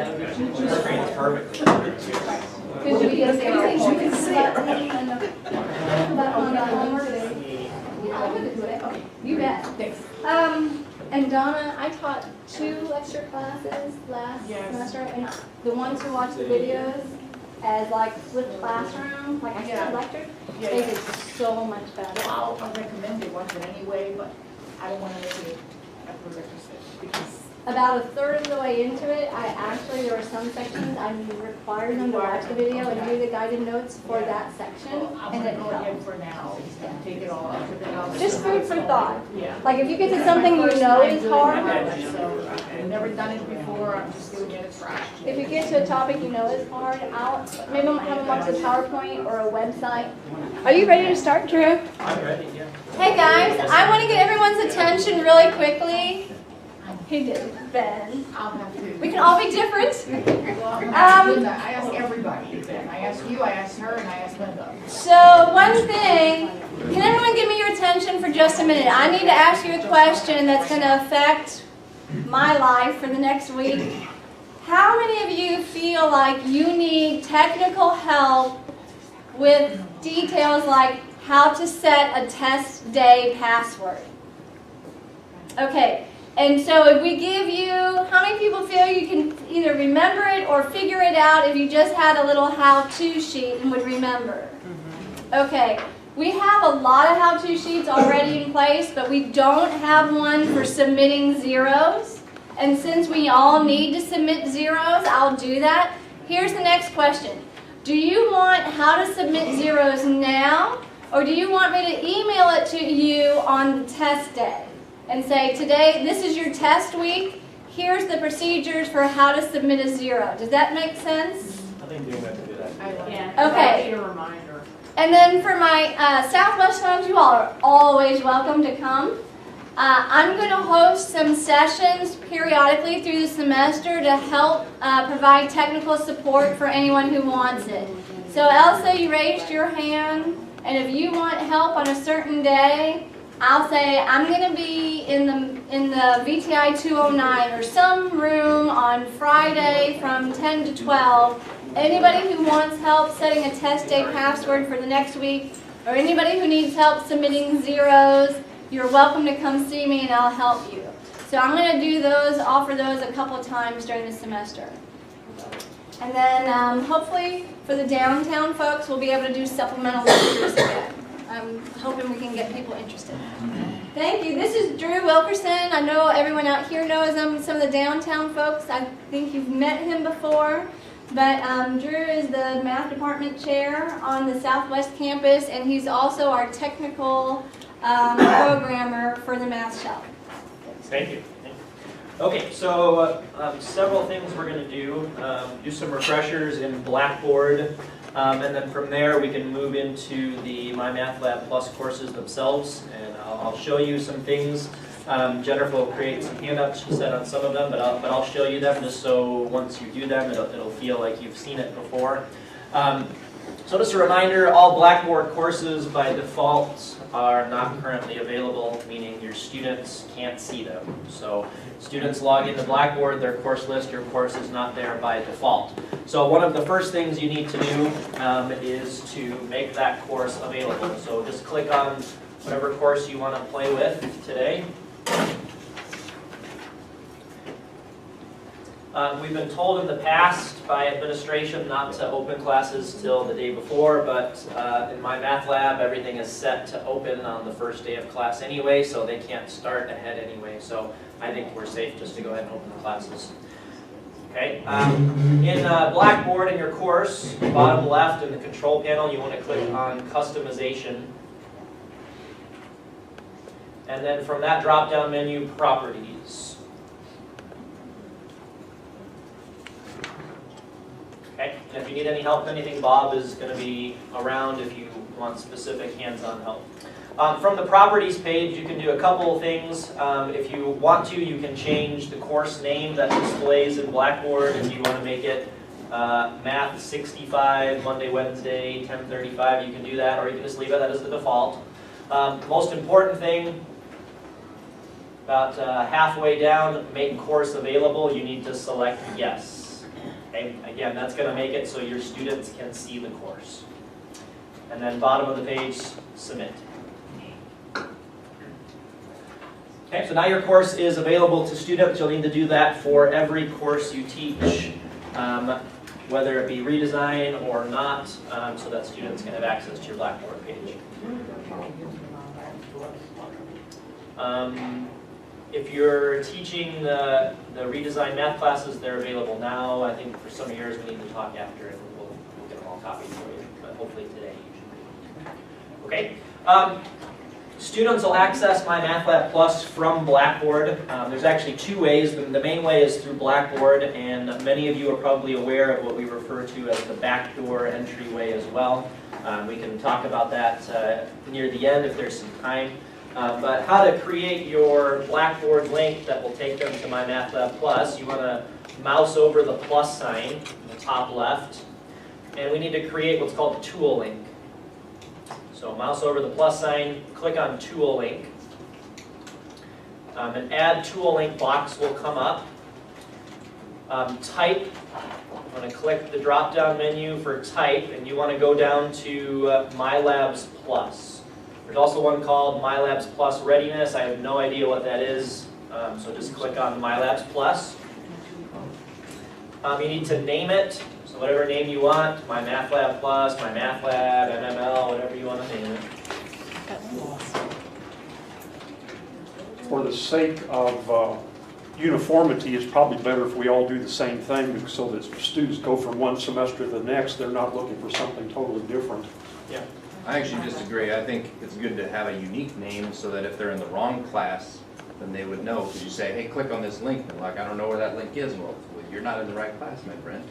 The screen is perfect. Because you get everything you can see on the homework. Yeah, I'll put it to it. You bet. And Donna, I taught 2 lecture classes last semester, and the ones who watched the videos as like flipped classroom, like I still lectured, they did so much better. Well, I'll recommend it once in anyway, but I don't want to make it a prerequisite because About a third of the way into it, there were some sections I required them to watch the video and do the guided notes for that section, I'm and gonna it go ahead helped. for now, take it all out, then I'll. Just food for thought. Yeah. Like if you get to something you know is hard, So I've never done it before, I'm just giving it a try. if you get to a topic you know is hard, maybe I'll have them watch the PowerPoint or a website. Are you ready to start, Drew? I'm ready, yeah. Hey guys, I want to get everyone's attention really quickly. He did, Ben. I'll have to. We can all be different. I ask everybody, Ben. I ask you, I ask her, and I ask Linda. So one thing, can everyone give me your attention for just a minute? I need to ask you a question that's going to affect my life for the next week. How many of you feel like you need technical help with details like how to set a test day password? Okay. And so if we give you, how many people feel you can either remember it or figure it out if you just had a little how-to sheet and would remember? Okay, we have a lot of how-to sheets already in place, but we don't have one for submitting zeros. And since we all need to submit zeros, I'll do that. Here's the next question. Do you want how to submit zeros now, or do you want me to email it to you on the test day? And say, today, this is your test week. Here's the procedures for how to submit a zero. Does that make sense? I think doing that to do that. Yeah. Okay. I need a reminder. And then for my Southwest homes, you all are always welcome to come. I'm going to host some sessions periodically through the semester to help provide technical support for anyone who wants it. So Elsa, you raised your hand, and if you want help on a certain day, I'll say I'm going to be in the VTI 209 or some room on Friday from 10 to 12. Anybody who wants help setting a test day password for the next week, or anybody who needs help submitting zeros, you're welcome to come see me and I'll help you. So I'm going to do those, offer those a couple times during the semester. And then hopefully for the downtown folks, we'll be able to do supplemental lectures again. I'm hoping we can get people interested. Thank you. This is Drew Wilkerson. I know everyone out here knows him. Some of the downtown folks, I think you've met him before. But Drew is the math department chair on the Southwest campus, and he's also our technical programmer for the Math Shelf. Thank you. Okay, so several things we're going to do some refreshers in Blackboard, and then from there we can move into the My Math Lab Plus courses themselves, and I'll show you some things Jennifer will create some handouts, she said, on some of them, but I'll show you them just so once you do them, it'll feel like you've seen it before. So just a reminder, all Blackboard courses by default are not currently available, meaning your students can't see them. So students log into Blackboard, their course list, your course is not there by default. So one of the first things you need to do is to make that course available. So just click on whatever course you want to play with today. We've been told in the past by administration not to open classes till the day before, but in my math lab, everything is set to open on the first day of class anyway, so they can't start ahead anyway. So I think we're safe just to go ahead and open the classes. Okay. In Blackboard in your course, bottom left in the control panel, you want to click on Customization. And then from that drop-down menu, Properties. Okay, and if you need any help with anything, Bob is going to be around if you want specific hands-on help. From the Properties page, you can do a couple of things. If you want to, you can change the course name that displays in Blackboard. If you want to make it Math 65, Monday, Wednesday, 10:35, you can do that, or you can just leave it as the default. Most important thing, about halfway down, make course available, you need to select yes. Okay? Again, that's going to make it so your students can see the course. And then bottom of the page, submit. Okay, so now your course is available to students. You'll need to do that for every course you teach, whether it be redesign or not, so that students can have access to your Blackboard page. If you're teaching the redesign math classes, they're available now. I think for some of yours we need to talk after, and we'll get them all copied for you, but hopefully today you should. Okay. Students will access My Math Lab Plus from Blackboard. There's actually two ways. The main way is through Blackboard, and many of you are probably aware of what we refer to as the backdoor entryway as well. We can talk about that near the end if there's some time. But how to create your Blackboard link that will take them to My Math Lab Plus, you want to mouse over the plus sign in the top left, and we need to create what's called a tool link. So mouse over the plus sign, click on Tool Link. An Add Tool Link box will come up. Type, I'm going to click the drop-down menu for Type, and you want to go down to MyLabs Plus. There's also one called MyLabs Plus Readiness. I have no idea what that is, so just click on MyLabs Plus. You need to name it. So whatever name you want, My Math Lab Plus, My Math Lab, MML, whatever you want to name it. For the sake of uniformity, it's probably better if we all do the same thing so that students go from one semester to the next, they're not looking for something totally different. Yeah. I actually disagree. I think it's good to have a unique name so that if they're in the wrong class, then they would know. Because you say, hey, click on this link. And they're like, I don't know where that link is. Well, you're not in the right class, my friend.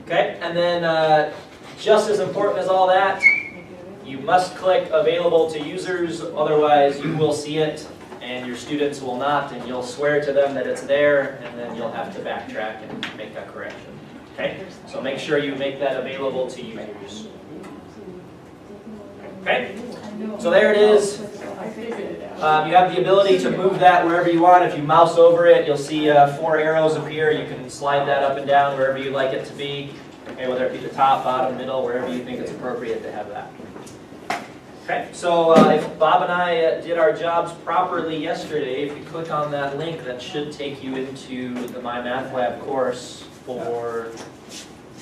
Okay, and then just as important as all that, you must click Available to Users, otherwise you will see it and your students will not, and you'll swear to them that it's there, and then you'll have to backtrack and make that correction. Okay, so make sure you make that available to users. Okay, so there it is. You have the ability to move that wherever you want. If you mouse over it, you'll see 4 arrows appear. You can slide that up and down wherever you like it to be. Okay, whether it be the top, bottom, middle, wherever you think it's appropriate to have that. Okay, so if Bob and I did our jobs properly yesterday, if you click on that link, that should take you into the My Math Lab course for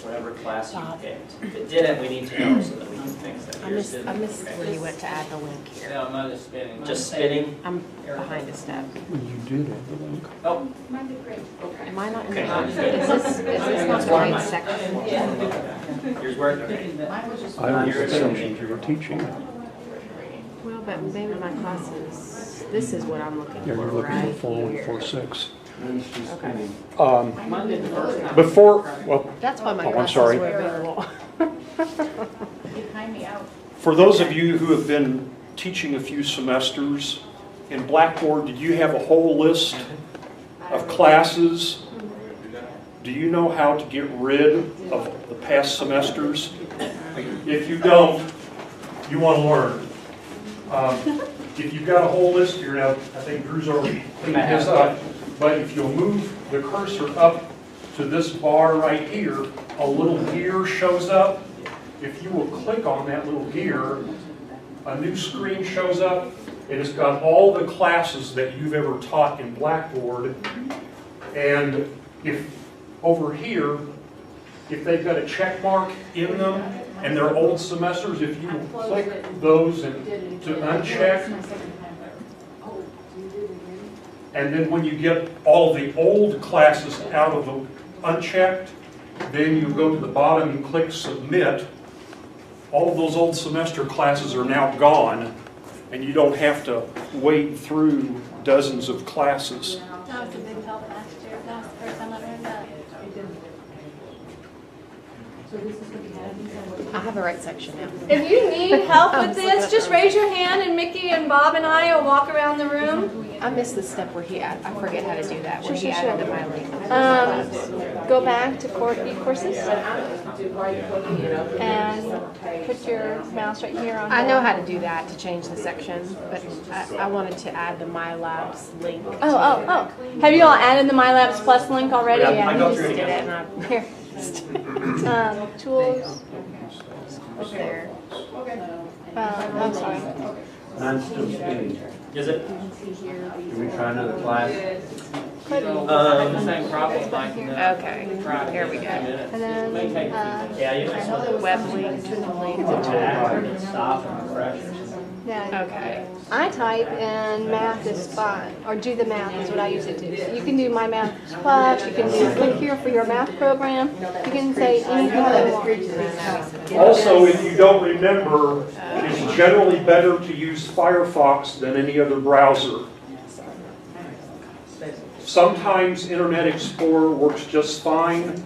whatever class you picked. If it didn't, we need to know so that we can fix it. I missed when you went to add the link here. No, I'm just spinning. Just spinning? I'm behind a step. You did have the link. Oh. Mine did great. Okay. Am I not in Okay. is this not the right section? Yours worked? I was assuming you were teaching. Well, but maybe my classes, this is what I'm looking Yeah, for you're looking right for here. 4146. Okay. Before, well, That's why my I'm classes sorry. were available. Behind me out. For those of you who have been teaching a few semesters, in Blackboard, did you have a whole list of classes? Do you know how to get rid of the past semesters? If you don't, you want to learn. If you've got a whole list here, now, I think Drew's already cleaned his up, but if you'll move the cursor up to this bar right here, a little gear shows up. If you will click on that little gear, a new screen shows up, and it's got all the classes that you've ever taught in Blackboard. And if over here, if they've got a check mark in them and they're old semesters, if you click those and to uncheck, and then when you get all the old classes out of the unchecked, then you go to the bottom and click submit. All of those old semester classes are now gone, and you don't have to wade through dozens of classes. That was a big help last year. That was the first time I learned that. I have the right section now. If you need help with this, just raise your hand and Mickey and Bob and I will walk around the room. I missed the step where I forget how to do that, where he added the MyLink. Go back to e-courses and put your mouse right here on. I know how to do that to change the section, but I wanted to add the MyLabs link. Oh. Have you all added the MyLabs Plus link already? Yeah, you just did it. And Here. Tools. There. I'm sorry. Mine's still spinning. Is it? Can we try another class? The same problem, Mike. Okay, here we go. And then, Yeah, you Web link to the link. stop and refresh. yeah. Okay. I type and math is fine, or do the math is what I use it to. So you can do My Math Plus, you can do click here for your math program, you can say anything you want. Also, if you don't remember, it's generally better to use Firefox than any other browser. Sometimes Internet Explorer works just fine,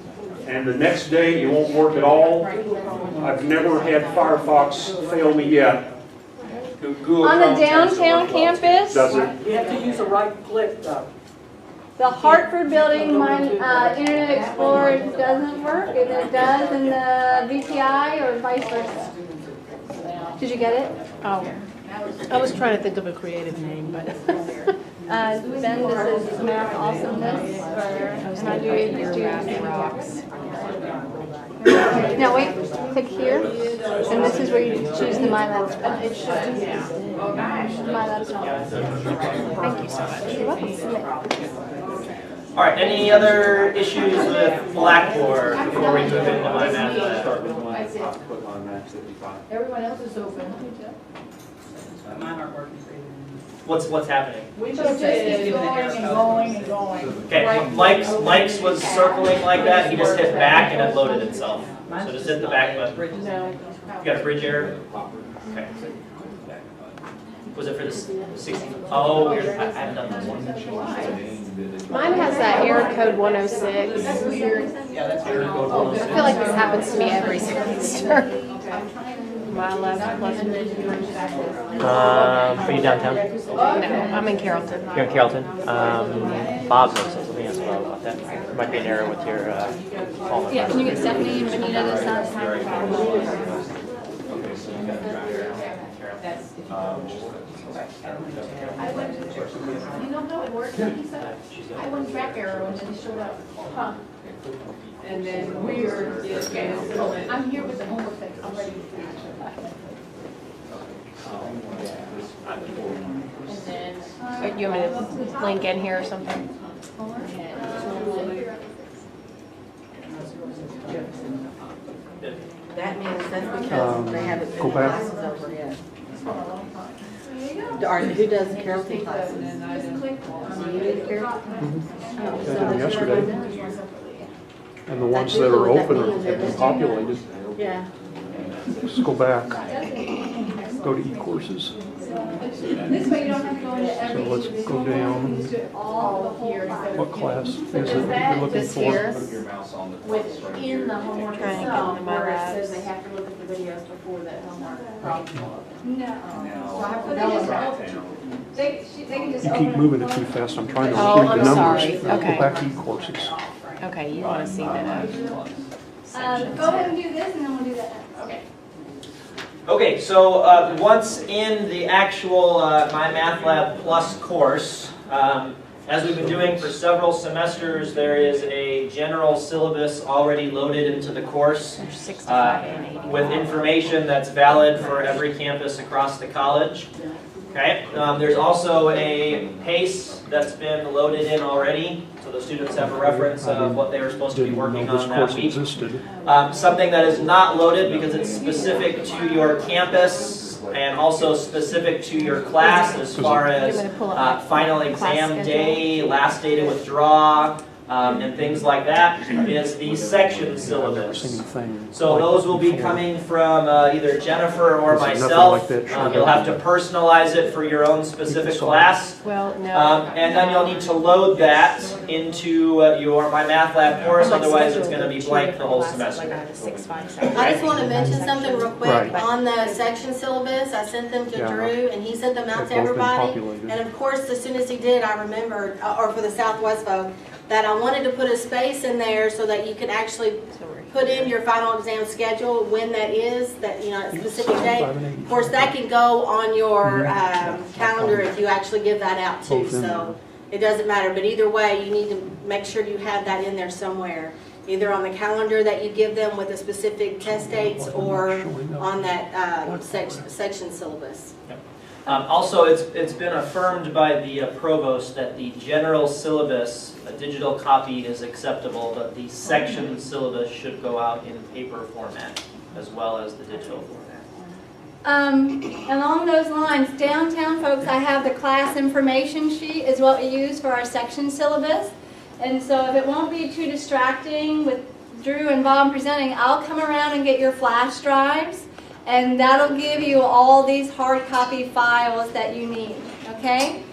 and the next day it won't work at all. I've never had Firefox fail me yet. On the downtown campus, Does it? You have to use a right click though. the Hartford building, my Internet Explorer doesn't work, and it does in the VTI or vice versa. Did you get it? Oh, I was trying to think of a creative name, but. Ben, this is Math Awesomeness, and I do Rocks. Now wait, click here, and this is where you choose the MyLabs Plus. MyLabs Plus. Thank you so much. You're welcome. All right, any other issues with Blackboard before we move into My Math Lab? Everyone else is open. Mine aren't working for you. What's happening? We just keep going and going and going. Okay, Mike's was circling like that, he just hit back and it loaded itself. So just hit the back button. You got a bridge error? Okay. Was it for the 60? Oh, weird, I haven't done this one. Mine has that error code 106. Yeah, that's error code 106. I feel like this happens to me every semester. My left plus. Are you downtown? No, I'm in Carrollton. You're in Carrollton? Bob knows something as well about that. There might be an error with your call number. Yeah, can you get Stephanie and Benita to sign? You know how it works, Lisa? I went track error and then it showed up. Huh. And then weird, I'm here with the homework thing, I'm ready to finish. And then. You want me to link in here or something? That means that's because they haven't Go been back. classes over yet. Who does the Carrollton classes? You do the Carrollton? I did them yesterday. And the ones that are open have been populated. Yeah. Just go back. Go to e-courses. This way you don't have to go into every So let's individual go down. one, you just do it all here instead of. What class is Because it that you're looking is for? here, Put your mouse on the. Within the homework Trying to get itself, into my where it labs. says they have to look at the videos before that homework problem will open. No. So I have to But they go just back. They can just You open. keep moving it too fast, I'm trying to Oh, read the I'm numbers. sorry. Go Okay. back to e-courses. Okay, you want to see that. Go ahead and do this and then we'll do that next. Okay. Okay, so once in the actual My Math Lab Plus course, as we've been doing for several semesters, there is a general syllabus already loaded into the course with information that's valid for every campus across the college. Okay, there's also a PACE that's been loaded in already, so the students have a reference of what they were supposed to be working on that week. Something that is not loaded because it's specific to your campus and also specific to your class as far as final exam day, last day to withdraw, and things like that, is the section syllabus. So those will be coming from either Jennifer or myself. You'll have to personalize it for your own specific class. Well, no. And then you'll need to load that into your My Math Lab course, otherwise it's going to be blank the whole semester. I just want to mention something real quick. Right. On the section syllabus, I sent them to Yeah. Drew, and he sent them out to They've both been everybody. populated. And of course, as soon as he did, I remembered, or for the Southwest folk, that I wanted to put a space in there so that you could actually put in your final exam schedule, when that is, that, you know, a specific date. Of course, that can go on your calendar if you actually give that out too, so it doesn't matter. But either way, you need to make sure you have that in there somewhere, either on the calendar that you give them with the specific test dates or on that section syllabus. Also, it's been affirmed by the provost that the general syllabus, a digital copy is acceptable, but the section syllabus should go out in paper format as well as the digital format. Along those lines, downtown folks, I have the class information sheet is what we use for our section syllabus. And so if it won't be too distracting with Drew and Bob presenting, I'll come around and get your flash drives. And that'll give you all these hard copy files that you need, okay?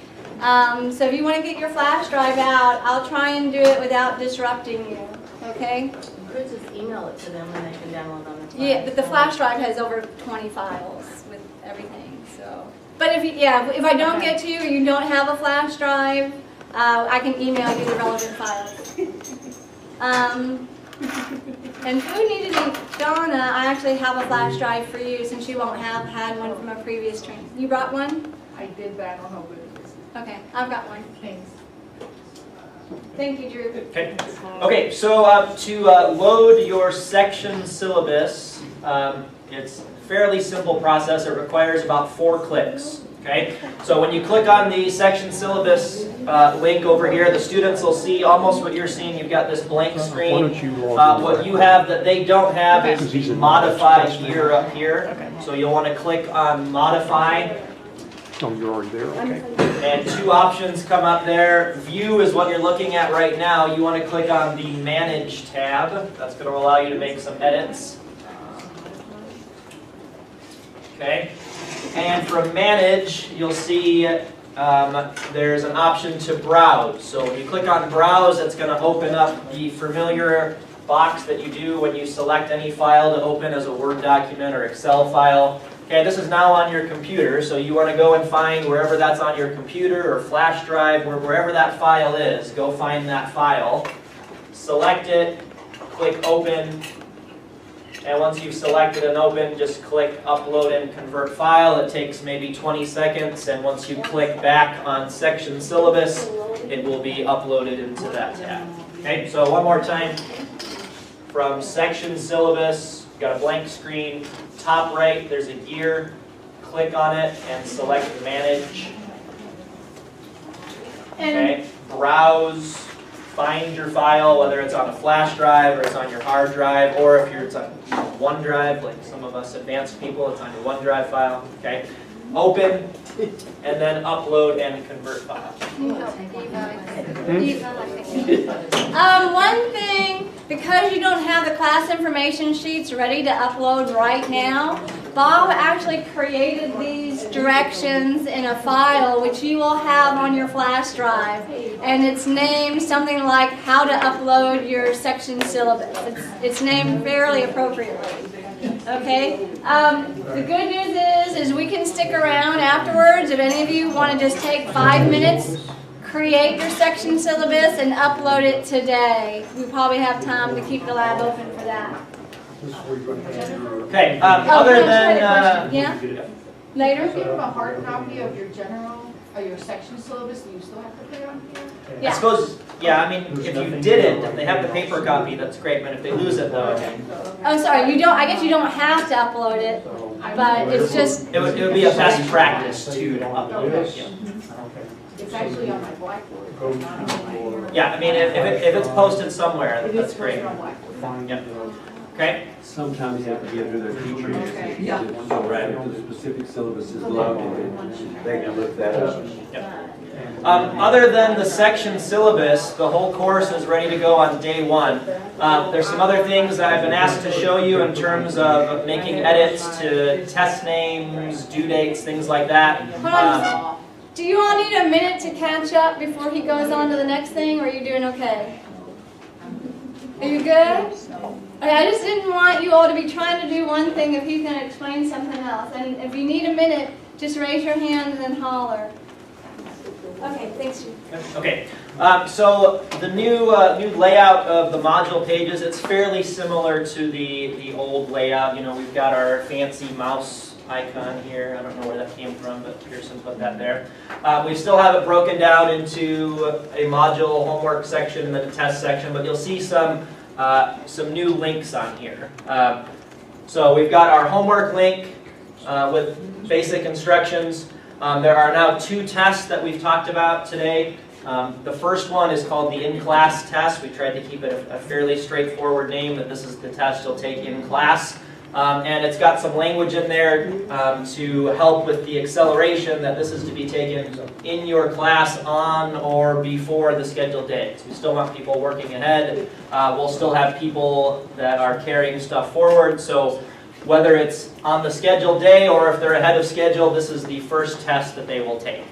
So if you want to get your flash drive out, I'll try and do it without disrupting you, okay? You could just email it to them and they can download on the flash. Yeah, but the flash drive has over 20 files with everything, so. But if I don't get to you or you don't have a flash drive, I can email you the relevant files. And who needed it? Donna, I actually have a flash drive for you since you won't have had one from a previous training. You brought one? I did, but I don't know what it is. Okay, I've got one. Thanks. Thank you, Drew. Okay. Okay, so to load your section syllabus, it's a fairly simple process. It requires about 4 clicks. Okay, so when you click on the section syllabus link over here, the students will see almost what you're seeing. You've got this blank screen. What you have that they don't have is the modify year up here. So you'll want to click on modify. Oh, you're already there, okay. And 2 options come up there. View is what you're looking at right now. You want to click on the Manage tab. That's going to allow you to make some edits. Okay. And from Manage, you'll see there's an option to Browse. So when you click on Browse, it's going to open up the familiar box that you do when you select any file to open as a Word document or Excel file. Okay, this is now on your computer, so you want to go and find wherever that's on your computer or flash drive, wherever that file is, go find that file, select it, click Open, and once you've selected and opened, just click Upload and Convert File. It takes maybe 20 seconds, and once you click back on Section Syllabus, it will be uploaded into that tab. Okay, so one more time. From Section Syllabus, you've got a blank screen. Top right, there's a gear. Click on it and select Manage. Okay, Browse. Find your file, whether it's on a flash drive or it's on your hard drive, or if it's on OneDrive, like some of us advanced people, it's on your OneDrive file. Okay, open, and then upload and convert file. One thing, because you don't have the class information sheets ready to upload right now, Bob actually created these directions in a file which you will have on your flash drive, and it's named something like how to upload your section syllabus. It's named fairly appropriately. Okay. The good news is we can stick around afterwards. If any of you want to just take 5 minutes, create your section syllabus and upload it today. We probably have time to keep the lab open for that. Okay, other than, yeah? Later? Do you have a hard copy of your general, or your section syllabus that you still have to put on here? I suppose, yeah, I mean, if you didn't, if they have the paper copy, that's great, but if they lose it though, Oh, sorry, you don't, I guess you don't have to upload it, but it's just. it would be a best practice to upload it, yeah. It's actually on my Blackboard. Yeah, I mean, if it's posted somewhere, that's great. Yep. Okay? Sometimes they have to give to their teachers. So right, if the specific syllabus is loaded, they can look that up. Yep. Other than the section syllabus, the whole course is ready to go on day 1. There's some other things that I've been asked to show you in terms of making edits to test names, due dates, things like that. Do you all need a minute to catch up before he goes on to the next thing, or are you doing okay? Are you good? Okay, I just didn't want you all to be trying to do one thing if he's going to explain something else. And if you need a minute, just raise your hand and then holler. Okay, thanks. Okay, so the new layout of the module pages, it's fairly similar to the old layout. You know, we've got our fancy mouse icon here. I don't know where that came from, but Pearson put that there. We still have it broken down into a module homework section and then a test section, but you'll see some new links on here. So we've got our homework link with basic instructions. There are now 2 tests that we've talked about today. The first one is called the in-class test. We tried to keep it a fairly straightforward name, that this is the test you'll take in class. And it's got some language in there to help with the acceleration, that this is to be taken in your class on or before the scheduled dates. We still want people working ahead. We'll still have people that are carrying stuff forward. So whether it's on the scheduled day or if they're ahead of schedule, this is the first test that they will take.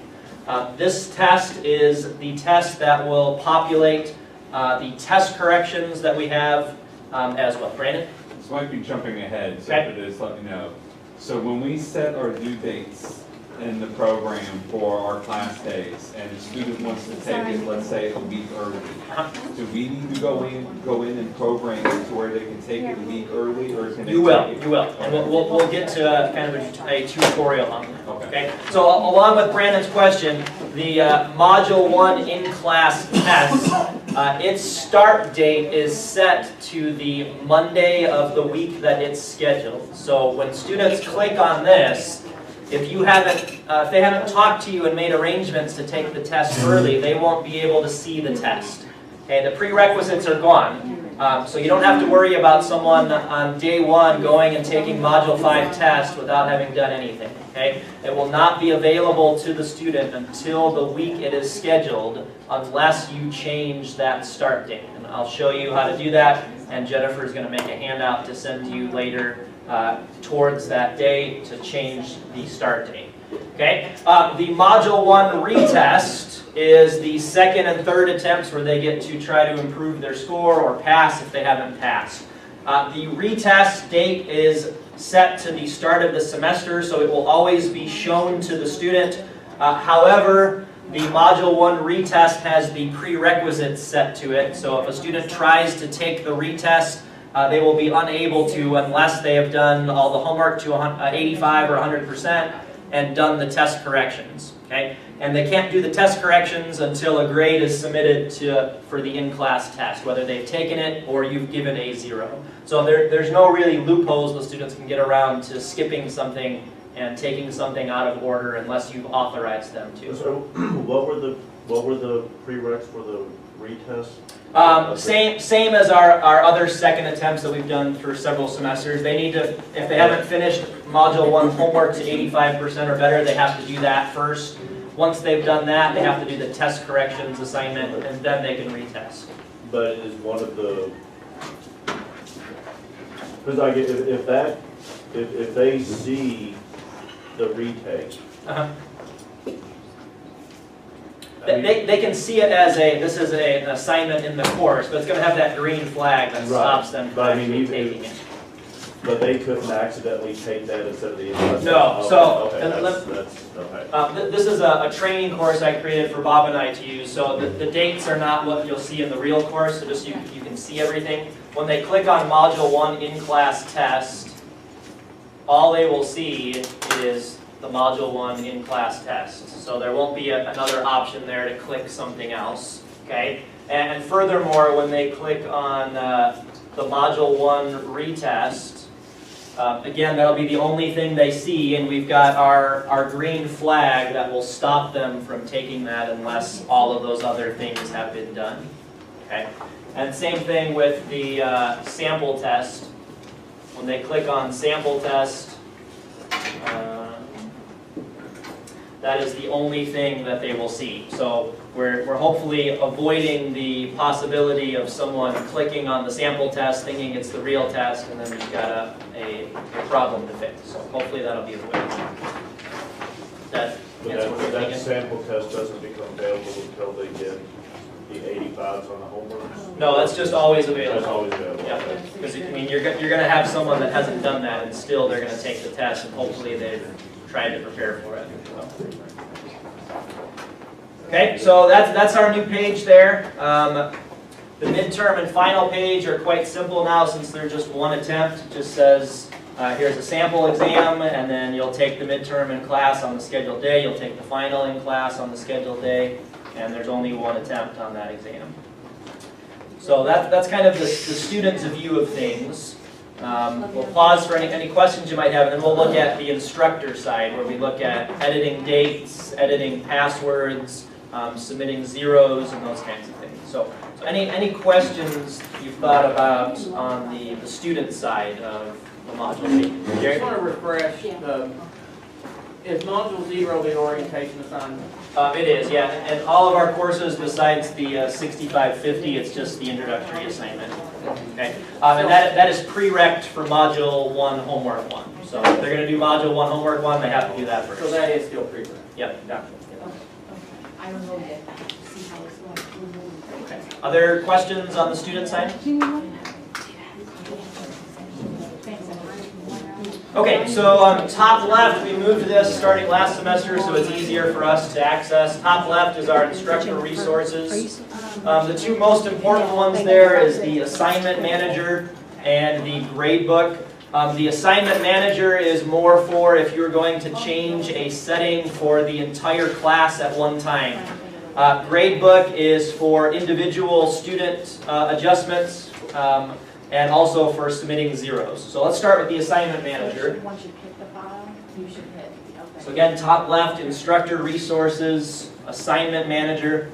This test is the test that will populate the test corrections that we have as well. Brandon? This might be jumping ahead, so if it is, let me know. So when we set our due dates in the program for our class days, and a student wants to take it, let's say, a week early, do we need to go in and program it to where they can take it a week early, or can they? You will, and we'll get to kind of a tutorial on that. Okay. So along with Brandon's question, the Module 1 in-class test, its start date is set to the Monday of the week that it's scheduled. So when students click on this, if they haven't talked to you and made arrangements to take the test early, they won't be able to see the test. Okay, the prerequisites are gone. So you don't have to worry about someone on day 1 going and taking Module 5 test without having done anything. Okay? It will not be available to the student until the week it is scheduled, unless you change that start date. And I'll show you how to do that, and Jennifer is going to make a handout to send to you later towards that day to change the start date. Okay? The Module 1 retest is the second and third attempts where they get to try to improve their score or pass if they haven't passed. The retest date is set to the start of the semester, so it will always be shown to the student. However, the Module 1 retest has the prerequisites set to it, so if a student tries to take the retest, they will be unable to unless they have done all the homework to 85 or 100% and done the test corrections. Okay? And they can't do the test corrections until a grade is submitted for the in-class test, whether they've taken it or you've given a 0. So there's no really loopholes the students can get around to skipping something and taking something out of order unless you've authorized them to. So what were the prereqs for the retest? Same as our other second attempts that we've done for several semesters. They need to, if they haven't finished Module 1 homework to 85% or better, they have to do that first. Once they've done that, they have to do the test corrections assignment, and then they can retest. But is one of the, because if that if they see the retake, They can see it as this is an assignment in the course, but it's going to have that green flag that stops them from But I mean, actually even taking it. but they couldn't accidentally take that instead of the. No, Okay, so, okay, and that's, okay. This is a training course I created for Bob and I to use, so the dates are not what you'll see in the real course, so just you can see everything. When they click on Module 1 in-class test, all they will see is the Module 1 in-class test. So there won't be another option there to click something else, okay? And furthermore, when they click on the Module 1 retest, again, that'll be the only thing they see, and we've got our green flag that will stop them from taking that unless all of those other things have been done, okay? And same thing with the sample test. When they click on sample test, that is the only thing that they will see. So we're hopefully avoiding the possibility of someone clicking on the sample test thinking it's the real test, and then you've got a problem to fix. So hopefully that'll be avoided. That sample test doesn't become available until they get the 85s on the homework? No, that's just always available. That's always available. Yeah, because I mean you're going to have someone that hasn't done that, and still they're going to take the test, and hopefully they've tried to prepare for it. Okay, so that's our new page there. The midterm and final page are quite simple now since they're just one attempt. It just says, here's a sample exam, and then you'll take the midterm in class on the scheduled day, you'll take the final in class on the scheduled day, and there's only one attempt on that exam. So that's kind of the student's view of things. We'll pause for any questions you might have, and then we'll look at the instructor side, where we look at editing dates, editing passwords, submitting zeros, and those kinds of things. So any questions you've thought about on the student side of the module? I just want to refresh is Module 0 the orientation assignment? It is, yeah, and all of our courses besides the 6550, it's just the introductory assignment. Okay, and that is prereqed for Module 1 Homework 1. So if they're going to do Module 1 Homework 1, they have to do that first. So that is still prereqed? Yep. I don't know yet. See how it's going. Okay. Other questions on the student side? Okay, so top left, we moved this starting last semester so it's easier for us to access. Top left is our instructor resources. The two most important ones there is the assignment manager and the gradebook. The assignment manager is more for if you're going to change a setting for the entire class at one time. Gradebook is for individual student adjustments and also for submitting zeros. So let's start with the assignment manager. Once you pick the file, you should hit. Okay. So again, top left, instructor resources, assignment manager.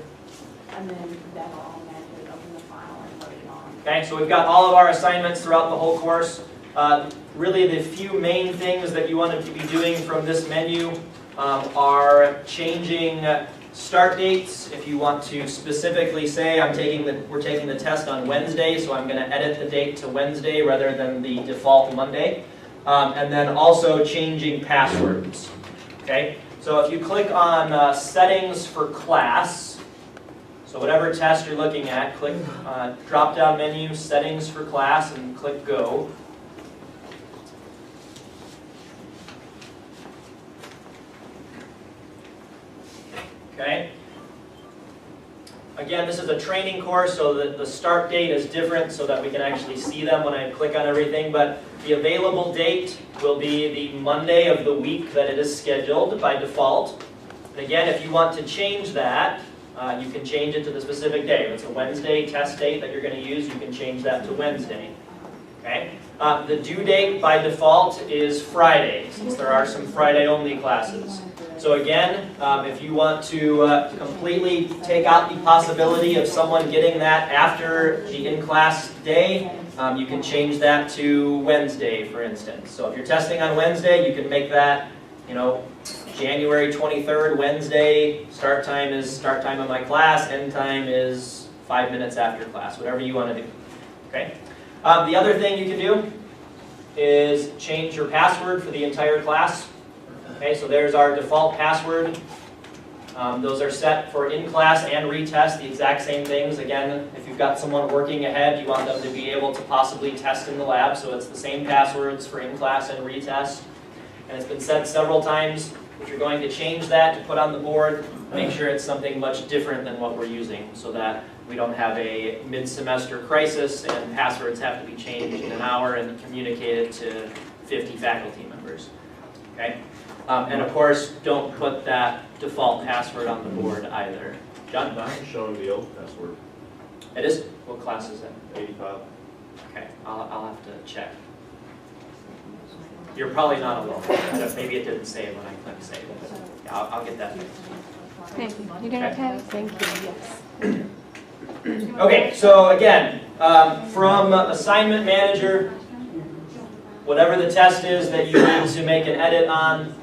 And then that'll automatically open the file and put it on. Okay, so we've got all of our assignments throughout the whole course. Really the few main things that you want to be doing from this menu are changing start dates. If you want to specifically say we're taking the test on Wednesday, so I'm going to edit the date to Wednesday rather than the default Monday. And then also changing passwords. Okay, so if you click on settings for class, so whatever test you're looking at, click drop down menu, settings for class, and click go. Okay. Again, this is a training course, so that the start date is different so that we can actually see them when I click on everything. But the available date will be the Monday of the week that it is scheduled by default. And again, if you want to change that, you can change it to the specific day. If it's a Wednesday test date that you're going to use, you can change that to Wednesday. Okay. The due date by default is Friday, since there are some Friday-only classes. So again, if you want to completely take out the possibility of someone getting that after the in-class day, you can change that to Wednesday, for instance. So if you're testing on Wednesday, you can make that, January 23rd, Wednesday. Start time is start time of my class. End time is 5 minutes after class. Whatever you want to do. Okay. The other thing you can do is change your password for the entire class. Okay, so there's our default password. Those are set for in-class and retest, the exact same things. Again, if you've got someone working ahead, you want them to be able to possibly test in the lab, so it's the same passwords for in-class and retest. And it's been said several times, if you're going to change that to put on the board, make sure it's something much different than what we're using, so that we don't have a mid-semester crisis and passwords have to be changed in an hour and communicated to 50 faculty members. Okay? And of course, don't put that default password on the board either. John? That's showing the old password. It is? What class is it? 85. Okay, I'll have to check. You're probably not alone. Maybe it didn't save when I clicked save. Yeah, I'll get that fixed. Okay, you doing okay? Thank you, yes. Okay, so again, from assignment manager, whatever the test is that you need to make an edit on,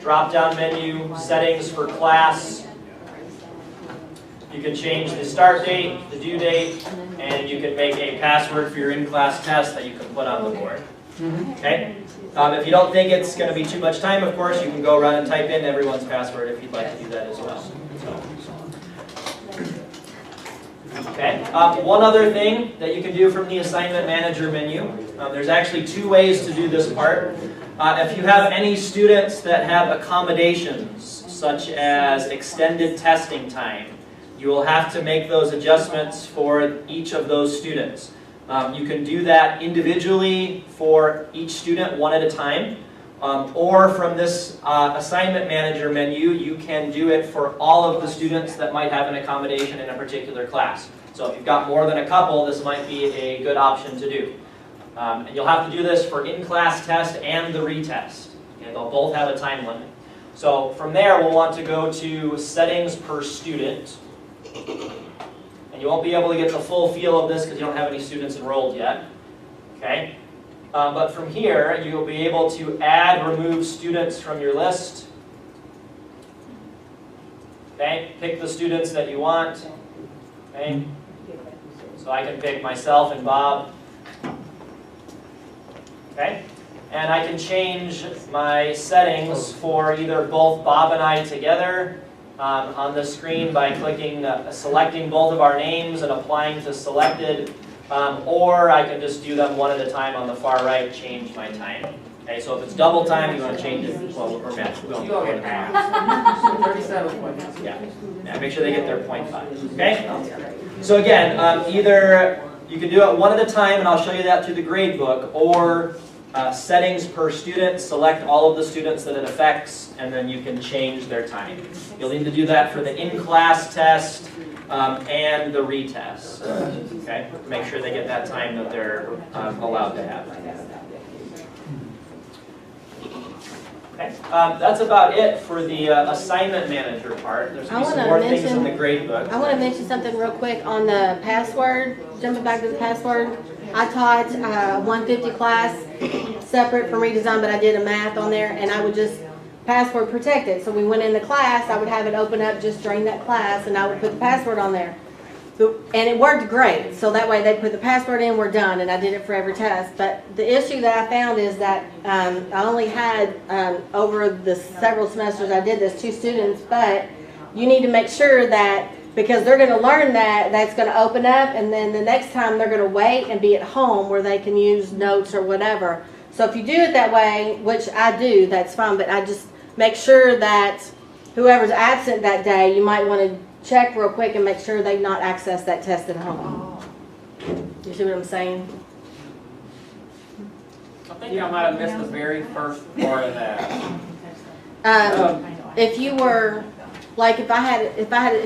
drop-down menu, settings for class. You can change the start date, the due date, and you can make a password for your in-class test that you can put on the board. Okay? If you don't think it's going to be too much time, of course, you can go run and type in everyone's password if you'd like to do that as well. Okay. One other thing that you can do from the assignment manager menu, there's actually two ways to do this part. If you have any students that have accommodations, such as extended testing time, you will have to make those adjustments for each of those students. You can do that individually for each student, one at a time, or from this assignment manager menu, you can do it for all of the students that might have an accommodation in a particular class. So if you've got more than a couple, this might be a good option to do. And you'll have to do this for in-class test and the retest. Okay, they'll both have a time limit. So from there, we'll want to go to settings per student. And you won't be able to get the full feel of this because you don't have any students enrolled yet. Okay? But from here, you'll be able to add, remove students from your list. Okay? Pick the students that you want. Okay? So I can pick myself and Bob. Okay? And I can change my settings for either both Bob and I together on the screen by clicking, selecting both of our names and applying to selected, or I can just do them one at a time on the far right, change my time. Okay, so if it's double time, you want to change it, well, or match. We'll go ahead and 37.5. yeah, make sure they get their 0.5. Okay? So again, either you can do it one at a time, and I'll show you that through the grade book, or settings per student, select all of the students that it affects, and then you can change their time. You'll need to do that for the in-class test and the retest. Okay? Make sure they get that time that they're allowed to have. Okay. That's about it for the assignment manager part. There's going to be some more things in the grade book. I want to mention something real quick on the password. Jumping back to the password. I taught 150 class separate from redesign, but I did a math on there, and I would just password protect it. So we went in the class, I would have it open up just during that class, and I would put the password on there. And it worked great. So that way they put the password in, we're done, and I did it for every test. But the issue that I found is that I only had, over the several semesters I did this, 2 students, but you need to make sure that, because they're going to learn that, that's going to open up, and then the next time they're going to wait and be at home where they can use notes or whatever. So if you do it that way, which I do, that's fine, but I just make sure that whoever's absent that day, you might want to check real quick and make sure they've not accessed that test at home. You see what I'm saying? I think I might have missed the very first part of that. If you were, like if I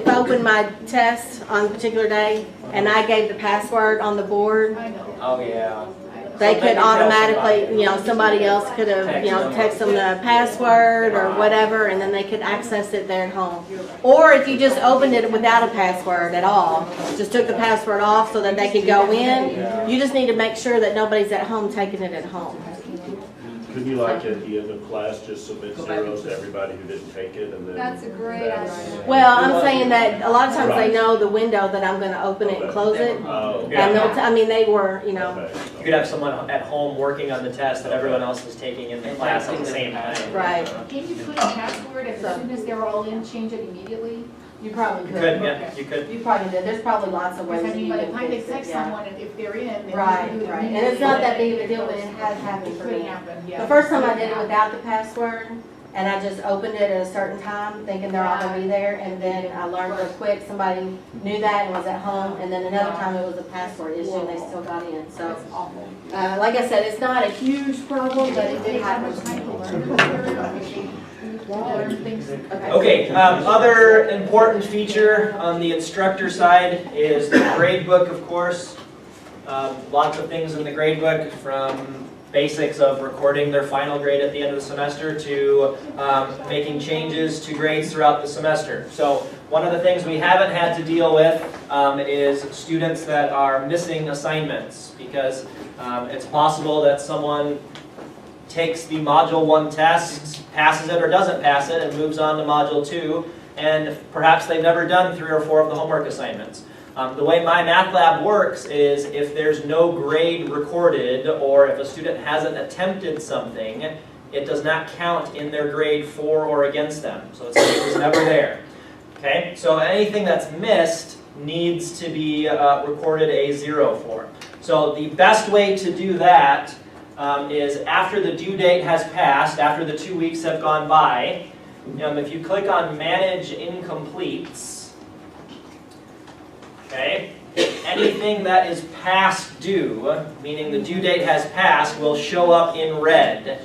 opened my test on a particular day and I gave the password on the board, Oh, yeah. they could automatically, somebody else could have, text them the password or whatever, and then they could access it there at home. Or if you just opened it without a password at all, just took the password off so that they could go in, you just need to make sure that nobody's at home taking it at home. Couldn't you like at the end of class just submit zeros to everybody who didn't take it and then? That's a great idea. Well, I'm saying that a lot of times they know the window that I'm gonna open it and close it. Oh, And they'll, I mean, they were, you know, okay. You could have someone at home working on the test that everyone else is taking in the class at the same time. right. Can you put a password as soon as they're all in, change it immediately? You probably You could. could, yeah, you could. You probably did. There's probably lots of ways Because I that mean, you by the can time they fix it, text yeah. someone, if they're in, then Right, you do it right. And immediately. it's not that big of a deal, but it has happened It for could me. happen, yeah. The first time I did it without the password, and I just opened it at a certain time, thinking they're all gonna be there, and then I learned real quick, somebody knew that and was at home, and then another time it was a password issue, and they still got in, so. That's awful. Like I said, it's not a huge problem, but it did How much happen. time to learn this area? Learn things. Okay, other important feature on the instructor side is the grade book, of course. Lots of things in the grade book, from basics of recording their final grade at the end of the semester to making changes to grades throughout the semester. So one of the things we haven't had to deal with is students that are missing assignments, because it's possible that someone takes the Module 1 test, passes it or doesn't pass it, and moves on to Module 2, and perhaps they've never done 3 or 4 of the homework assignments. The way my math lab works is if there's no grade recorded, or if a student hasn't attempted something, it does not count in their grade for or against them. So it's like it was never there. Okay? So anything that's missed needs to be recorded a 0 for. So the best way to do that is after the due date has passed, after the 2 weeks have gone by, if you click on Manage Incompletes, okay, anything that is past due, meaning the due date has passed, will show up in red.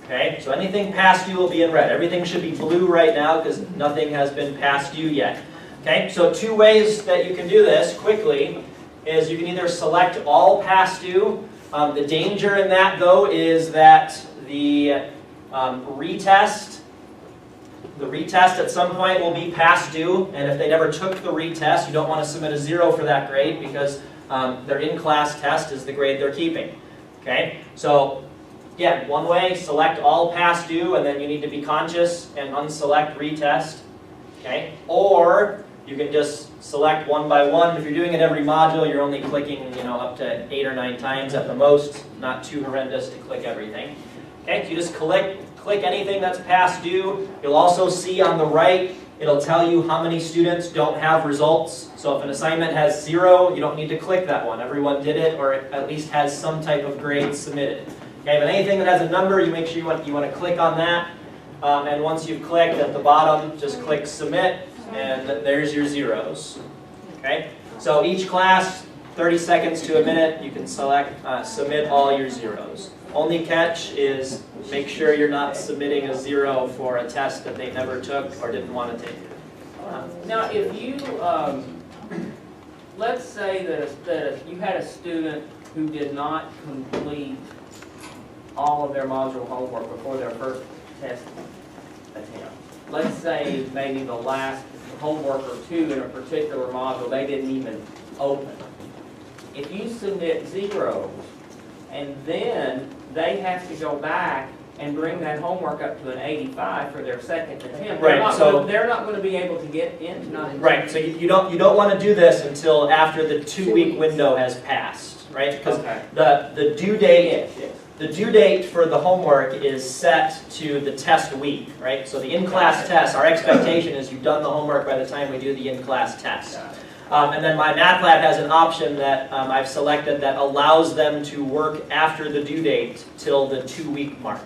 Okay, so anything past due will be in red. Everything should be blue right now because nothing has been past due yet. Okay, so 2 ways that you can do this quickly is you can either select all past due. The danger in that, though, is that the retest at some point will be past due, and if they never took the retest, you don't want to submit a 0 for that grade because their in-class test is the grade they're keeping. Okay, so again, one way, select all past due, and then you need to be conscious and unselect retest. Okay, or you can just select one by one. If you're doing it every module, you're only clicking, up to 8 or 9 times at the most. Not too horrendous to click everything. Okay, so you just click anything that's past due. You'll also see on the right, it'll tell you how many students don't have results. So if an assignment has 0, you don't need to click that one. Everyone did it, or at least has some type of grade submitted. Okay, but anything that has a number, you make sure you want to click on that. And once you've clicked at the bottom, just click Submit, and there's your zeros. Okay, so each class, 30 seconds to a minute, you can submit all your zeros. Only catch is make sure you're not submitting a 0 for a test that they never took or didn't want to take. Now, if you, let's say that you had a student who did not complete all of their module homework before their first test attempt. Let's say maybe the last homework or 2 in a particular module they didn't even open. If you submit 0s, and then they have to go back and bring that homework up to an 85 for their second attempt. Right, so they're not going to be able to get into. Right, so you don't want to do this until after the 2-week window has passed, right? Because the due date. The due date for the homework is set to the test week, right? So the in-class test, our expectation is you've done the homework by the time we do the in-class test. And then my math lab has an option that I've selected that allows them to work after the due date till the 2-week mark.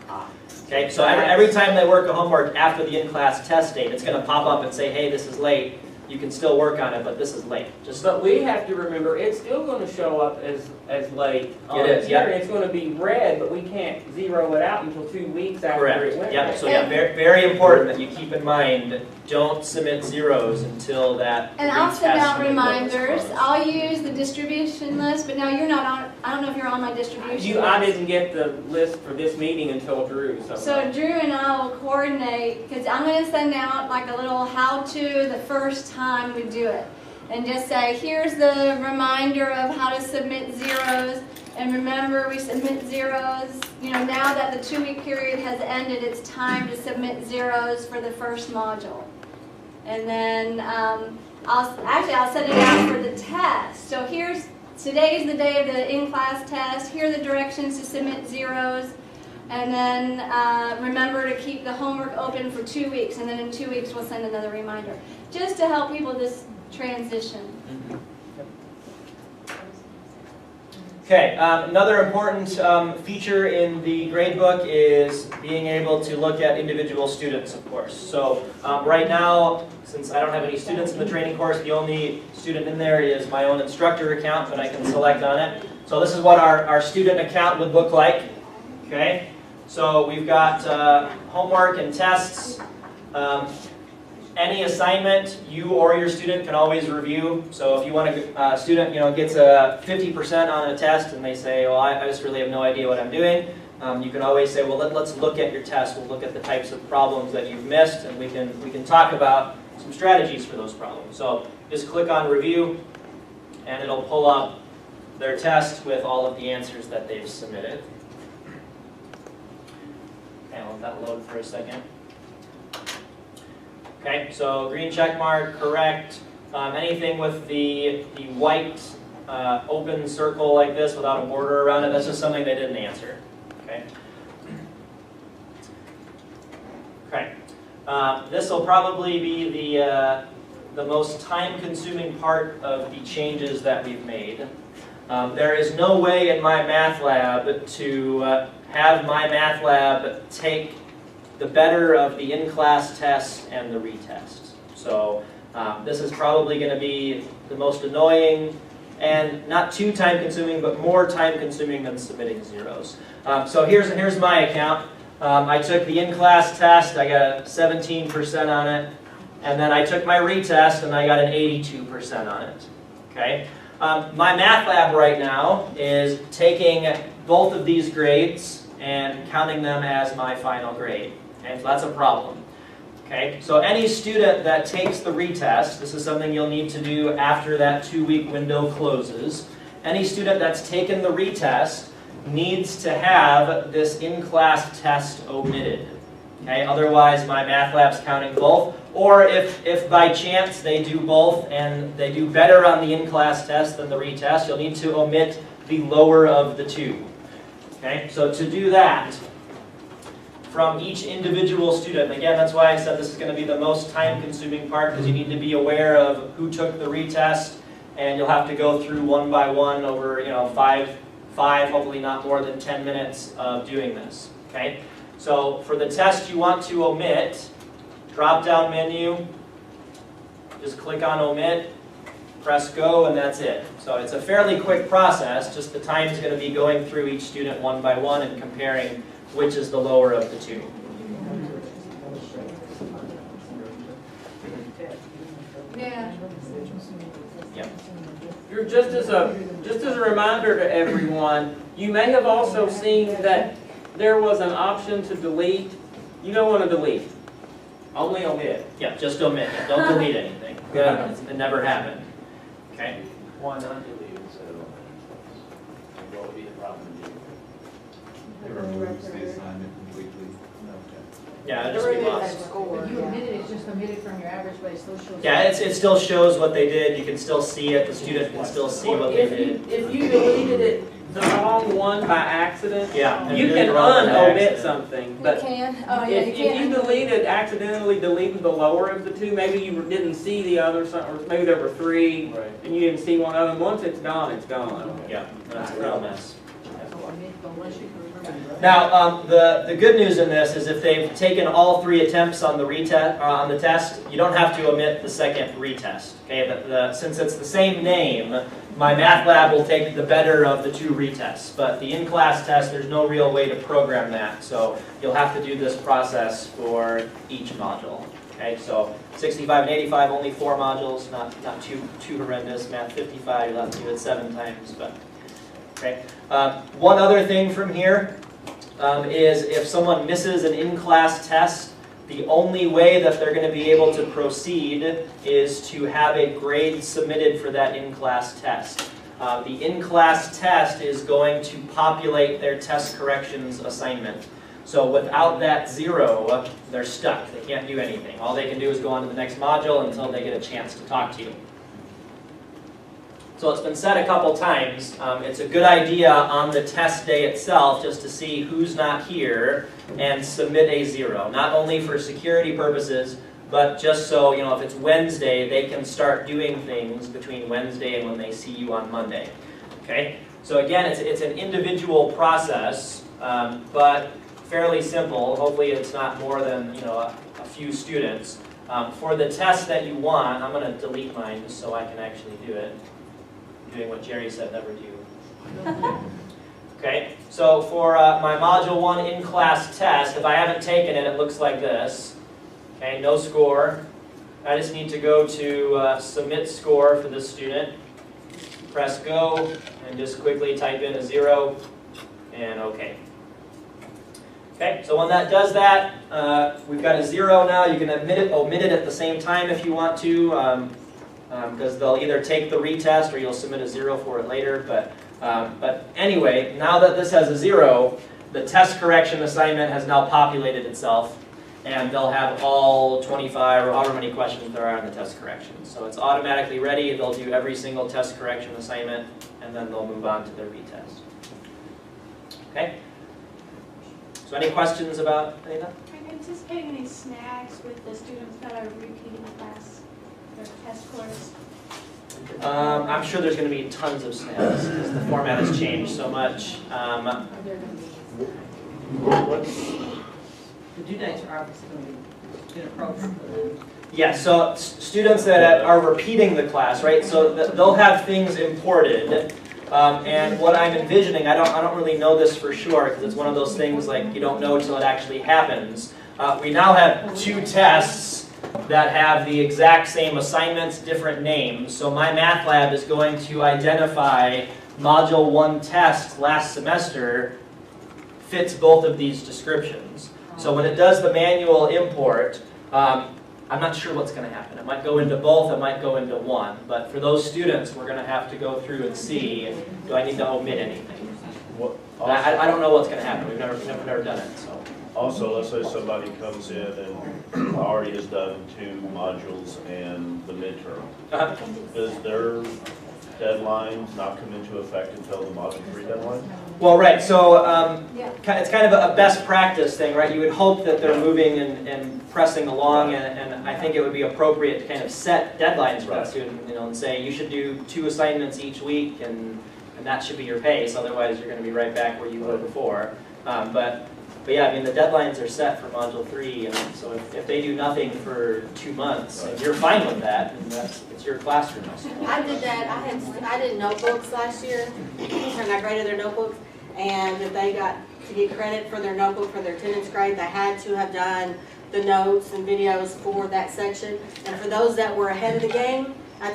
Okay, so every time they work a homework after the in-class test date, it's going to pop up and say, hey, this is late. You can still work on it, but this is late. But we have to remember, it's still going to show up as late. It is, yeah. It's going to be red, but we can't 0 it out until 2 weeks after it went. Yep. So yeah, very, very important that you keep in mind, don't submit 0s until that. And I'll send out retest reminders. I'll use the distribution list, but now you're not on, I don't know if you're on my distribution list. I didn't get the list for this meeting until Drew. So Drew and I will coordinate, because I'm going to send out like a little how-to the first time we do it. And just say, here's the reminder of how to submit 0s. And remember, we submit zeros. You know, now that the 2-week period has ended, it's time to submit zeros for the first module. And then I'll send it out for the test. So today's the day of the in-class test. Here are the directions to submit zeros. And then remember to keep the homework open for 2 weeks. And then in 2 weeks, we'll send another reminder. Just to help people this transition. Okay, another important feature in the gradebook is being able to look at individual students, of course. So right now, since I don't have any students in the training course, the only student in there is my own instructor account, but I can select on it. So this is what our student account would look like. Okay, so we've got homework and tests. Any assignment you or your student can always review. So if you want a student, gets a 50% on a test and they say, well, I just really have no idea what I'm doing, you can always say, well, let's look at your test. We'll look at the types of problems that you've missed, and we can talk about some strategies for those problems. So just click on review, and it'll pull up their test with all of the answers that they've submitted. Okay, I'll let that load for a second. Okay, so green check mark, correct. Anything with the white open circle like this without a border around it, that's just something they didn't answer. Okay. Okay. This will probably be the most time-consuming part of the changes that we've made. There is no way in my math lab to have my math lab take the better of the in-class tests and the retest. So this is probably going to be the most annoying and not too time-consuming, but more time-consuming than submitting zeros. So here's my account. I took the in-class test, I got a 17% on it, and then I took my retest and I got an 82% on it. Okay. My math lab right now is taking both of these grades and counting them as my final grade. Okay, so that's a problem. Okay, so any student that takes the retest, this is something you'll need to do after that 2-week window closes. Any student that's taken the retest needs to have this in-class test omitted. Okay, otherwise my math lab's counting both. Or if by chance they do both and they do better on the in-class test than the retest, you'll need to omit the lower of the two. Okay, so to do that, from each individual student. Again, that's why I said this is going to be the most time-consuming part, because you need to be aware of who took the retest, and you'll have to go through one by one over, five, hopefully not more than 10 minutes of doing this. Okay. So for the test you want to omit, drop-down menu, just click on omit, press go, and that's it. So it's a fairly quick process. Just the time is going to be going through each student one by one and comparing which is the lower of the two. Yeah. Yep. Just as a reminder to everyone, you may have also seen that there was an option to delete. You don't want to delete. Only omit. Yeah, just omit. Don't delete anything. Yeah. It never happened. Okay. Why not delete instead of omit? What would be the problem? It removes the assignment completely. Yeah, it'll just be lost. If you omit it, it's just omitted from your average, but it still shows. Yeah, it still shows what they did. You can still see it. The student can still see what they did. If you deleted it the wrong one by accident, yeah, you can un-omit something. You But can. Oh yeah, if you can. accidentally deleted the lower of the two, maybe you didn't see the other, or maybe there were three, and you didn't see one of them. Once it's gone, it's gone. Yeah, that's a real mess. Now, the good news in this is if they've taken all 3 attempts on the retest on the test, you don't have to omit the second retest. Okay, since it's the same name, my math lab will take the better of the 2 retests. But the in-class test, there's no real way to program that, so you'll have to do this process for each module. Okay, so 65 and 85, only 4 modules, not too horrendous. Math 55, you'll have to do it 7 times, but. Okay. One other thing from here is if someone misses an in-class test, the only way that they're going to be able to proceed is to have a grade submitted for that in-class test. the in-class test is going to populate their test corrections assignment. So without that 0, they're stuck. They can't do anything. All they can do is go on to the next module until they get a chance to talk to you. So it's been said a couple times, it's a good idea on the test day itself just to see who's not here and submit a 0. Not only for security purposes, but just so, you know, if it's Wednesday, they can start doing things between Wednesday and when they see you on Monday. Okay? So again, it's an individual process, but fairly simple. Hopefully it's not more than, you know, a few students. For the test that you want, I'm going to delete mine just so I can actually do it. Doing what Jerry said never do. Okay, so for my Module 1 in-class test, if I haven't taken it, it looks like this. Okay, no score. I just need to go to submit score for this student. Press go, and just quickly type in a 0, and OK. Okay, so when that does that, we've got a 0 now. You can omit it at the same time if you want to. Because they'll either take the retest or you'll submit a 0 for it later. But anyway, now that this has a 0, the test correction assignment has now populated itself, and they'll have all 25 or however many questions there are in the test correction. So it's automatically ready. They'll do every single test correction assignment, and then they'll move on to their retest. Okay? So any questions about any of that? Are you anticipating any snags with the students that are repeating class? Their test scores? I'm sure there's going to be tons of snags because the format has changed so much. The due dates are obviously going to be inappropriate for them. Yeah, so students that are repeating the class, right? So they'll have things imported. And what I'm envisioning, I don't really know this for sure because it's one of those things like you don't know until it actually happens. We now have 2 tests that have the exact same assignments, different names. So my math lab is going to identify Module 1 test last semester fits both of these descriptions. So when it does the manual import, I'm not sure what's going to happen. It might go into both, it might go into one. But for those students, we're going to have to go through and see, do I need to omit anything? I don't know what's going to happen. We've never done it. So. Also, let's say somebody comes in and already has done 2 modules and the midterm. Does their deadline not come into effect until the Module 3 deadline? Well, right. So it's kind of a best practice thing, right? You would hope that they're moving and pressing along, and I think it would be appropriate to kind of set deadlines for that student, you know, and say you should do 2 assignments each week, and that should be your pace. Otherwise, you're going to be right back where you were before. But yeah, I mean, the deadlines are set for Module 3, and so if they do nothing for 2 months, and you're fine with that, and it's your classroom. I did that. I did notebooks last year, and I graded their notebooks, and if they got to get credit for their notebook for their attendance grade, they had to have done the notes and videos for that section. And for those that were ahead of the game, I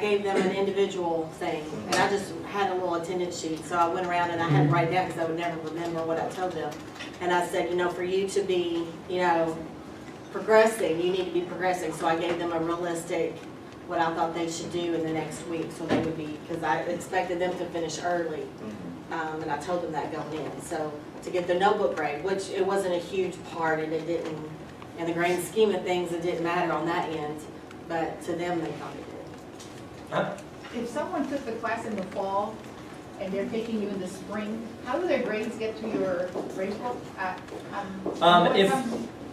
gave them an individual thing, and I just had a little attendance sheet. So I went around and I had to write down because I would never remember what I told them. And I said, you know, for you to be, you know, progressing, you need to be progressing. So I gave them a realistic, what I thought they should do in the next week. So they would be, because I expected them to finish early. And I told them that going in. So to get the notebook grade, which it wasn't a huge part, and it didn't, in the grand scheme of things, it didn't matter on that end. But to them, they probably did. If someone took the class in the fall and they're taking you in the spring, how do their grades get to your grade book?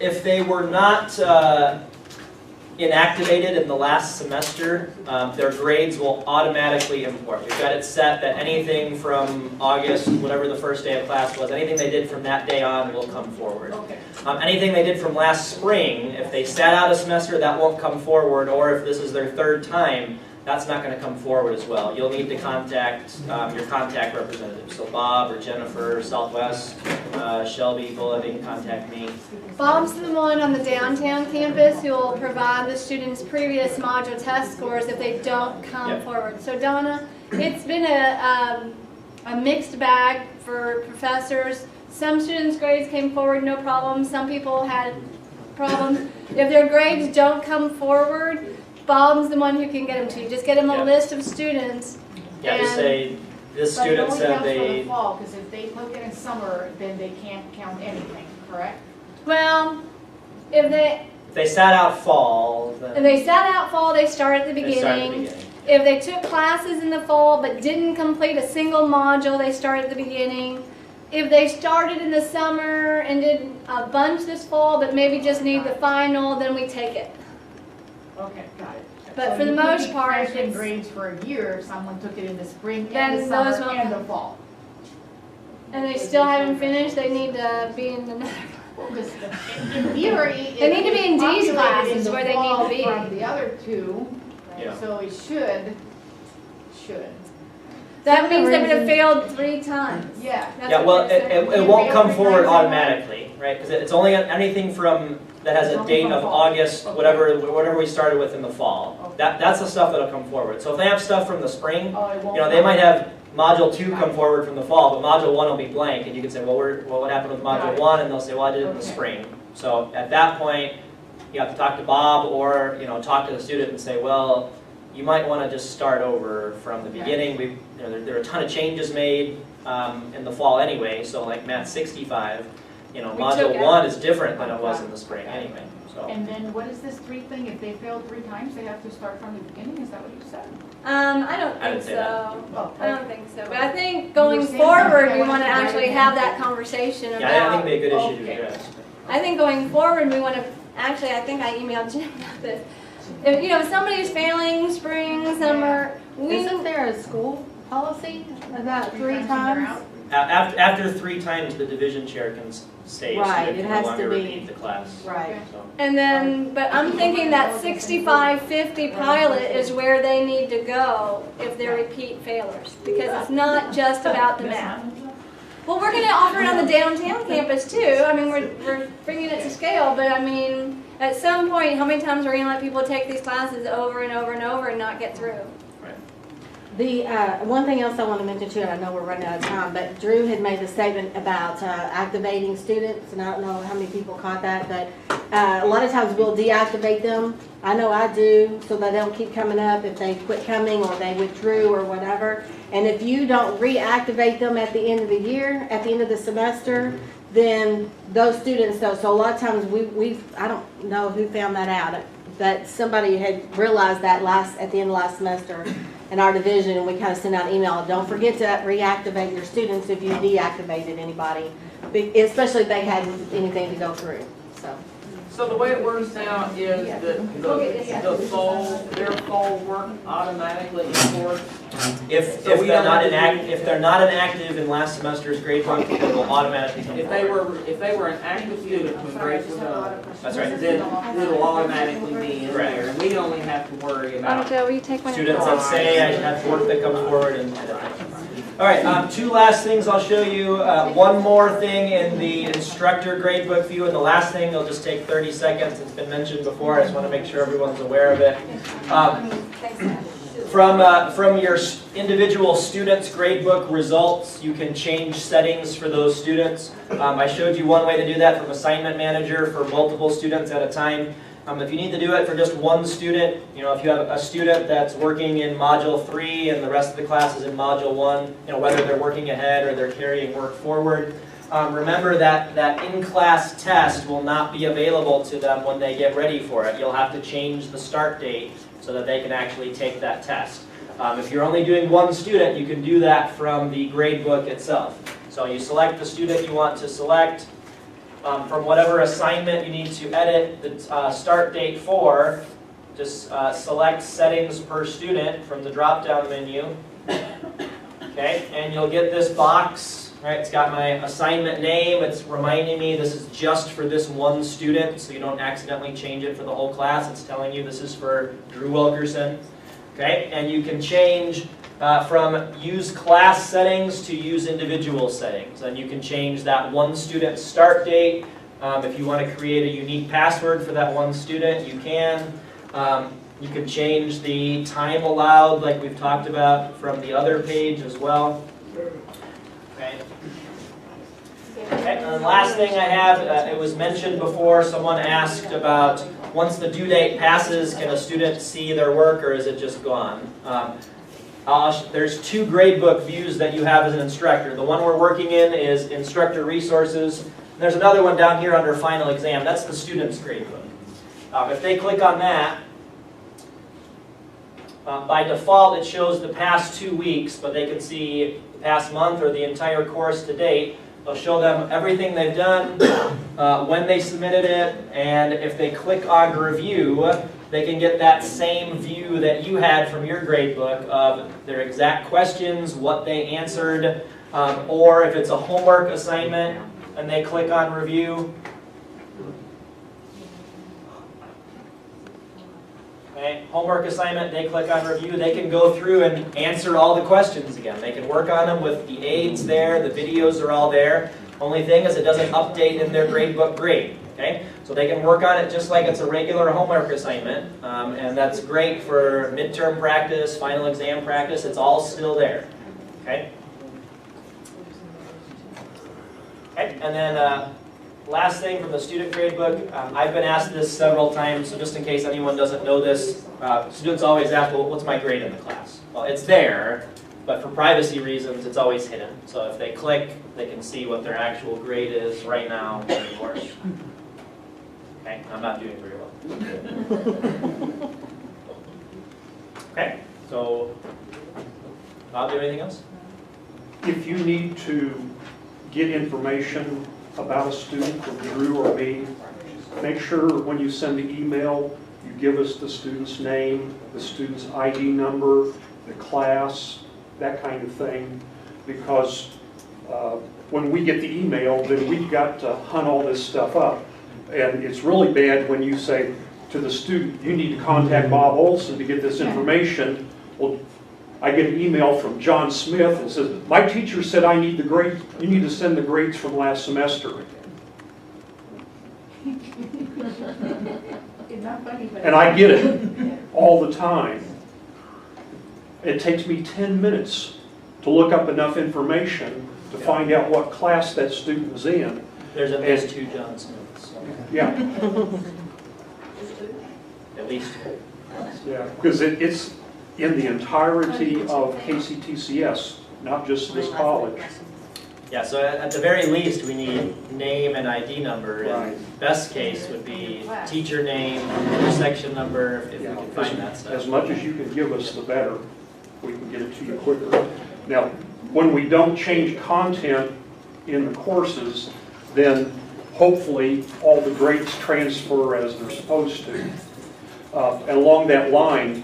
If they were not inactivated in the last semester, their grades will automatically import. We've got it set that anything from August, whatever the first day of class was, anything they did from that day on will come forward. Okay. Anything they did from last spring, if they sat out a semester, that won't come forward, or if this is their 3rd time, that's not going to come forward as well. You'll need to contact your contact representative. So Bob or Jennifer, Southwest, Shelby, Bullet, they can contact me. Bob's the one on the downtown campus who will provide the students' previous module test scores if they don't come forward. So Donna, it's been a mixed bag for professors. Some students' grades came forward, no problem. Some people had problems. If their grades don't come forward, Bob's the one who can get them to you. Just get them a list of students Yeah, just say, this student said But it only they, counts for the fall, because if they took it in summer, then they can't count anything, correct? Well, if they sat out fall, if then they sat out fall, they start at the they start at the beginning. beginning. If they took classes in the fall but didn't complete a single module, they start at the beginning. If they started in the summer and did a bunch this fall but maybe just need the final, then we take it. Okay, got it. But So for the you could most be part, crashing it's- grades for a year if someone took it in the spring Then and the those summer won't and the count. fall. And they still haven't finished, they need to be in another. Because in theory, They need to be in D's populated in classes the where they need fall to be. From the other two, Yeah. so it should. That means they would have failed 3 times. Yeah. That's Yeah, what well, they're saying. it won't come forward automatically, right? Because it's only anything from, that has a date of August, whatever we started with in the fall. That's the stuff that'll come forward. So if they have stuff from the spring, Oh, it won't. you know, they might have Module 2 come forward from the fall, but Module 1 will be blank, and you can say, well, what happened with Module 1? And they'll say, well, I did it in the spring. So at that point, you have to talk to Bob or, you know, talk to the student and say, well, you might want to just start over from the beginning. There are a ton of changes made in the fall anyway, so like Math 65, you know, Module 1 is different than it was in the spring anyway. So. And then what is this 3 thing? If they failed 3 times, they have to start from the beginning? Is that what you said? I don't I think didn't say that. so. I don't think so. But I think going saying forward, something we I want to wanted to actually write have down. that conversation Yeah, I think about. it'd be a good issue to address. I think going forward, we want to, actually, I think I emailed Jim about this. If, you know, if somebody's failing spring, summer, Isn't there a school policy about 3 times? After 3 times, the division chair can say Right, student it can has no to longer be- repeat the class. Right. So. And then, but I'm thinking that 65-50 pilot is where they need to go if they're repeat failures, because it's not just about the math. Well, we're going to offer it on the downtown campus too. I mean, we're bringing it to scale, but I mean, at some point, how many times are we going to let people take these classes over and over and over and not get through? The one thing else I want to mention too, and I know we're running out of time, but Drew had made a statement about activating students, and I don't know how many people caught that, but a lot of times we'll deactivate them. I know I do, so that they don't keep coming up if they quit coming or they withdrew or whatever. And if you don't reactivate them at the end of the year, at the end of the semester, then those students, so a lot of times I don't know who found that out, but somebody had realized that at the end of last semester in our division, and we kind of sent out an email, don't forget to reactivate your students if you deactivated anybody, especially if they hadn't anything to go through, so. So the way it works now is that their fall work automatically imports. If So we they're don't not have to if they're not inactive in last semester's grade book, it will automatically come If they were an active student when grades were done, That's right. then it'll automatically be in there, and we only have to worry about Joe, will you take one? students that say I have work that comes forward and all right, 2 last things I'll show you. One more thing in the instructor gradebook view, and the last thing, it'll just take 30 seconds. It's been mentioned before. I just want to make sure everyone's aware of it. From your individual students' gradebook results, you can change settings for those students. I showed you one way to do that from Assignment Manager for multiple students at a time. If you need to do it for just one student, you know, if you have a student that's working in Module 3 and the rest of the class is in Module 1, you know, whether they're working ahead or they're carrying work forward, remember that in-class test will not be available to them when they get ready for it. You'll have to change the start date so that they can actually take that test. If you're only doing one student, you can do that from the gradebook itself. So you select the student you want to select. From whatever assignment you need to edit the start date for, just select settings per student from the drop-down menu. Okay, and you'll get this box, right? It's got my assignment name. It's reminding me this is just for this one student, so you don't accidentally change it for the whole class. It's telling you this is for Drew Wilkerson. Okay, and you can change from use class settings to use individual settings. And you can change that one student's start date. If you want to create a unique password for that one student, you can. You can change the time allowed, like we've talked about from the other page as well. Okay. Okay, and the last thing I have, it was mentioned before, someone asked about once the due date passes, can a student see their work or is it just gone? There's two gradebook views that you have as an instructor. The one we're working in is instructor resources. There's another one down here under final exam. That's the student's gradebook. If they click on that, by default it shows the past 2 weeks, but they can see the past month or the entire course to date. It'll show them everything they've done, when they submitted it, and if they click on review, they can get that same view that you had from your gradebook of their exact questions, what they answered, or if it's a homework assignment and they click on review. Okay, homework assignment, they click on review, they can go through and answer all the questions again. They can work on them with the aids there, the videos are all there. Only thing is it doesn't update in their gradebook grade. Okay? So they can work on it just like it's a regular homework assignment, and that's great for midterm practice, final exam practice, it's all still there. Okay? Okay, and then last thing from the student gradebook, I've been asked this several times, so just in case anyone doesn't know this, students always ask, well, what's my grade in the class? Well, it's there, but for privacy reasons, it's always hidden. So if they click, they can see what their actual grade is right now in the course. Okay, I'm not doing very well. Okay, so, Bob, do anything else? If you need to get information about a student from Drew or me, make sure when you send the email, you give us the student's name, the student's ID number, the class, that kind of thing, because when we get the email, then we've got to hunt all this stuff up. And it's really bad when you say to the student, you need to contact Bob Olson to get this information. Well, I get an email from John Smith that says, my teacher said I need the grades, you need to send the grades from last semester. And I get it all the time. It takes me 10 minutes to look up enough information to find out what class that student is in. There's at least 2 John Smiths. Yeah. At least 2. Yeah, because it's in the entirety of KCTCS, not just this college. Yeah, so at the very least, we need name and ID number. Right. And best case would be teacher name, section number, if we can find that stuff. As much as you can give us, the better. We can get it to you quicker. Now, when we don't change content in the courses, then hopefully all the grades transfer as they're supposed to. And along that line,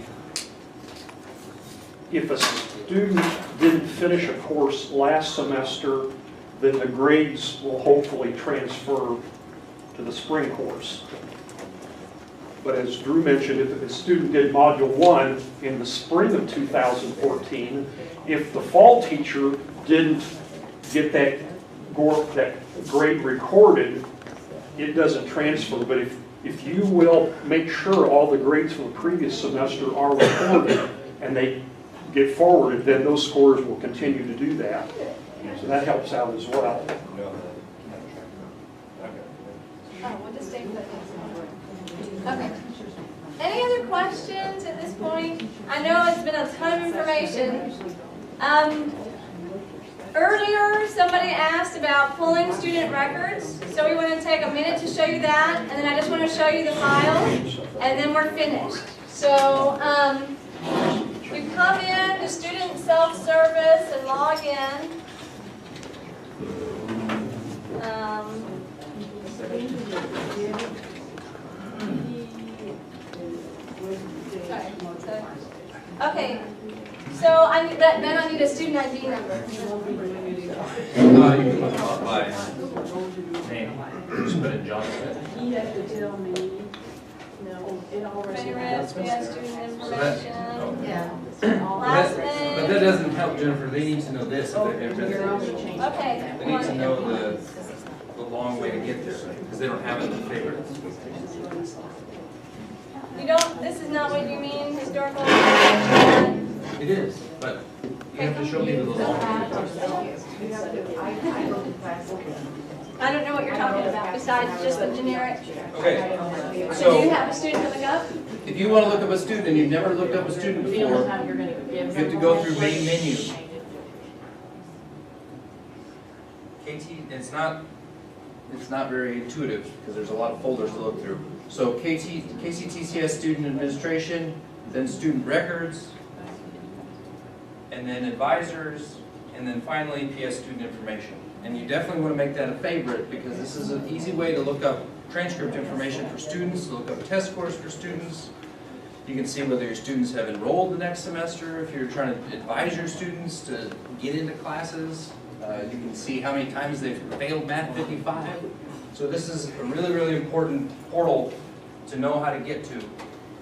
if a student didn't finish a course last semester, then the grades will hopefully transfer to the spring course. But as Drew mentioned, if a student did Module 1 in the spring of 2014, if the fall teacher didn't get that grade recorded, it doesn't transfer. But if you will make sure all the grades from the previous semester are recorded and they get forwarded, then those scores will continue to do that. So that helps out as well. Okay. Any other questions at this point? I know it's been a ton of information. Earlier, somebody asked about pulling student records, so we want to take a minute to show you that, and then I just want to show you the file, and then we're finished. So, you come in to student self-service and log in. Okay, so I need that. Then I need a student ID number. You can look up by name. Just put in John Smith. He had to tell me, no, it already has. Student information. Yeah. Last name. But that doesn't help, Jennifer. They need to know this. Okay. They need to know the long way to get there because they don't have it in favorites. You don't. This is not what you mean. Historical. It is, but you have to show me the long way. I don't know what you're talking about besides just the generic. Okay. So do you have a student coming up? If you want to look up a student and you've never looked up a student Feel before, how you're gonna give you have to go through main menu. KT, it's not very intuitive because there's a lot of folders to look through. So KCTCS Student Administration, then Student Records, and then Advisors, and then finally PS Student Information. And you definitely want to make that a favorite because this is an easy way to look up transcript information for students, to look up test scores for students. You can see whether your students have enrolled the next semester, if you're trying to advise your students to get into classes. You can see how many times they've failed Math 55. So this is a really, really important portal to know how to get to.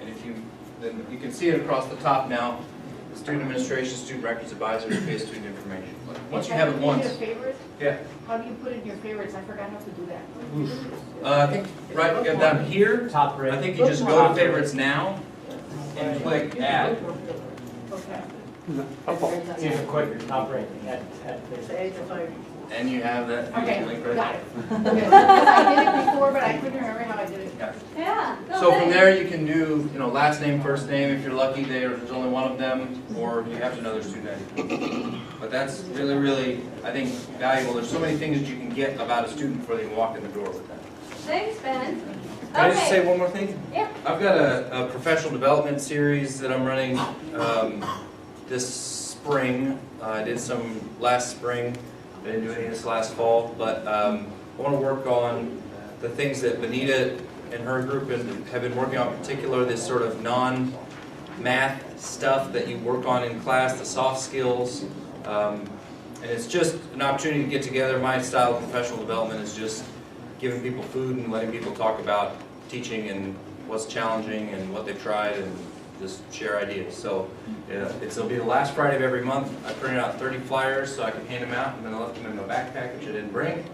And then you can see it across the top now. The Student Administration, Student Records, Advisors, PS Student Information. Once you have it once. Yeah. How do you put it in your favorites? I forgot how to do that. I think right down here, I think you just go to favorites now and click add. Okay. Here's a quick top rank. And you have that Okay, link right got there. it. Okay. I did it before, but I couldn't remember how I did it. Yeah. So from there you can do, last name, first name, if you're lucky there's only one of them, or you have to know their student ID. But that's really, really, I think, valuable. There's so many things that you can get about a student before they walk in the door with that. Thanks, Ben. Can I just say one more thing? Yeah. I've got a professional development series that I'm running this spring. I did some last spring. I didn't do any of this last fall, but I want to work on the things that Benita and her group have been working on, in particular this sort of non-math stuff that you work on in class, the soft skills. And it's just an opportunity to get together. My style of professional development is just giving people food and letting people talk about teaching and what's challenging and what they've tried and just share ideas. So it'll be the last Friday of every month. I printed out 30 flyers so I can hand them out, and then I left them in my backpack, which I didn't bring.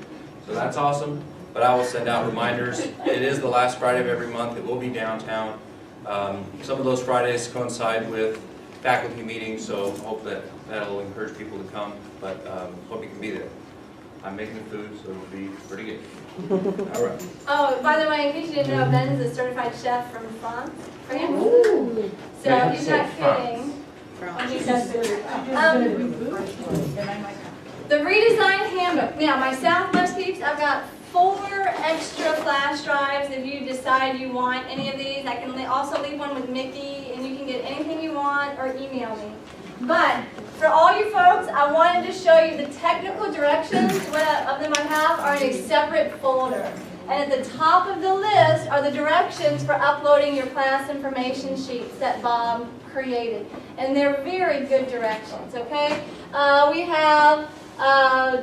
So that's awesome. But I will send out reminders. It is the last Friday of every month. It will be downtown. Some of those Fridays coincide with faculty meetings, so I hope that'll encourage people to come. But hope you can be there. I'm making the food, so it'll be pretty good. All right. Oh, by the way, in case you didn't know, Ben is a certified chef from France. Ooh. So he's not kidding. When he says it. The redesigned handbook. Now, my Southwest peeps, I've got 4 extra flash drives. If you decide you want any of these, I can also leave one with Mickey, and you can get anything you want or email me. But for all you folks, I wanted to show you the technical directions. What of them I have are in a separate folder. And at the top of the list are the directions for uploading your class information sheets that Bob created. And they're very good directions, okay? We have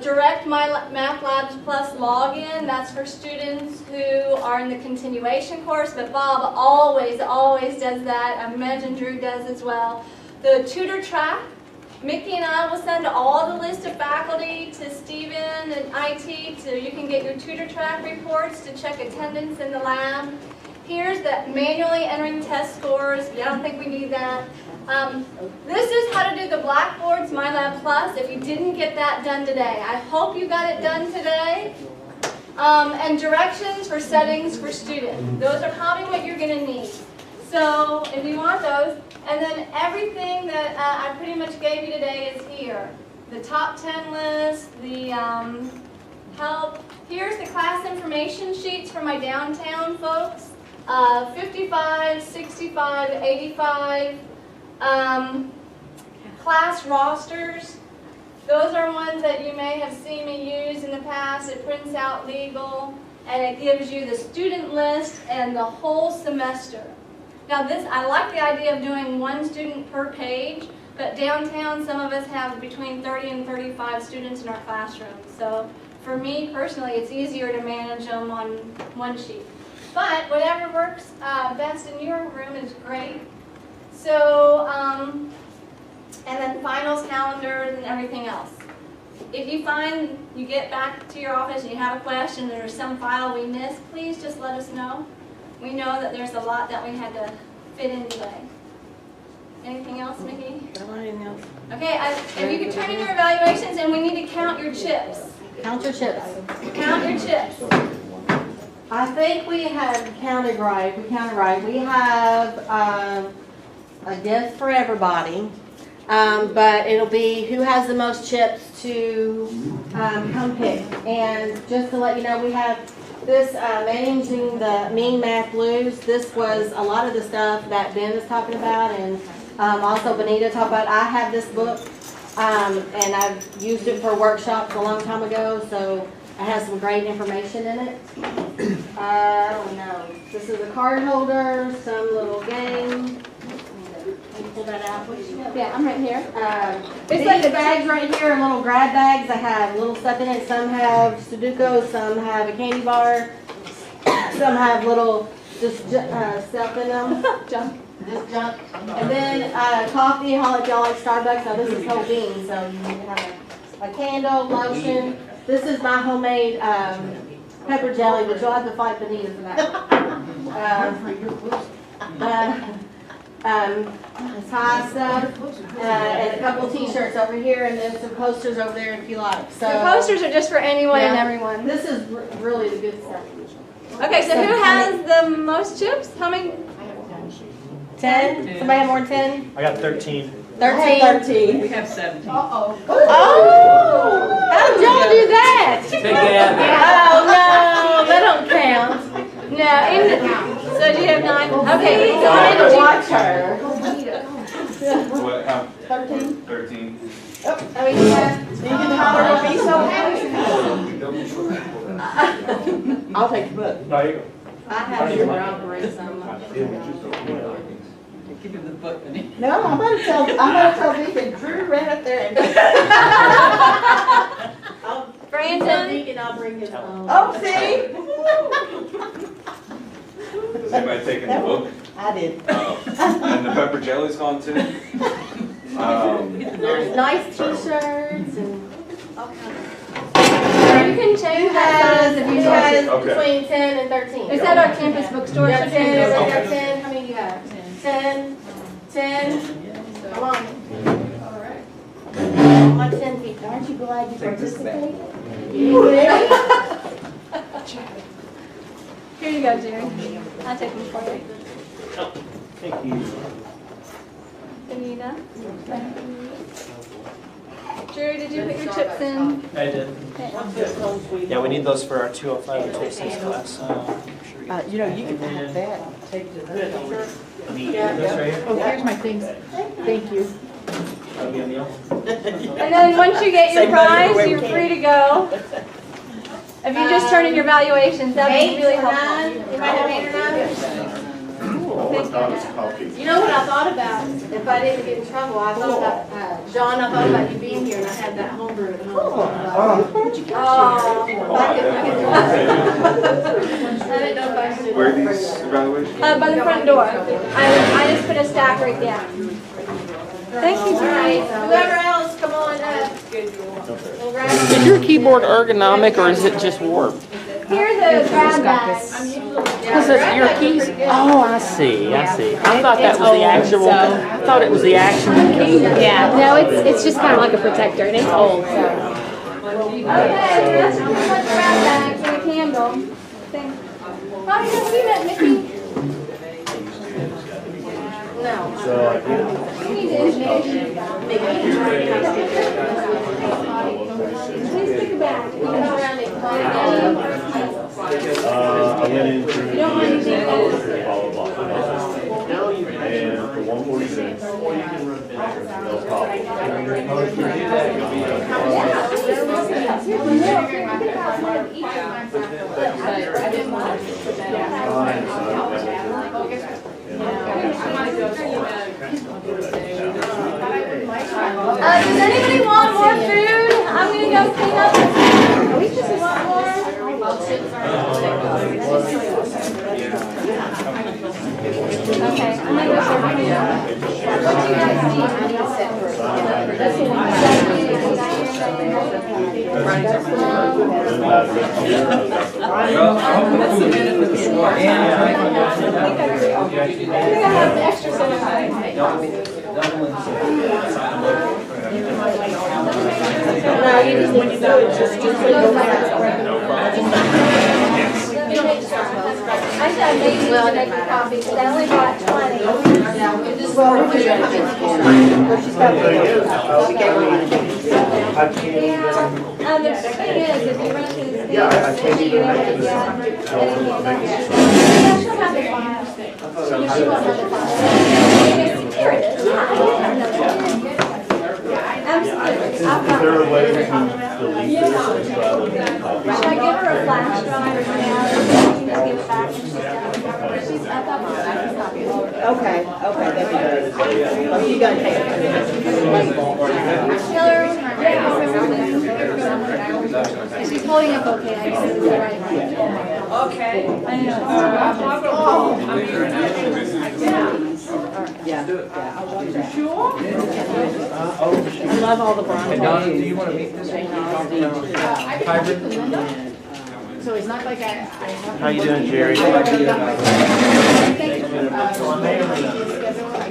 Direct My Math Labs Plus login. That's for students who are in the continuation course, but Bob always does that. I imagine Drew does as well. The tutor track. Mickey and I will send all the list of faculty to Stephen and IT so you can get your tutor track reports to check attendance in the lab. Here's the manually entering test scores, but I don't think we need that. This is how to do the Blackboard's MyLab Plus if you didn't get that done today. I hope you got it done today. And directions for settings for students. Those are probably what you're going to need. So if you want those, and then everything that I pretty much gave you today is here. The top 10 list, the help. Here's the class information sheets for my downtown folks. 55, 65, 85. Class rosters. Those are ones that you may have seen me use in the past. It prints out legal, and it gives you the student list and the whole semester. Now I like the idea of doing 1 student per page, but downtown some of us have between 30 and 35 students in our classroom. So for me personally, it's easier to manage them on 1 sheet. But whatever works best in your room is great. So, and then finals calendars and everything else. If you find you get back to your office and you have a question, there's some file we missed, please just let us know. We know that there's a lot that we had to fit in today. Anything else, Mickey? Anything else? Okay, if you could turn in your evaluations, and we need to count your chips. Count your chips. Count your chips. I think we have counted right. We counted right. We have a gift for everybody, but it'll be who has the most chips to come pick. And just to let you know, we have this managing the Mean Math Blues. This was a lot of the stuff that Ben is talking about, and also Benita talked about. I have this book, and I've used it for workshops a long time ago, so it has some great information in it. I don't know. This is a card holder, some little game. Can you pull that out? Yeah, I'm right here. These bags right here are little grab bags. They have little stuff in it. Some have Sudoku, some have a candy bar, some have little just stuff in them. Junk. Just junk. And then coffee. Y'all like Starbucks. Now this is whole beans, so you need to have a candle, lotion. This is my homemade pepper jelly, but you'll have to fight Benita for that. Tie stuff, and a couple T-shirts over here, and then some posters over there if you like. So The posters are just for anyone and yeah, everyone. This is really the good stuff. Okay, so who has the most chips? How many? 10? Somebody have more than 10? I got 13. 13? 13. We have 17. Uh-oh. Oh! How did y'all do that? Together. Oh, no, that don't count. No, so do you have 9? Okay, so I how had to many watch her. What, how? 13? 13. Oh, I mean, yeah. You can holler and be so happy. I'll take the book. There you go. I have to operate some. Give him the book, Benita. No, I'm gonna tell Deacon, Drew ran up there and. Brandon? Deacon, I'll bring his own. Oh, see? Has anybody taken the book? I did. And the pepper jelly's gone too? There's nice T-shirts and all kinds of You can change that size if you Who want. has Okay. between 10 and 13? It's at our campus bookstore. You got so 10, you can everybody go got there. 10? How many do you have? 10? 10? Come on. My 10 feet. Aren't you glad you Take this back. participated? You ready? Here you go, Jerry. I'll take them for you. Thank you. Benita. Jerry, did you put your chips in? I did. Yeah, we need those for our 205 and 206 class. You know, you can have that. Take the This right here? Oh, here's my things. Thank you. That'll be a meal. And then once you get your Say money prize, where we you're can. free to go. If you just turn in your valuations, that would be 8 really or 9? helpful. Anybody have 8 or 9? You know what I thought about? If I didn't get in trouble, I thought about, John, I thought about you being here and I had that homebrew at home. Oh. If I didn't know if I should. Where are these evaluations? By the front door. I just put a stack right there. Thank you, All right, Jerry. whoever else, come on up. We'll grab Is your keyboard ergonomic or is it just warped? Here are the grab bags. Because your keys. Oh, I see. I see. I thought that was the actual. I thought it was the actual key. Yeah, no, it's just kind of like a protector, and it's old, so. Okay, that's pretty much grab bags and a candle. Thing. How did you see that, Mickey? No. You need to please pick a bag. I went in through blah, blah, blah. And for 146, no problem. Does anybody want more food? I'm gonna go clean up. We just want more. Okay, I'm gonna go serve you. What do you guys need? That's the one. I think I have the extra soda. No, you just need to do it. Just go back. need Well, to it make doesn't a matter. copy, because I only bought 20. Yeah, we just. Well, we just have to- she's got the- we gave her one. Yeah, the thing is, if you run through the thing, Yeah, I can't then you even know make what it you this got. time. Yeah, she'll have the file. She won't have the file. Here it is. Absolutely. Is there a way to delete this rather than copy? Should I give her a flash drive now? She can just give it back when she's done. She's up on I can copy it. Okay, that'd be good. Well, you gotta take it. Tell her, she's holding a bouquet, I guess is the right one. Okay. I know. Yeah. Sure? I love all the bronze. And Donna, do you want to meet this one? Hybrid? So it's not like I have. How you doing, Jerry?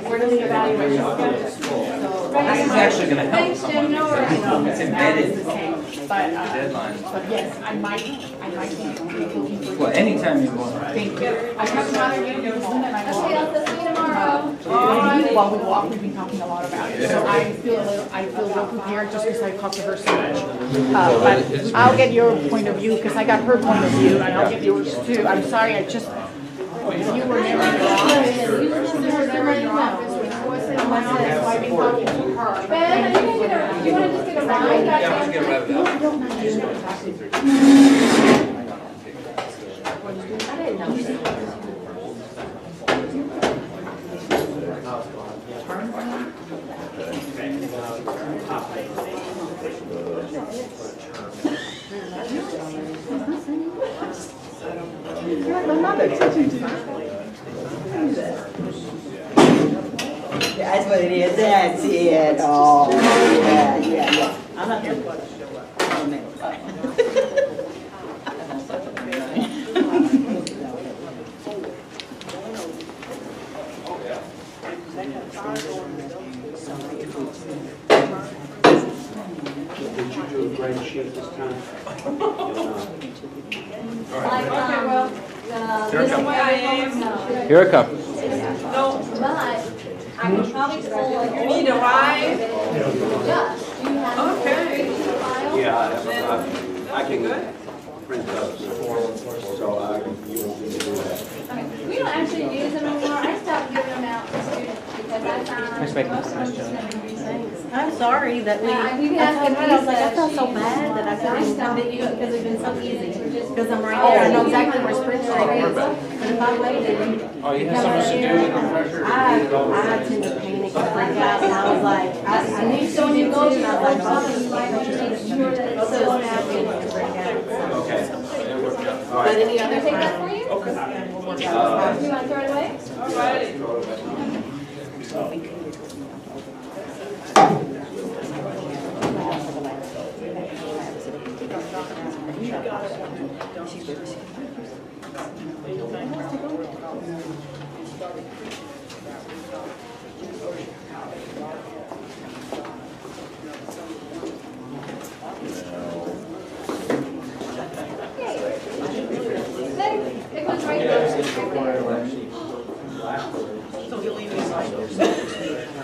Where does the evaluation go? This is actually going to help Thanks, Jim, no worries. It's embedded. But, Deadline. but yes, I might be looking for. Well, anytime you want. Thank you. I haven't bothered you, and I Okay, I'll see you tomorrow. Well, we've been talking a lot about it, so I feel well prepared just because I talked to her so much. But I'll get your point of view, because I got her point of view, and I'll get yours too. I'm sorry, you were never in your office. You were never in your office when I was in my office, so I've been talking to her. Ben, are you gonna get a, you wanna just get a ride? Yeah, let's get rid of that. I didn't know. You're like my mother. That's what it is. That's it. Oh, yeah. I'm not here for it. Oh, man. Did you do a great sheet this time? Like, Here it comes. no. Here it comes. But I can probably pull. You need a ride? Josh, do you have? Okay. File? Yeah, I can print those, so you won't need to do that. Okay, we don't actually use them anymore. I stopped giving them out to students because I found Nice making most of them nice just job. never use them. I'm sorry that we, Yeah, we I have told to her, I was like, I research. felt so bad that I couldn't come to you because it's been so easy. Because I'm right there, I know exactly where Spring Street is. But if I waited. Oh, you have so much to do with the pressure? I tend to panic and freak out, and I was like, I knew So when you go to and your I was like, workshop, you might want to make sure that it's so still happy happening. to break out. Okay. But any Can I other take that time. for you? Okay. Do you want to throw it away? It was right there. So you'll leave these like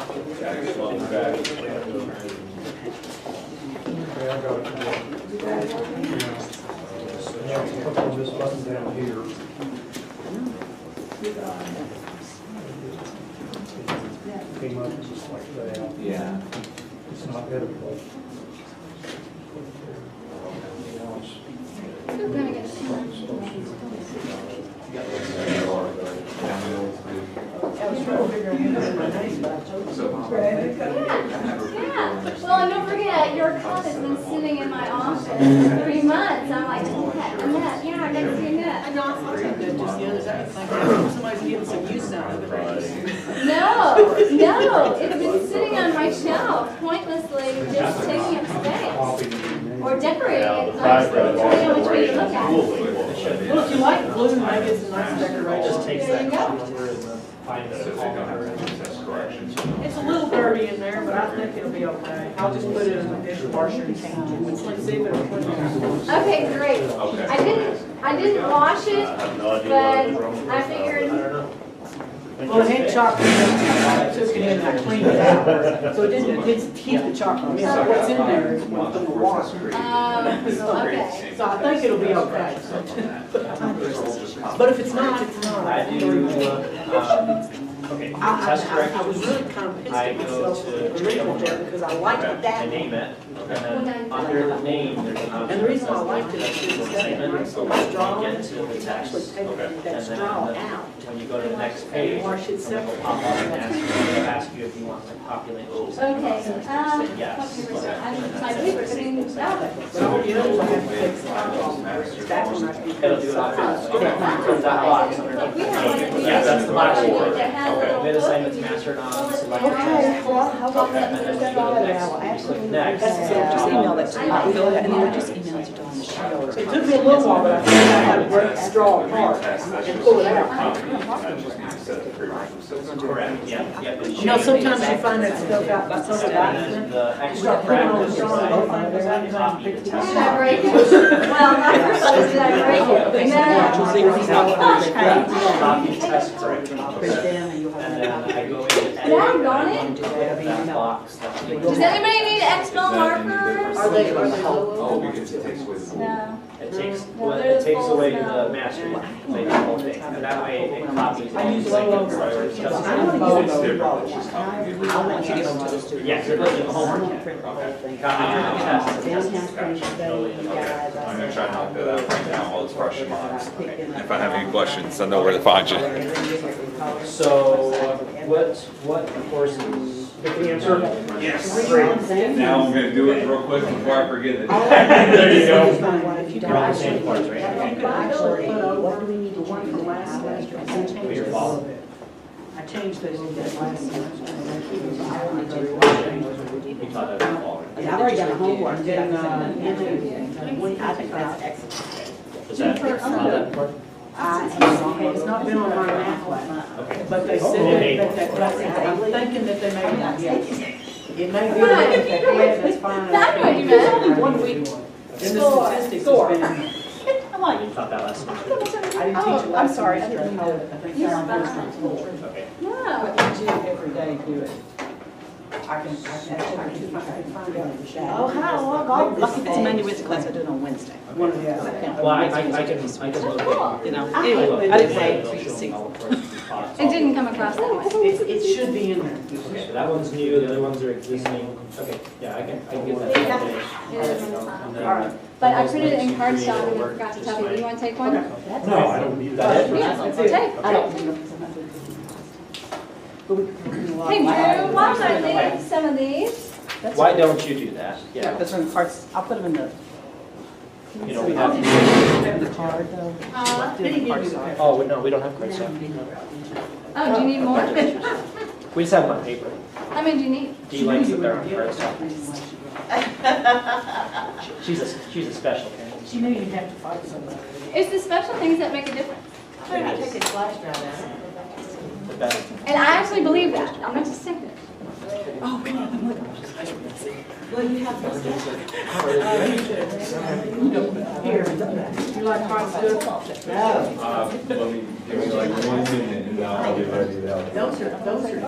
Click on this button down here. Came up just like that. Yeah. It's not editable. Yeah, well, and don't forget, your cup has been sitting in my office 3 months. I'm like, Annette, yeah, I never seen that. I know, I thought I did just the other day, it's like, somebody's getting some use out of it. No, it's been sitting on my shelf pointlessly, just taking up space. Or decorating it nicely, depending on which way you look at it. Well, if you like blue, maybe it's a nice decoration. Just takes There that you go. contour and the fine It's a little dirty in there, but I think it'll be okay. I'll just put it in the dishwasher and change it. Let's see if it'll put it in. Okay, great. I I didn't wash it, I have no idea but what it is. I figured. I don't know. Well, it had chocolate milk, I took it in and I cleaned it out, so it didn't keep the chocolate milk, so what's in there is what's in the water. Okay. So I think it'll be okay. But if it's not, it's not. I do, okay, test I directions. was really kind of pissed I at go myself to for reading it because I liked I that. name it, and then under the name, there's an option. And the reason why I that liked it says is because statement. it's so much straw. Get into the You can text. actually take And that then straw out. when you go to the next page, And wash it it'll separately. pop up and ask you if you want to populate those. Okay, Say yes. my paper seems out. But all the others I have to take some off. That one I can. It'll do it automatically. So that box underneath. Yeah, that's the box for it. Okay. Mid assignments mastered on, select. Okay, well, how about Okay, and then when you go to the next, click next. Just email that to me, fill it out, and then we just email it to Dawn. It took me a little while, but I figured out how to break the straw apart and pull it out. Correct, yeah. You know, sometimes you find that stuff out by some of the And then the you extra start putting on the practice straw and both ends out, and copy the then test. Did I break it? Well, my first one is, did I break it? No. Copy test correction. And then I go in and Down on it? edit that box. Does anybody need Expo markers? Are they Oh, because it takes away the. No. It takes, No, well, it there's takes away both now. the master, like the whole thing, and that way it copies all the use second Lolo. priorities. I want to It's use different, it's just copying it. I want you to give them to the students. Yes, it does the homework. Copy the test. I'm gonna try and knock that out right now while it's fresh in mind. If I have any questions, I know where to find you. So, what courses? Yes. Now I'm gonna do it real quick before I forget it. There you go. You're on the same course, right? Actually, what do we need to one from last semester? Who you're following. I changed those in that last semester. We taught that all. Yeah, I've already done homework, then, I think that's excellent. Was that, not that important? It's not been on my math class, but they said that, I'm thinking that they may not get it. It may be that they have, that's fine. That's what you meant. It's only 1 week. And the statistics has been. You taught that last semester. I didn't teach it I'm last sorry, I semester. didn't know. I think Karen Bernstein's full. Okay. No. But you do every day do it. I can find out the shadow. Oh, how, lucky if it's a Monday, Wednesday class, I do it on Wednesday. One of the other. Well, I can look. You know, I anyway, hope I didn't they- say 3 to 6. It didn't come across that way. It should be in there. Okay, so that one's new, the other ones are existing. Okay, yeah, I can get that. Yeah. today. It is on the top. And then- All right. But I printed it in cardstock and I forgot to tell you. You want to take one? No, I don't need that. Yeah, That's it. take. I don't need them. But we can do a lot Hey of math. Drew, why don't I leave some of these? Why don't you do that? Yeah, those are in cards, I'll put them in the, You know, we have. in the card though. Do it in card stock. Oh, no, we don't have credit. Oh, do you need more? We just have them on paper. How many do you need? Do you like that they're on credit stock? She's a special candidate. She knew you'd have to fight somebody. It's the special things that make a difference. Yes. Take a flash drive out. The best. And I actually believe that. I'm not just saying it. Well, you have this. Here, you like hot stuff? No. Let me, give me like 1 minute and I'll be ready to go. Those are good.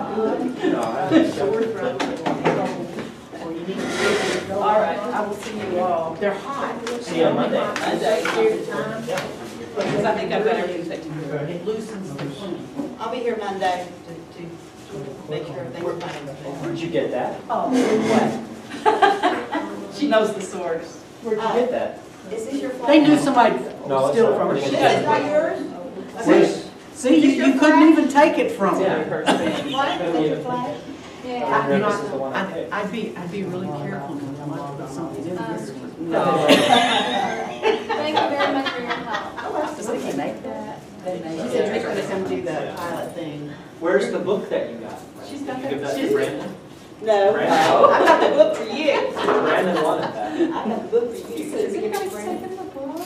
All right, I will see you all. They're hot. See you on Monday. Period of time. Because I think I've got everything taken care of. It loosens the foam. I'll be here Monday to make sure everything's fine. Where'd you get that? Oh, what? She knows the source. Where'd you get that? Is this your fault? They knew somebody No, it's stole not. from her. It's It's not yours? Where's? See, you couldn't even take it from Yeah. her. What? Is it your flash? Yeah. You know, This is the one I picked. I'd be really careful when I might put something in this one. No. Thank you very much for your help. Does they make that? They make. She said they're gonna come do the pilot thing. Where's the book that you got? She's got You give that. that to Brandon? No. Brandon? I got the book for you. Brandon wanted that. I got the book for you. Is it guys taking the book?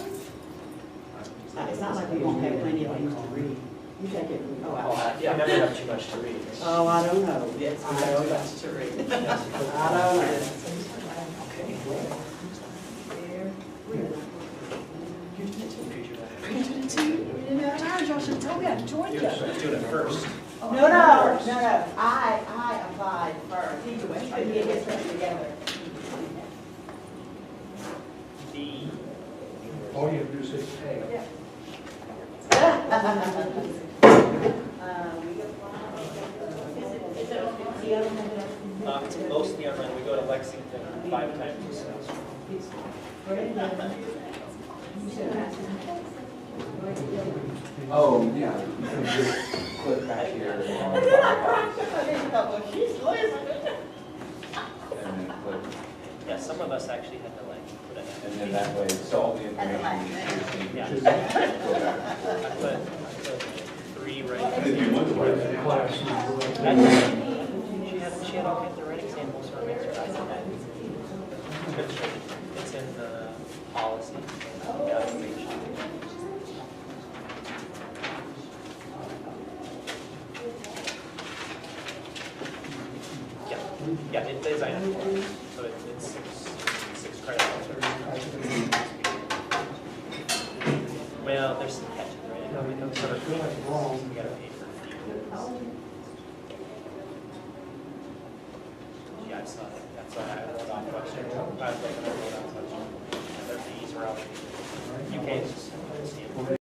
It's not like we won't have plenty of things to read. You take it. Oh, I never have too much to read. Oh, I don't know. Yes, I know that's to read. I don't know. Oh, yeah, Georgia. Let's do it first. No, I applied first. He couldn't get his stuff together. All you have to do is say, hey. It's mostly online. We go to Lexington 5 times a semester. Oh, yeah, you can just click back here on and then click, Yeah, some of us actually had to put it. and then that way, so all the information you see, you Yeah. just go back. I put 3 right. And if you want to write that class, She had all kinds of writing samples for me. It's in the policy. Yeah, it designed it for us. So it's six credits. Well, there's some catches, right? No, we don't cover wrong. We gotta pay for fees. Yeah, I saw that. That's why I wrote off question. I was looking at wrote off question. Their fees were out. You can't just see it.